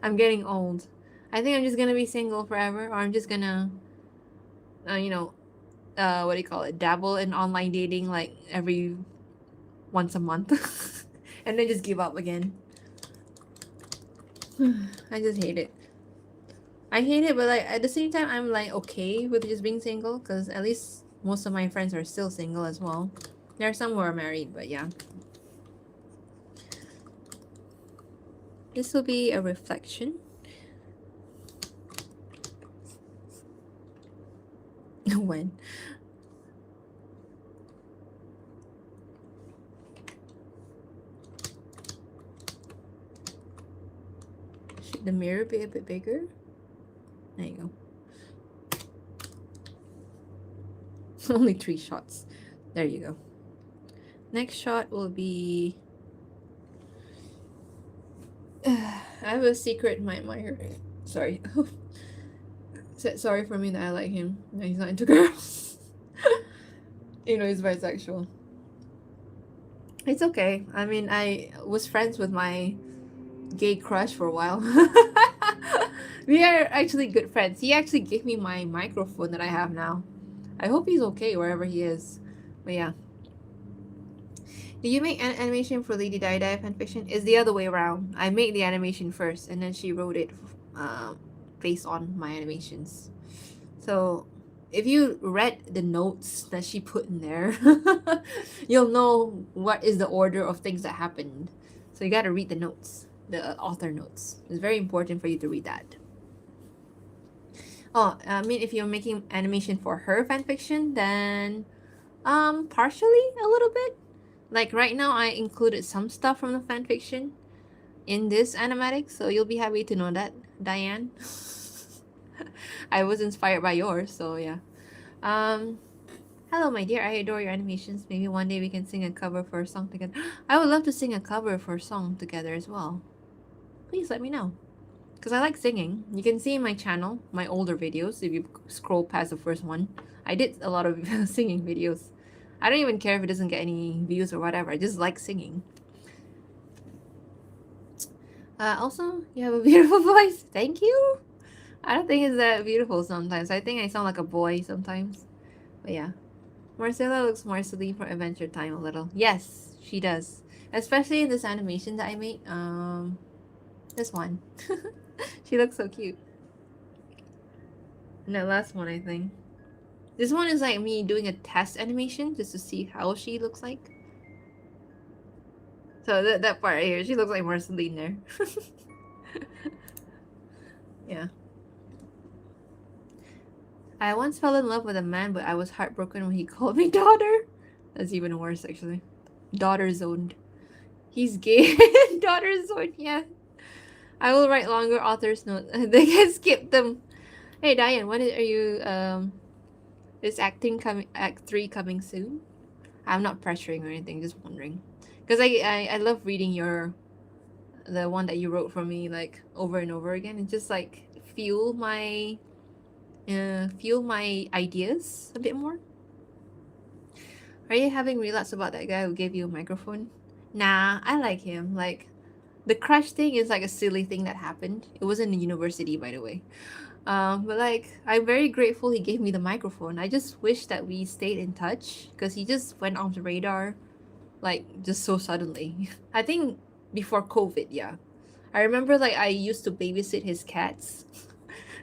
I'm getting old. I think I'm just gonna be single forever, or I'm just gonna, you know, what do you call it? Dabble in online dating like every once a month, and then just give up again. I just hate it. I hate it, but like at the same time, I'm like okay with just being single because at least most of my friends are still single as well. There are some who are married, but yeah. This will be a reflection. When? Should the mirror be a bit bigger? There you go. Only 3 shots. There you go. Next shot will be... I have a secret in my admirer. Sorry. Sorry for me that I like him. No, he's not into girls. You know, he's bisexual. It's okay. I mean, I was friends with my gay crush for a while. We are actually good friends. He actually gave me my microphone that I have now. I hope he's okay wherever he is. But yeah. Did you make an animation for Lady Di fanfiction? It's the other way around. I made the animation first, and then she wrote it based on my animations. So if you read the notes that she put in there, you'll know what is the order of things that happened. So you gotta read the notes, the author notes. It's very important for you to read that. Oh, I mean, if you're making animation for her fanfiction, then partially a little bit. Like right now, I included some stuff from the fanfiction in this animatic, so you'll be happy to know that, Diane. I was inspired by yours, so yeah. Hello, my dear. I adore your animations. Maybe one day we can sing a cover for a song together. I would love to sing a cover for a song together as well. Please let me know. Because I like singing. You can see in my channel, my older videos, if you scroll past the first one. I did a lot of singing videos. I don't even care if it doesn't get any views or whatever. I just like singing. Also, you have a beautiful voice. Thank you. I don't think it's that beautiful sometimes. I think I sound like a boy sometimes. But yeah. Marcella looks more silly for Adventure Time a little. Yes, she does. Especially in this animation that I made. This one. She looks so cute. And that last one, I think. This one is like me doing a test animation just to see how she looks like. So that part right here, she looks like Marceline there. Yeah. I once fell in love with a man, but I was heartbroken when he called me daughter. That's even worse, actually. Daughter zoned. He's gay. Daughter zoned, yeah. I will write longer author's notes. They can skip them. Hey Diane, when are you is Act 3 coming soon? I'm not pressuring or anything, just wondering. Because I love reading the one that you wrote for me like over and over again and just like fuel my ideas a bit more. Are you having relapse about that guy who gave you a microphone? Nah, I like him. Like the crush thing is like a silly thing that happened. It wasn't in university, by the way. But like I'm very grateful he gave me the microphone. I just wish that we stayed in touch because he just went off the radar like just so suddenly. I think before COVID, yeah. I remember like I used to babysit his cats.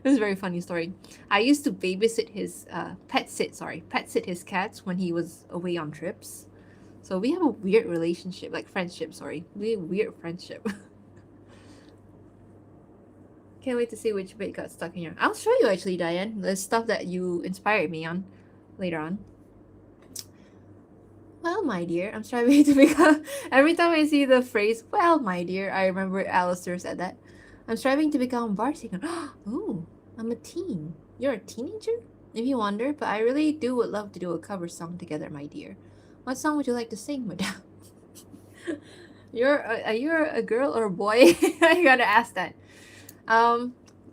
This is a very funny story. I used to babysit his pet sit his cats when he was away on trips. So we have a weird relationship, like friendship, sorry. Weird friendship. Can't wait to see which bit got stuck in your... I'll show you actually, Diane. The stuff that you inspired me on later on. Well, my dear, I'm striving to become... Every time I see the phrase, well, my dear, I remember Alistair said that. I'm striving to become a bar singer. Oh, I'm a teen. You're a teenager? If you wonder, but I really would love to do a cover song together, my dear. What song would you like to sing, madame? Are you a girl or a boy? I gotta ask that.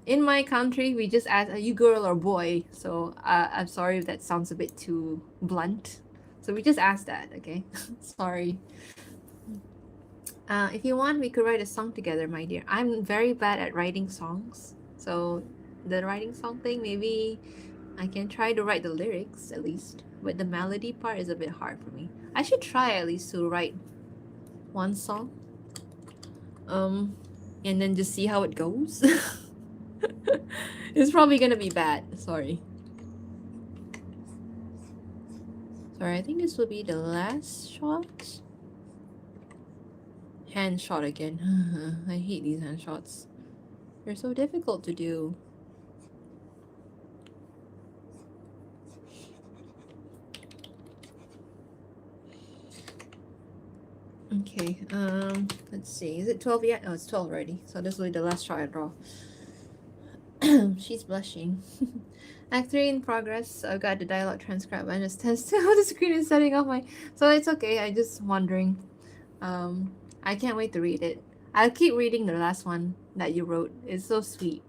In my country, we just ask, are you girl or boy? So I'm sorry if that sounds a bit too blunt. So we just ask that, okay? Sorry. If you want, we could write a song together, my dear. I'm very bad at writing songs. So the writing song thing, maybe I can try to write the lyrics at least. But the melody part is a bit hard for me. I should try at least to write one song. And then just see how it goes. It's probably gonna be bad. Sorry. Sorry, I think this will be the last shot. Hand shot again. I hate these hand shots. They're so difficult to do. Okay, let's see. Is it 12 yet? Oh, it's 12 already. So this will be the last shot I draw. She's blushing. Act 3 in progress. I've got the dialogue transcribed. I just test how the screen is setting off my... So it's okay. I just wondering. I can't wait to read it. I'll keep reading the last one that you wrote. It's so sweet.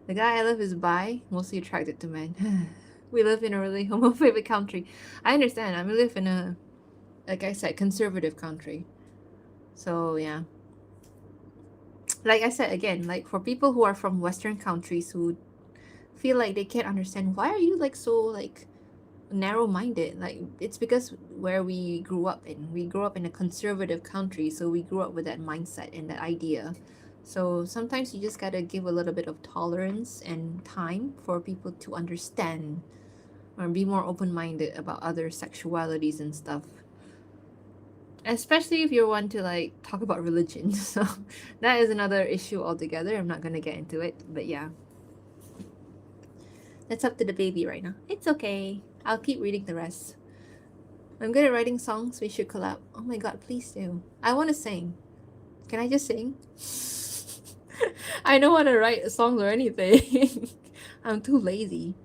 The guy I love is bi, mostly attracted to men. We live in a really homophobic country. I understand. I live in a, like I said, conservative country. So yeah. Like I said again, like for people who are from Western countries who feel like they can't understand, why are you like so like narrow-minded? Like it's because where we grew up in a conservative country, so we grew up with that mindset and that idea. So sometimes you just gotta give a little bit of tolerance and time for people to understand or be more open-minded about other sexualities and stuff, especially if you want to like talk about religion. So that is another issue altogether. I'm not gonna get into it, but yeah, that's up to the baby right now. It's okay, I'll keep reading the rest. I'm good at writing songs. We should collab. Oh my god, please do. I want to sing. Can I just sing? I don't want to write songs or anything. I'm too lazy.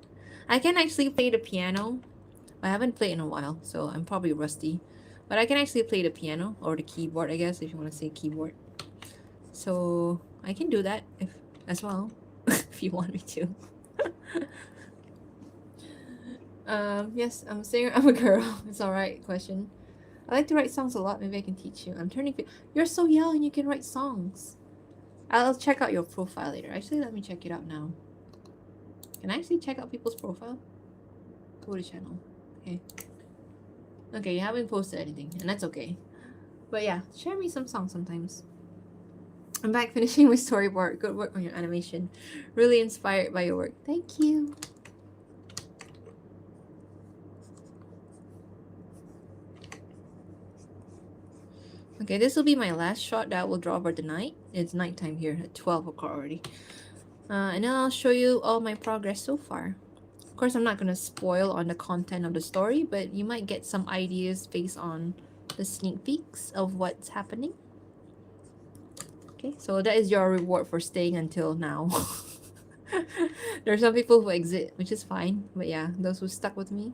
I can actually play the piano. I haven't played in a while, so I'm probably rusty. But I can actually play the piano or the keyboard, I guess, if you want to say keyboard. So I can do that as well, if you want me to. Yes, I'm a singer. I'm a girl. It's alright. Question. I like to write songs a lot. Maybe I can teach you. I'm turning... You're so young and you can write songs. I'll check out your profile later. Actually, let me check it out now. Can I actually check out people's profile? Go to channel. Okay. Okay, you haven't posted anything, and that's okay. But yeah, share me some songs sometimes. I'm back finishing my storyboard. Good work on your animation. Really inspired by your work. Thank you. Okay, this will be my last shot that I will draw for the night. It's nighttime here at 12 o'clock already. And then I'll show you all my progress so far. Of course, I'm not going to spoil on the content of the story, but you might get some ideas based on the sneak peeks of what's happening. Okay, so that is your reward for staying until now. There are some people who exit, which is fine. But yeah, those who stuck with me.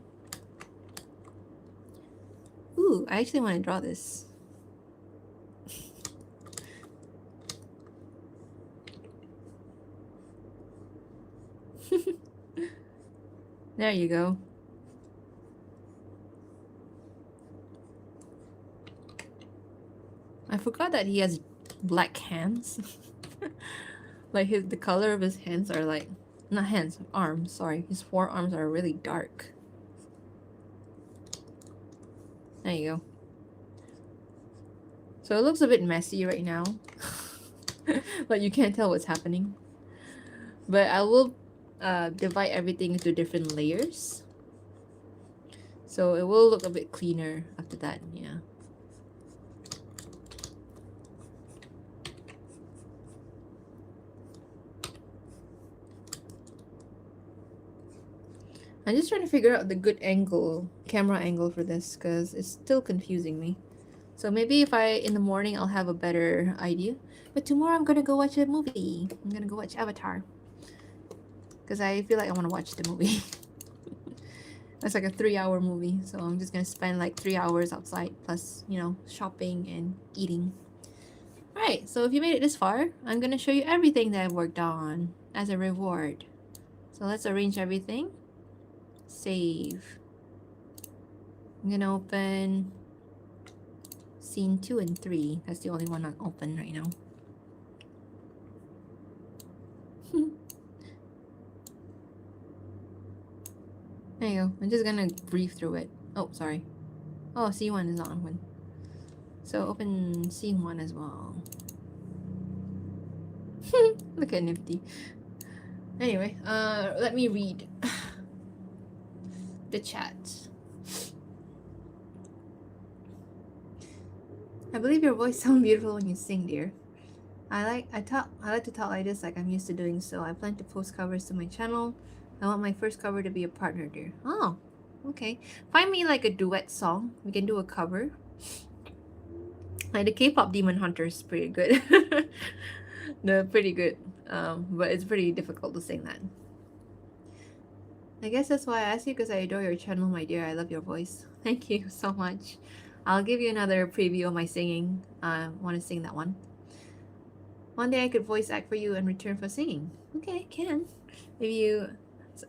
Ooh, I actually want to draw this. There you go. I forgot that he has black hands. Like the color of his hands are like, not hands, arms, sorry. His forearms are really dark. There you go. So it looks a bit messy right now. Like you can't tell what's happening. But I will divide everything into different layers. So it will look a bit cleaner after that, yeah. I'm just trying to figure out the good camera angle for this, because it's still confusing me. So maybe if in the morning, I'll have a better idea. But tomorrow I'm gonna go watch a movie. I'm gonna go watch Avatar. Because I feel like I want to watch the movie. It's like a 3-hour movie, so I'm just gonna spend like 3 hours outside, plus, shopping and eating. Alright, so if you made it this far, I'm gonna show you everything that I've worked on as a reward. So let's arrange everything. Save. I'm gonna open scene 2 and 3. That's the only one I'm open right now. There you go. I'm just gonna brief through it. Oh, sorry. Oh, C1 is not open. So open C1 as well. Look at Nifty. Anyway, let me read the chat. I believe your voice sounds beautiful when you sing, dear. I like to talk like this, like I'm used to doing so. I plan to post covers to my channel. I want my first cover to be a partner, dear. Oh, okay. Find me like a duet song. We can do a cover. Like the K-pop Demon Hunter is pretty good. They're pretty good. But it's pretty difficult to sing that. I guess that's why I asked you, because I adore your channel, my dear. I love your voice. Thank you so much. I'll give you another preview of my singing. Want to sing that one? One day I could voice act for you in return for singing. Okay, I can. If you,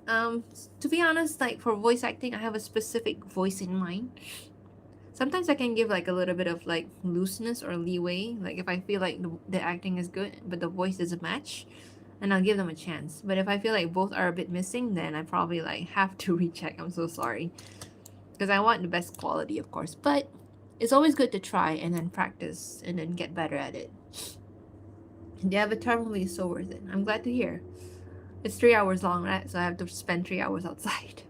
to be honest, like for voice acting, I have a specific voice in mind. Sometimes I can give like a little bit of like looseness or leeway. Like if I feel like the acting is good, but the voice doesn't match, and I'll give them a chance. But if I feel like both are a bit missing, then I probably like have to recheck. I'm so sorry. Because I want the best quality, of course. But it's always good to try and then practice and then get better at it. The Avatar movie is so worth it. I'm glad to hear. It's 3 hours long, right? So I have to spend 3 hours outside.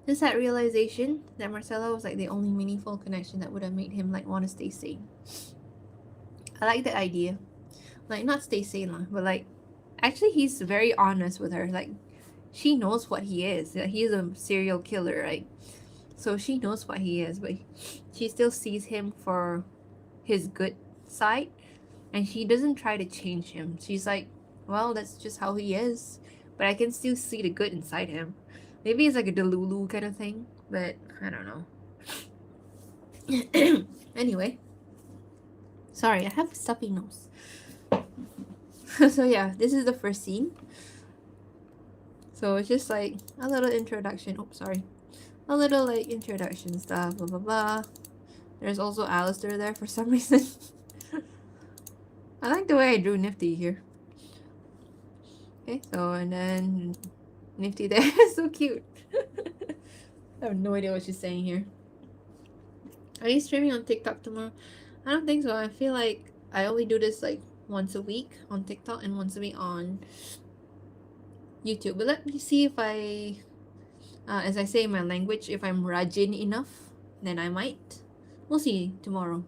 Just that realization that Marcelo was like the only meaningful connection that would have made him like want to stay sane. I like the idea. Like not stay sane, but like actually he's very honest with her. Like she knows what he is. That he is a serial killer, right? So she knows what he is, but she still sees him for his good side, and she doesn't try to change him. She's like, well, that's just how he is, but I can still see the good inside him. Maybe it's like a Delulu kind of thing, but I don't know. Anyway, sorry, I have a stuffy nose. So yeah, this is the first scene. So it's just like a little introduction. Oh, sorry. A little like introduction stuff, blah blah blah. There's also Alistair there for some reason. I like the way I drew Nifty here. Okay, so and then Nifty there. So cute. I have no idea what she's saying here. Are you streaming on TikTok tomorrow? I don't think so. I feel like I only do this like once a week on TikTok and once a week on YouTube. But let me see if I, as I say in my language, if I'm rajin enough, then I might. We'll see tomorrow.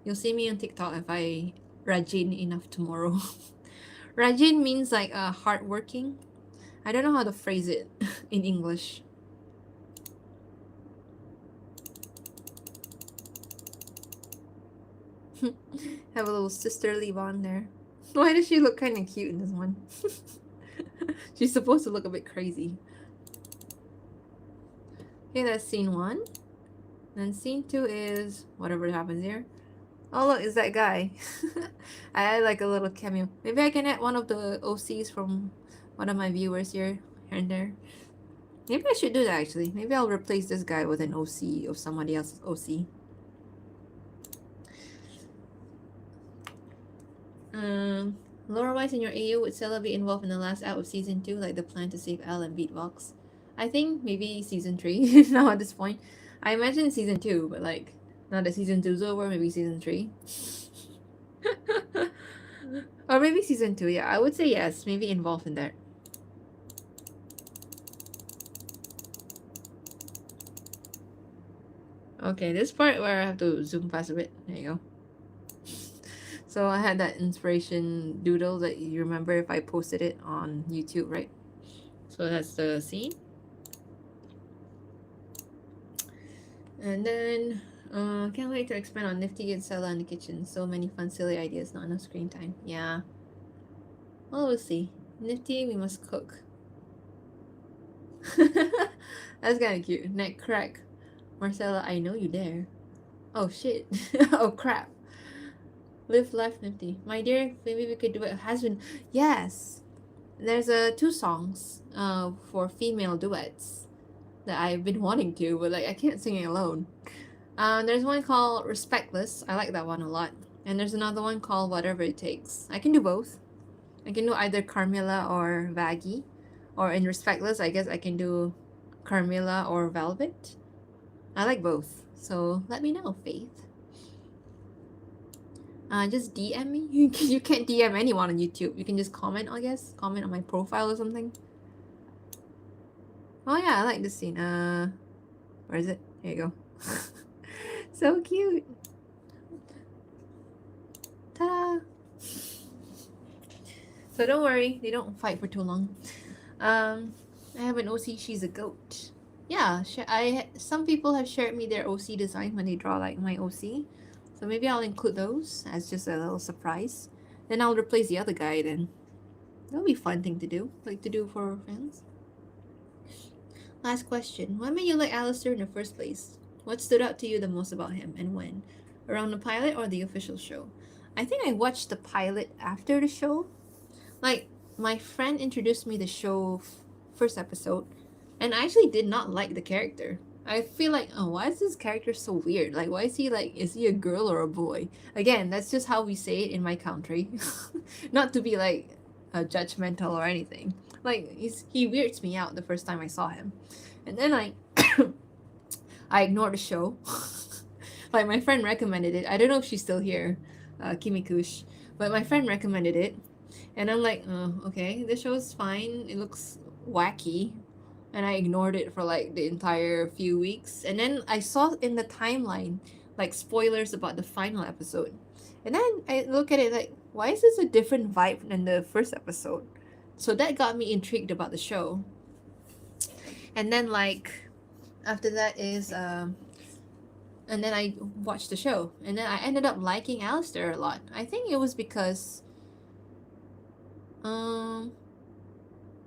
You'll see me on TikTok if I rajin enough tomorrow. Rajin means like hardworking. I don't know how to phrase it in English. Have a little sisterly bond there. Why does she look kind of cute in this one? She's supposed to look a bit crazy. Okay, that's scene 1. Then scene 2 is whatever happens here. Oh look, it's that guy. I had like a little cameo. Maybe I can add one of the OCs from one of my viewers here and there. Maybe I should do that actually. Maybe I'll replace this guy with an OC of somebody else's OC. Lore-wise in your AU, would Sela be involved in the last act of season 2, like the plan to save Elle and Beatbox? I think maybe season 3 now at this point. I imagine season 2, but like now that season 2 is over, maybe season 3. Or maybe season 2, yeah. I would say yes, maybe involved in that. Okay, this part where I have to zoom past a bit. There you go. So I had that inspiration doodle that you remember if I posted it on YouTube, right? So that's the scene. And then, can't wait to expand on Nifty and Stella in the kitchen. So many fun, silly ideas, not enough screen time. Yeah. Well, we'll see. Nifty, we must cook. That's kind of cute. Neck crack. Marcella, I know you there. Oh shit. Oh crap. Live life Nifty. My dear, maybe we could do it. Has been. Yes. There's two songs for female duets that I've been wanting to, but like I can't sing it alone. There's one called Respectless. I like that one a lot. And there's another one called Whatever It Takes. I can do both. I can do either Carmilla or Vaggie. Or in Respectless, I guess I can do Carmilla or Velvet. I like both. So let me know, Faith. Just DM me. You can't DM anyone on YouTube. You can just comment, I guess. Comment on my profile or something. Oh yeah, I like this scene. Where is it? Here you go. So cute. Ta-da! So don't worry, they don't fight for too long. I have an OC. She's a goat. Yeah, some people have shared me their OC design when they draw like my OC. So maybe I'll include those as just a little surprise. Then I'll replace the other guy. Then that'll be a fun thing to do, like to do for fans. Last question: why made you like Alistair in the first place? What stood out to you the most about him, and when? Around the pilot or the official show? I think I watched the pilot after the show. Like, my friend introduced me the show first episode, and I actually did not like the character. I feel like, oh, why is this character so weird? Like, why is he like, is he a girl or a boy? Again, that's just how we say it in my country. Not to be like judgmental or anything. Like, he weirds me out the first time I saw him. And then I ignored the show. Like, my friend recommended it. I don't know if she's still here, Kimikush, but my friend recommended it. And I'm like, oh, okay, this show's fine. It looks wacky. And I ignored it for like the entire few weeks. And then I saw in the timeline like spoilers about the final episode. And then I look at it like, why is this a different vibe than the first episode? So that got me intrigued about the show. And then like after that is and then I watched the show. And then I ended up liking Alistair a lot. I think it was because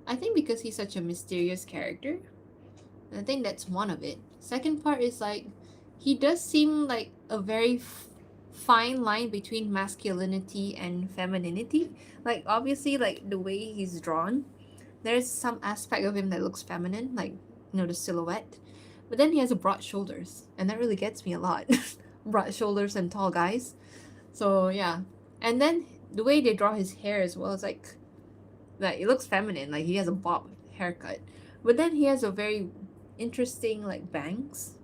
I think because he's such a mysterious character. I think that's one of it. Second part is like he does seem like a very fine line between masculinity and femininity. Like obviously like the way he's drawn, there's some aspect of him that looks feminine, like the silhouette. But then he has a broad shoulders, and that really gets me a lot. Broad shoulders and tall guys. So yeah. And then the way they draw his hair as well is like it looks feminine, like he has a bob haircut. But then he has a very interesting like bangs.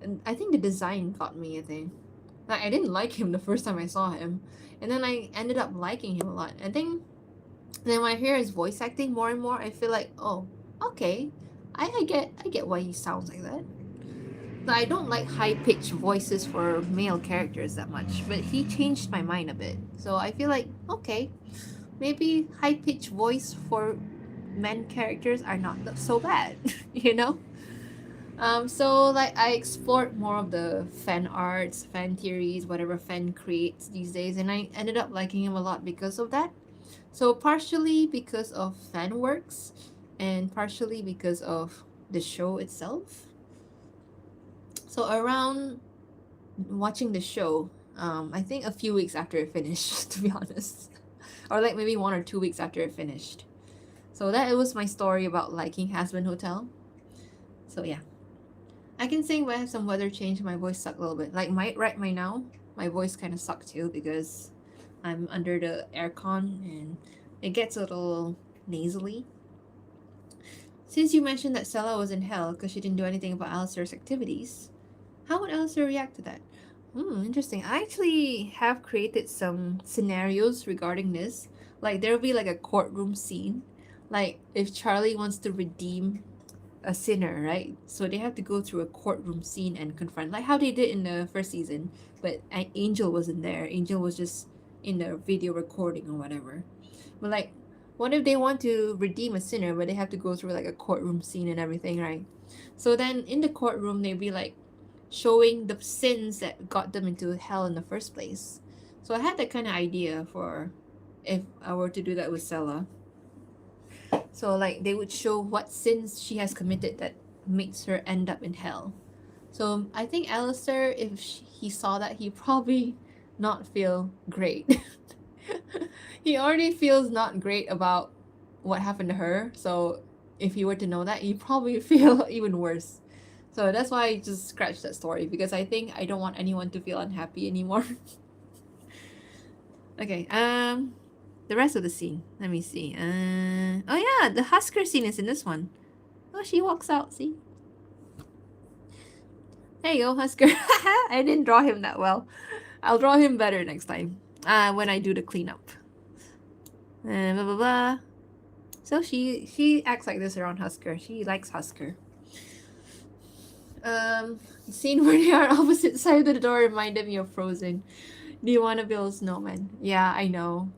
And I think the design got me, I think. Like I didn't like him the first time I saw him. And then I ended up liking him a lot. I think then when I hear his voice acting more and more, I feel like, oh, okay. I get why he sounds like that. But I don't like high pitched voices for male characters that much, but he changed my mind a bit. So I feel like, okay, maybe high pitched voice for men characters are not so bad, you know? So like I explored more of the fan arts, fan theories, whatever fan creates these days, and I ended up liking him a lot because of that. So partially because of fan works, and partially because of the show itself. So around watching the show, I think a few weeks after it finished, to be honest, or like maybe 1 or 2 weeks after it finished. So that was my story about liking Hazbin Hotel. So yeah, I can sing, but I have some weather change. My voice sucked a little bit. Like right now, my voice kind of sucked too because I'm under the aircon and it gets a little nasally. Since you mentioned that Stella was in hell because she didn't do anything about Alistair's activities, how would Alistair react to that? Interesting. I actually have created some scenarios regarding this. Like there'll be like a courtroom scene. Like if Charlie wants to redeem a sinner, right? So they have to go through a courtroom scene and confront, like how they did in the first season. But Angel wasn't there. Angel was just in the video recording or whatever. But like, what if they want to redeem a sinner, but they have to go through like a courtroom scene and everything, right? So then in the courtroom, they'd be like showing the sins that got them into hell in the first place. So I had that kind of idea for if I were to do that with Sella. So like they would show what sins she has committed that makes her end up in hell. So I think Alistair, if he saw that, he probably not feel great. He already feels not great about what happened to her. So if he were to know that, he probably feel even worse. So that's why I just scratched that story, because I think I don't want anyone to feel unhappy anymore. Okay, the rest of the scene. Let me see. Oh yeah, the Husker scene is in this one. Oh, she walks out, see? There you go, Husker. I didn't draw him that well. I'll draw him better next time. When I do the cleanup. Blah blah blah. So she acts like this around Husker. She likes Husker. Scene where they are opposite side of the door reminded me of Frozen. Do you want to build a snowman? Yeah, I know.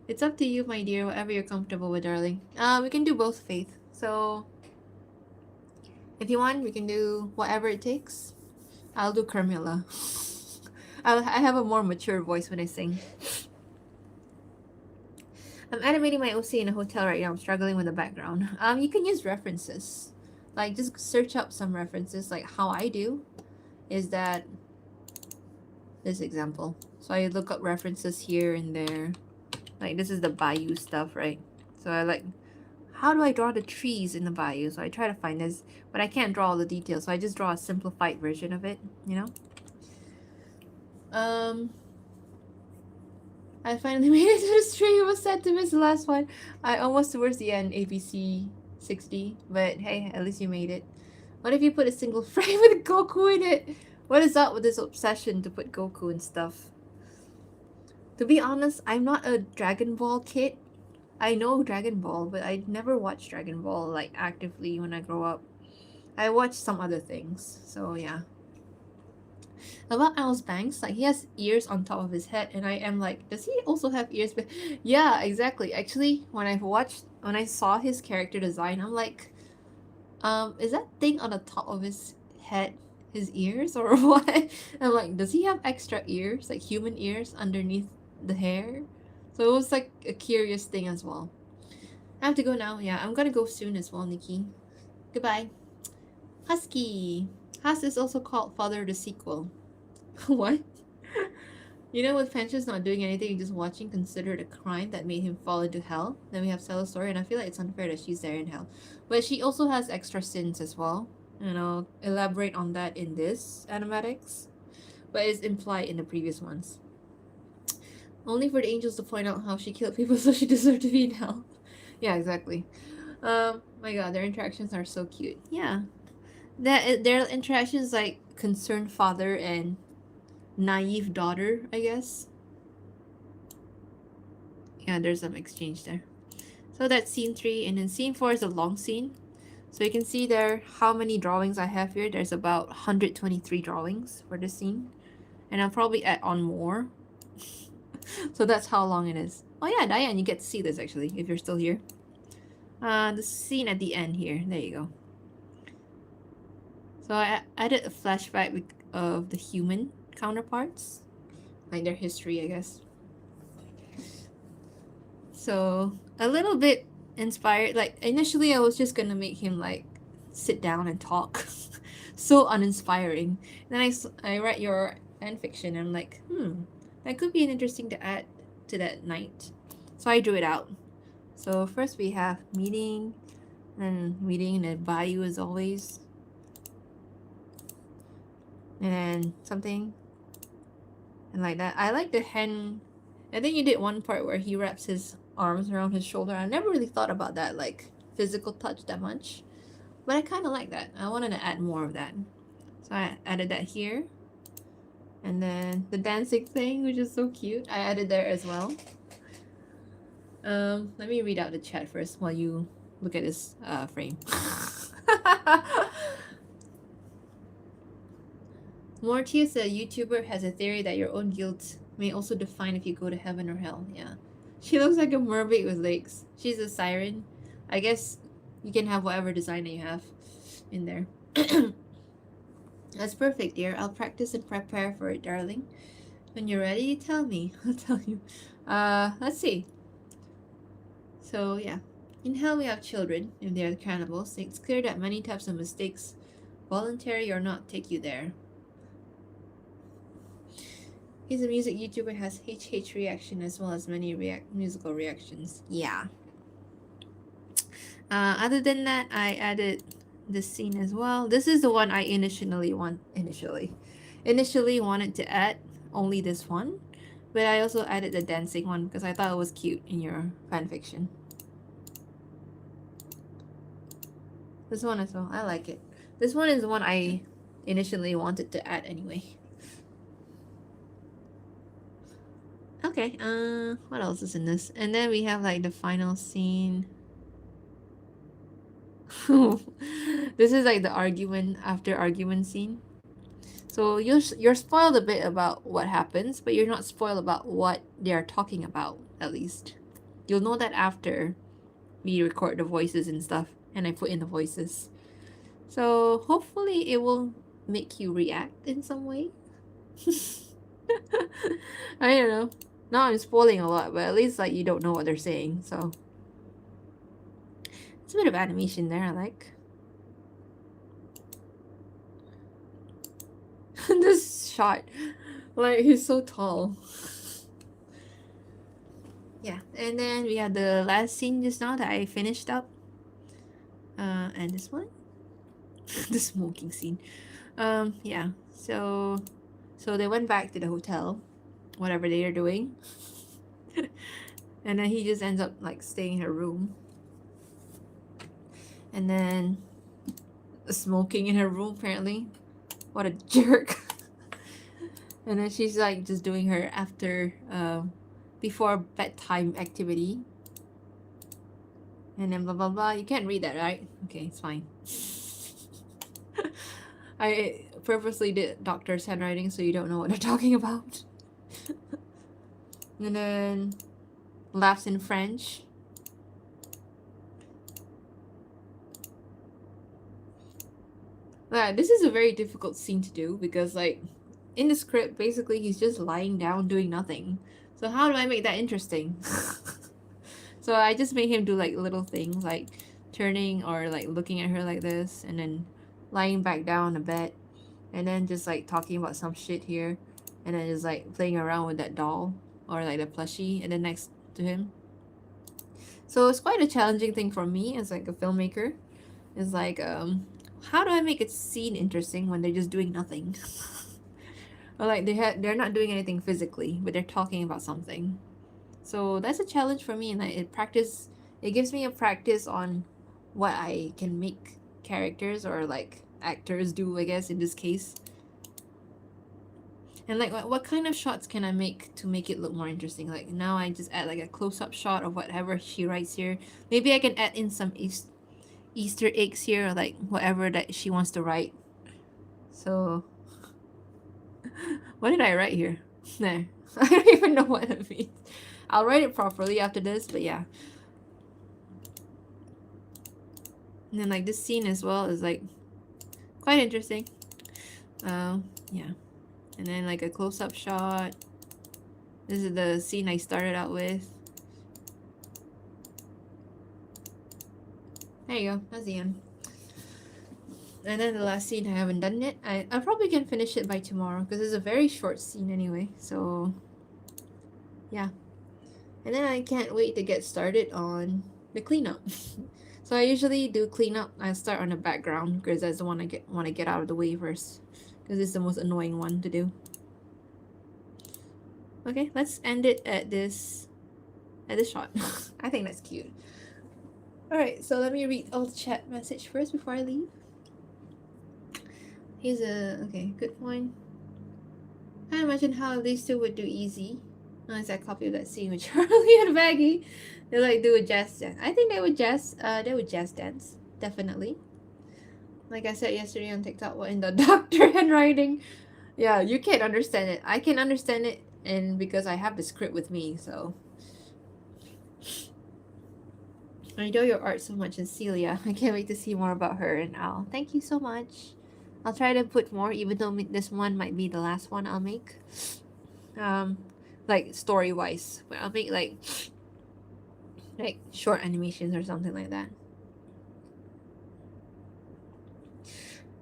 It's up to you, my dear. Whatever you're comfortable with, darling. We can do both, Faith. So if you want, we can do whatever it takes. I'll do Carmilla. I have a more mature voice when I sing. I'm animating my OC in a hotel right now. I'm struggling with the background. You can use references. Like, just search up some references. Like, how I do is that this example. So I look up references here and there. Like, this is the bayou stuff, right? So I like, how do I draw the trees in the bayou? So I try to find this, but I can't draw all the details. So I just draw a simplified version of it, you know? I finally made it to the stream. It was sad to miss the last one. I almost towards the end, ABC 60. But hey, at least you made it. What if you put a single frame with Goku in it? What is up with this obsession to put Goku and stuff? To be honest, I'm not a Dragon Ball kid. I know Dragon Ball, but I never watched Dragon Ball like actively when I grow up. I watched some other things, so yeah. About Owl's Banks, like he has ears on top of his head, and I am like, does he also have ears? But yeah, exactly. Actually, when I saw his character design, I'm like, is that thing on the top of his head his ears or what? I'm like, does he have extra ears, like human ears underneath the hair? So it was like a curious thing as well. I have to go now. Yeah, I'm gonna go soon as well, Nikki. Goodbye. Husky. Hus is also called Father of the Sequel. What? You know, with Fanfiction not doing anything and just watching considered a crime that made him fall into hell. Then we have Stella's story, and I feel like it's unfair that she's there in hell. But she also has extra sins as well. And I'll elaborate on that in this animatics. But it's implied in the previous ones. Only for the angels to point out how she killed people so she deserved to be in hell. Yeah, exactly. My god, their interactions are so cute. Yeah. Their interactions like concerned father and naive daughter, I guess. Yeah, there's some exchange there. So that's scene 3, and then scene 4 is a long scene. So you can see there how many drawings I have here. There's about 123 drawings for this scene. And I'll probably add on more. So that's how long it is. Oh yeah, Diane, you get to see this actually, if you're still here. The scene at the end here. There you go. So I added a flashback of the human counterparts. Like their history, I guess. So a little bit inspired. Like initially I was just gonna make him like sit down and talk. So uninspiring. Then I read your fanfiction and I'm like, that could be an interesting to add to that night. So I drew it out. So first we have meeting, and meeting in a bayou as always. And then something. And like that. I like the hen. I think you did one part where he wraps his arms around his shoulder. I never really thought about that, like physical touch that much. But I kind of like that. I wanted to add more of that. So I added that here. And then the dancing thing, which is so cute, I added there as well. Let me read out the chat first while you look at this frame. Mortius, a YouTuber, has a theory that your own guilt may also define if you go to heaven or hell. Yeah. She looks like a mermaid with legs. She's a siren. I guess you can have whatever design that you have in there. That's perfect, dear. I'll practice and prepare for it, darling. When you're ready, tell me. I'll tell you. Let's see. So, yeah. In hell, we have children, if they are cannibals. It's clear that many types of mistakes, voluntary or not, take you there. He's a music YouTuber, has HH reaction as well as many musical reactions. Yeah. Other than that, I added this scene as well. This is the one I initially wanted to add, only this one. But I also added the dancing one because I thought it was cute in your fanfiction. This one as well. I like it. This one is the one I initially wanted to add anyway. Okay, what else is in this? And then we have like the final scene. This is like the argument after argument scene. So you're spoiled a bit about what happens, but you're not spoiled about what they are talking about, at least. You'll know that after we record the voices and stuff, and I put in the voices. So hopefully it will make you react in some way. I don't know. Now I'm spoiling a lot, but at least like you don't know what they're saying, so it's a bit of animation there I like. This shot, like he's so tall. Yeah, and then we had the last scene just now that I finished up. And this one, the smoking scene. Yeah. So they went back to the hotel, whatever they are doing, and then he just ends up like staying in her room, and then smoking in her room apparently. What a jerk. And then she's like just doing her after before bedtime activity, and then blah blah blah. You can't read that, right? Okay, it's fine. I purposely did doctor's handwriting so you don't know what they're talking about. And then laughs in French. Yeah, this is a very difficult scene to do because like in the script basically he's just lying down doing nothing. So how do I make that interesting? So I just made him do like little things like turning or like looking at her like this and then lying back down on the bed and then just like talking about some shit here and then just like playing around with that doll or like the plushie and then next to him. So it's quite a challenging thing for me as like a filmmaker. It's like how do I make a scene interesting when they're just doing nothing? Or like they're not doing anything physically, but they're talking about something. So that's a challenge for me, and like it gives me a practice on what I can make characters or like actors do, I guess in this case. And like what kind of shots can I make to make it look more interesting? Like now I just add like a close-up shot of whatever she writes here. Maybe I can add in some Easter eggs here, or like whatever that she wants to write. So what did I write here? No, I don't even know what it means. I'll write it properly after this, but yeah. And then like this scene as well is like quite interesting. Yeah. And then like a close-up shot. This is the scene I started out with. There you go. That's the end. And then the last scene I haven't done yet. I probably can finish it by tomorrow because it's a very short scene anyway. So yeah. And then I can't wait to get started on the cleanup. So I usually do cleanup. I start on the background because that's the one I want to get out of the way first. Because it's the most annoying one to do. Okay, let's end it at this shot. I think that's cute. Alright, so let me read all the chat message first before I leave. Here's okay, good point. I imagine how these two would do easy. Unless I copy that scene with Charlie and Maggie. They like do a jazz dance. I think they would jazz dance, definitely. Like I said yesterday on TikTok, what in the doctor handwriting? Yeah, you can't understand it. I can understand it, and because I have the script with me, so I enjoy your art so much. And Celia, I can't wait to see more about her and Al. Thank you so much. I'll try to put more, even though this one might be the last one I'll make. Um, like story wise, but I'll make like short animations or something like that.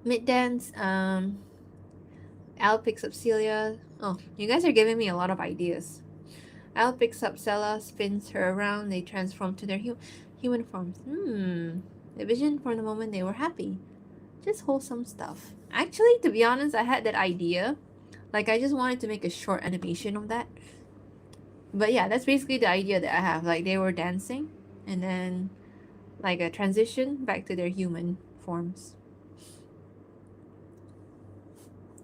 Mid dance. Al picks up Celia. Oh, you guys are giving me a lot of ideas. Al picks up Sella, spins her around. They transform to their human forms. The vision for the moment they were happy. Just wholesome stuff. Actually, to be honest, I had that idea. Like, I just wanted to make a short animation of that. But yeah, that's basically the idea that I have. Like, they were dancing, and then, like, a transition back to their human forms.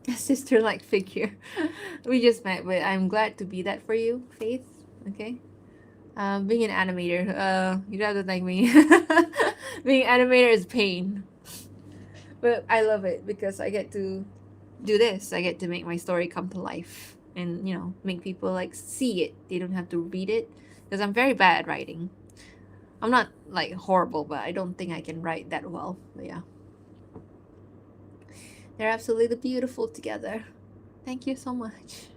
A sister-like figure. We just met, but I'm glad to be that for you, Faith. Okay? Being an animator, you don't have to thank me. Being an animator is pain, but I love it because I get to do this. I get to make my story come to life, and make people like see it. They don't have to read it because I'm very bad at writing. I'm not like horrible, but I don't think I can write that well. But yeah, they're absolutely beautiful together. Thank you so much.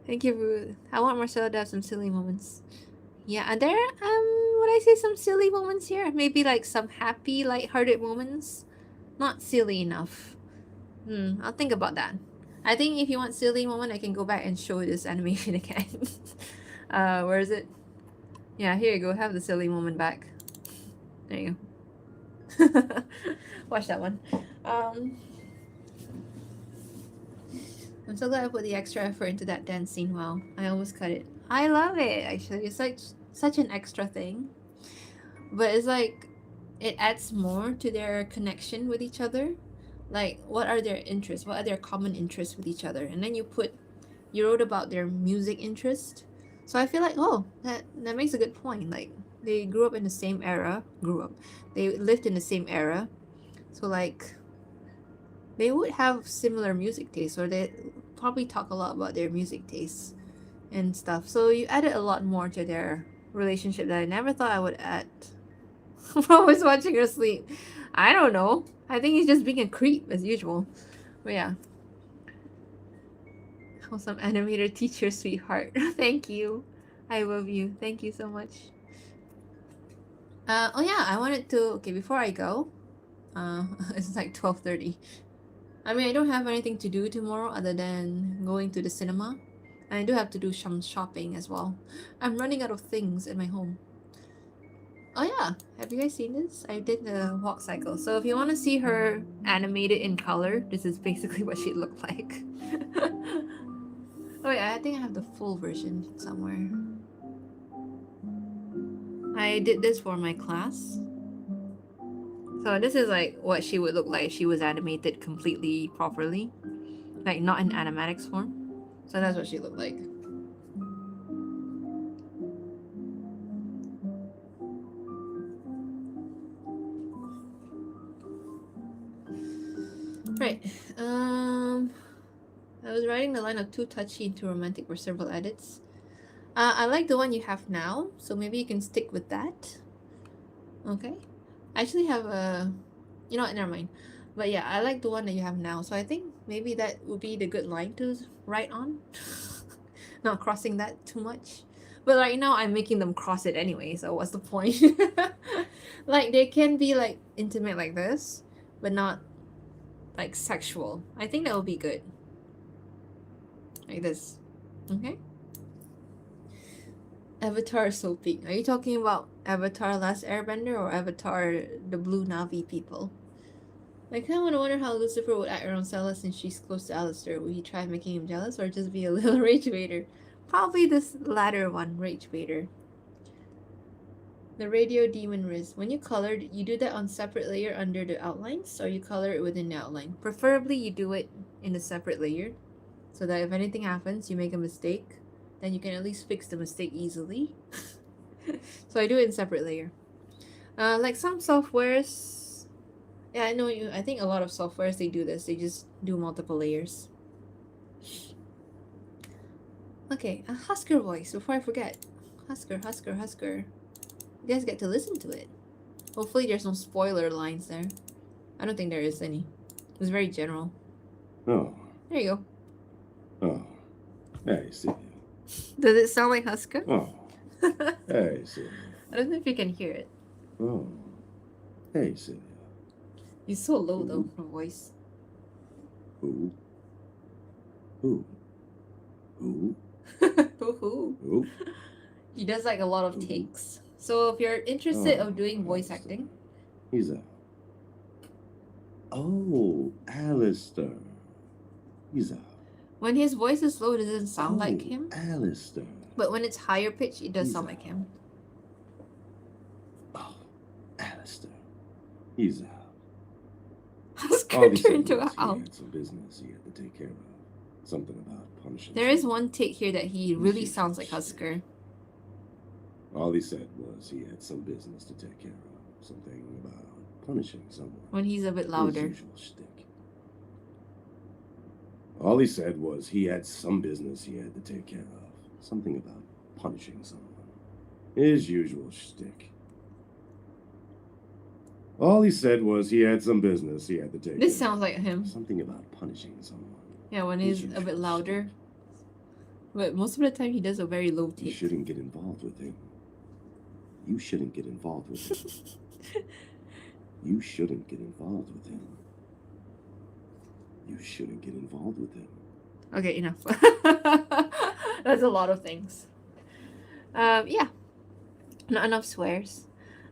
Thank you, Ruth. I want Marcella to have some silly moments. Yeah, and there would I say some silly moments here? Maybe like some happy, light-hearted moments. Not silly enough. I'll think about that. I think if you want silly moment, I can go back and show this animation again. Where is it? Yeah, here you go. Have the silly moment back. There you go. Watch that one. I'm so glad I put the extra effort into that dance scene. Wow, I almost cut it. I love it. Actually, it's like such an extra thing, but it's like it adds more to their connection with each other. Like, what are their interests? What are their common interests with each other? And then you wrote about their music interest. So I feel like, oh, that makes a good point. Like, they grew up in the same era. They lived in the same era. So like, they would have similar music tastes, or they probably talk a lot about their music tastes and stuff. So you added a lot more to their relationship that I never thought I would add. I'm always watching her sleep. I don't know. I think he's just being a creep as usual. But yeah. Awesome animator teacher, sweetheart. Thank you. I love you. Thank you so much. Oh yeah, I wanted to. Okay, before I go, it's like 12:30. I mean, I don't have anything to do tomorrow other than going to the cinema. And I do have to do some shopping as well. I'm running out of things in my home. Oh yeah, have you guys seen this? I did the walk cycle. So if you want to see her animated in color, this is basically what she looked like. Oh yeah, I think I have the full version somewhere. I did this for my class. So this is like what she would look like if she was animated completely properly. Like not in animatics form. So that's what she looked like. Right. I was writing the line of too touchy and too romantic for several edits. I like the one you have now, so maybe you can stick with that. Okay. I actually have a, never mind. But yeah, I like the one that you have now, so I think maybe that would be the good line to write on. Not crossing that too much. But right now, I'm making them cross it anyway, so what's the point? Like, they can be like intimate like this, but not like sexual. I think that would be good. Like this. Okay? Avatar soaping. Are you talking about Avatar Last Airbender or Avatar the Blue Navi people? I kind of wonder how Lucifer would act around Stella since she's close to Alistair. Would he try making him jealous or just be a little rage baiter? Probably this latter one, rage baiter. The radio demon riz. When you colored, you do that on separate layer under the outlines, or you color it within the outline. Preferably, you do it in a separate layer, so that if anything happens, you make a mistake, then you can at least fix the mistake easily. So I do it in separate layer. Like some softwares, Yeah, I know you. I think a lot of softwares they do this. They just do multiple layers. Okay, a Husker voice. Before I forget, Husker, Husker, Husker. You guys get to listen to it. Hopefully, there's no spoiler lines there. I don't think there is any. It's very general. Oh, There you oh, hey, Celia. go. Does it sound like Husker? Oh, I hey, Celia. don't know if you can hear it. Oh, hey, Celia. He's so low though, her voice. Who? Who? Who? Woohoo. Who? He does like a lot of Ooh. takes. So if you're interested Oh, of doing voice Alistair. acting, He's a. Oh, Alistair. He's a. when his voice is low, it doesn't sound like him. Alistair. But when it's higher pitch, it does He's sound a- like him. Oh, Alistair. He's a. Husker All he said turned to was a owl. he had some business he had to take care of. Something about punishing. There is someone. one take here that he really sounds like Husker. All he said was he had some business to take care of. Something about punishing someone. When he's a bit His louder. usual shtick. All he said was he had some business he had to take care of. Something about punishing someone. His usual shtick. All he said was he had some business he had to take This care sounds like him. of. Something about punishing someone. Yeah, when His he's a usual bit louder. shtick. But most of the time he does a very low You take. shouldn't get involved with him. You shouldn't get involved with him. You shouldn't get involved with him. You shouldn't get involved with him. Okay, enough. That's a lot of things. Yeah. Not enough swears.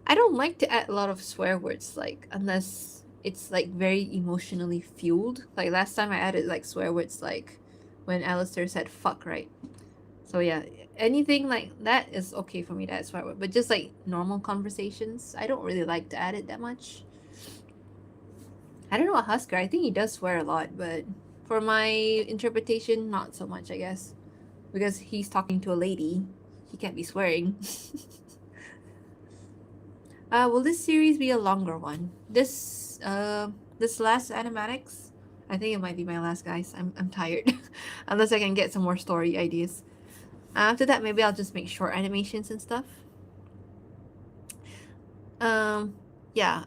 I don't like to add a lot of swear words, like, unless it's like very emotionally fueled. Like last time I added like swear words, like when Alistair said fuck, right? So yeah, anything like that is okay for me to add swear word. But just like normal conversations, I don't really like to add it that much. I don't know about Husker. I think he does swear a lot, but for my interpretation, not so much, I guess. Because he's talking to a lady. He can't be swearing. Will this series be a longer one? This last animatics, I think it might be my last, guys. I'm tired. Unless I can get some more story ideas. After that, maybe I'll just make short animations and stuff. Yeah.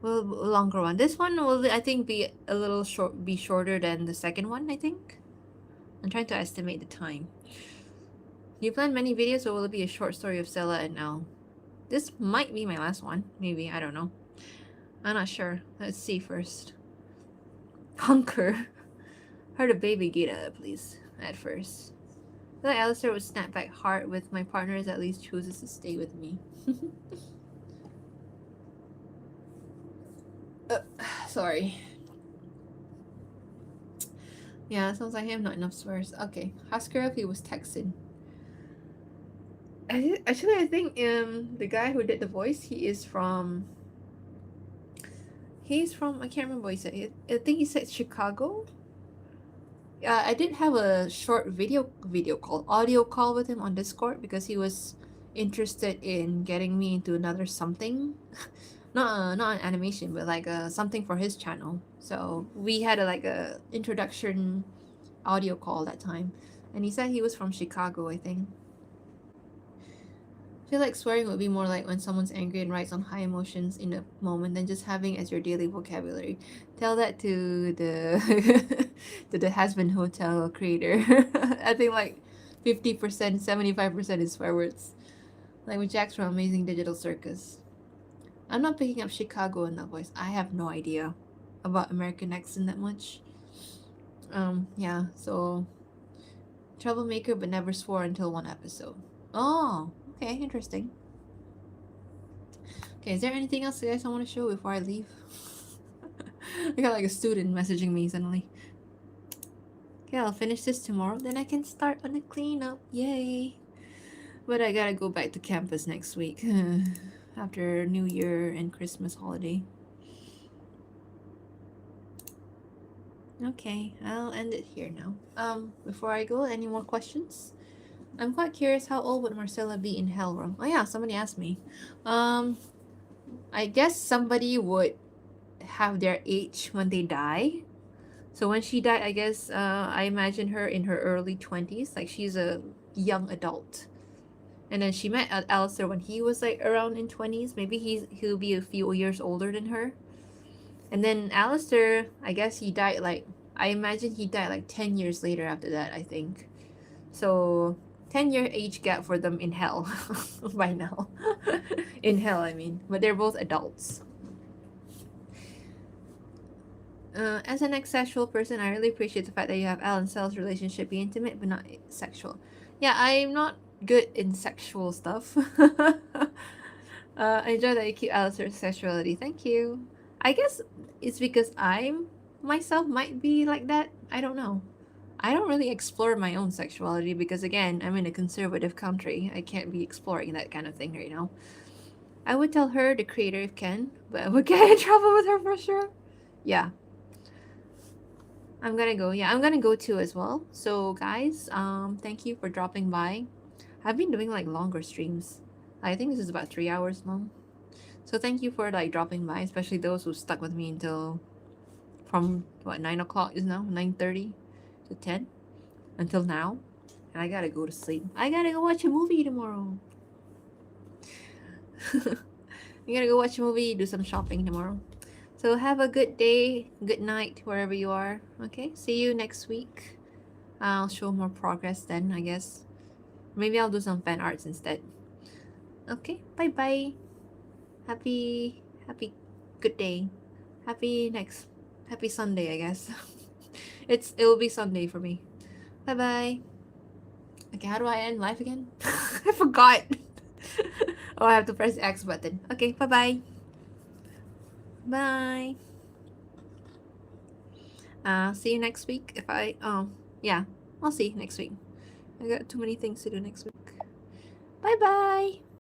Well, a longer one. This one will, I think, be a little shorter than the second one, I think. I'm trying to estimate the time. Do you plan many videos, or will it be a short story of Stella and Elle? This might be my last one. Maybe. I don't know. I'm not sure. Let's see first. Conquer. Heard a baby Gita, please. At first. I feel like Alistair would snap back hard with my partners, at least chooses to stay with me. Sorry. Yeah, sounds like him. Not enough swears. Okay. Husker if he was texting. Actually, I think the guy who did the voice, he's from I can't remember what he said. I think he said Chicago. I did have a short video call, audio call with him on Discord because he was interested in getting me into another something. Not an animation, but like something for his channel. So we had a introduction audio call that time, and he said he was from Chicago, I think. I feel like swearing would be more like when someone's angry and rides on high emotions in a moment than just having as your daily vocabulary. Tell that to the to the Has-Been Hotel creator. I think like 50%, 75% is swear words. Like with Jax from Amazing Digital Circus. I'm not picking up Chicago in that voice. I have no idea about American accent that much. Yeah, so troublemaker but never swore until one episode. Oh, okay, interesting. Okay, is there anything else you guys I want to show before I leave? I got like a student messaging me suddenly. Okay, I'll finish this tomorrow, then I can start on the cleanup. Yay! But I gotta go back to campus next week after New Year and Christmas holiday. Okay, I'll end it here now. Before I go, any more questions? I'm quite curious, how old would Marcella be in Hellroom? Oh yeah, somebody asked me. I guess somebody would have their age when they die. So when she died, I guess I imagine her in her early 20s, like she's a young adult. And then she met Alistair when he was like around in 20s. Maybe he'll be a few years older than her. And then Alistair, I guess he died like, I imagine he died like 10 years later after that, I think. So 10-year age gap for them in hell by now. In hell, I mean. But they're both adults. As an ex-sexual person, I really appreciate the fact that you have Al and Sal's relationship be intimate but not sexual. Yeah, I'm not good in sexual stuff. I enjoy that you keep Alistair's sexuality. Thank you. I guess it's because I'm myself might be like that. I don't know. I don't really explore my own sexuality because again, I'm in a conservative country. I can't be exploring that kind of thing right now. I would tell her, the creator, if can, but I would get in trouble with her for sure. Yeah. I'm gonna go. Yeah, I'm gonna go too as well. So guys, thank you for dropping by. I've been doing like longer streams. I think this is about 3 hours long. So thank you for like dropping by, especially those who stuck with me until from what 9 o'clock is now 9:30 to 10 until now. And I gotta go to sleep. I gotta go watch a movie tomorrow. I gotta go watch a movie, do some shopping tomorrow. So have a good day, good night, wherever you are. Okay, see you next week. I'll show more progress then, I guess. Maybe I'll do some fan arts instead. Okay, bye bye. Happy good day. Happy Sunday, I guess. It'll be Sunday for me. Bye bye. Okay, how do I end live again? I forgot. Oh, I have to press X button. Okay, bye bye. Bye. See you next week. If I yeah, I'll see you next week. I got too many things to do next week. Bye bye.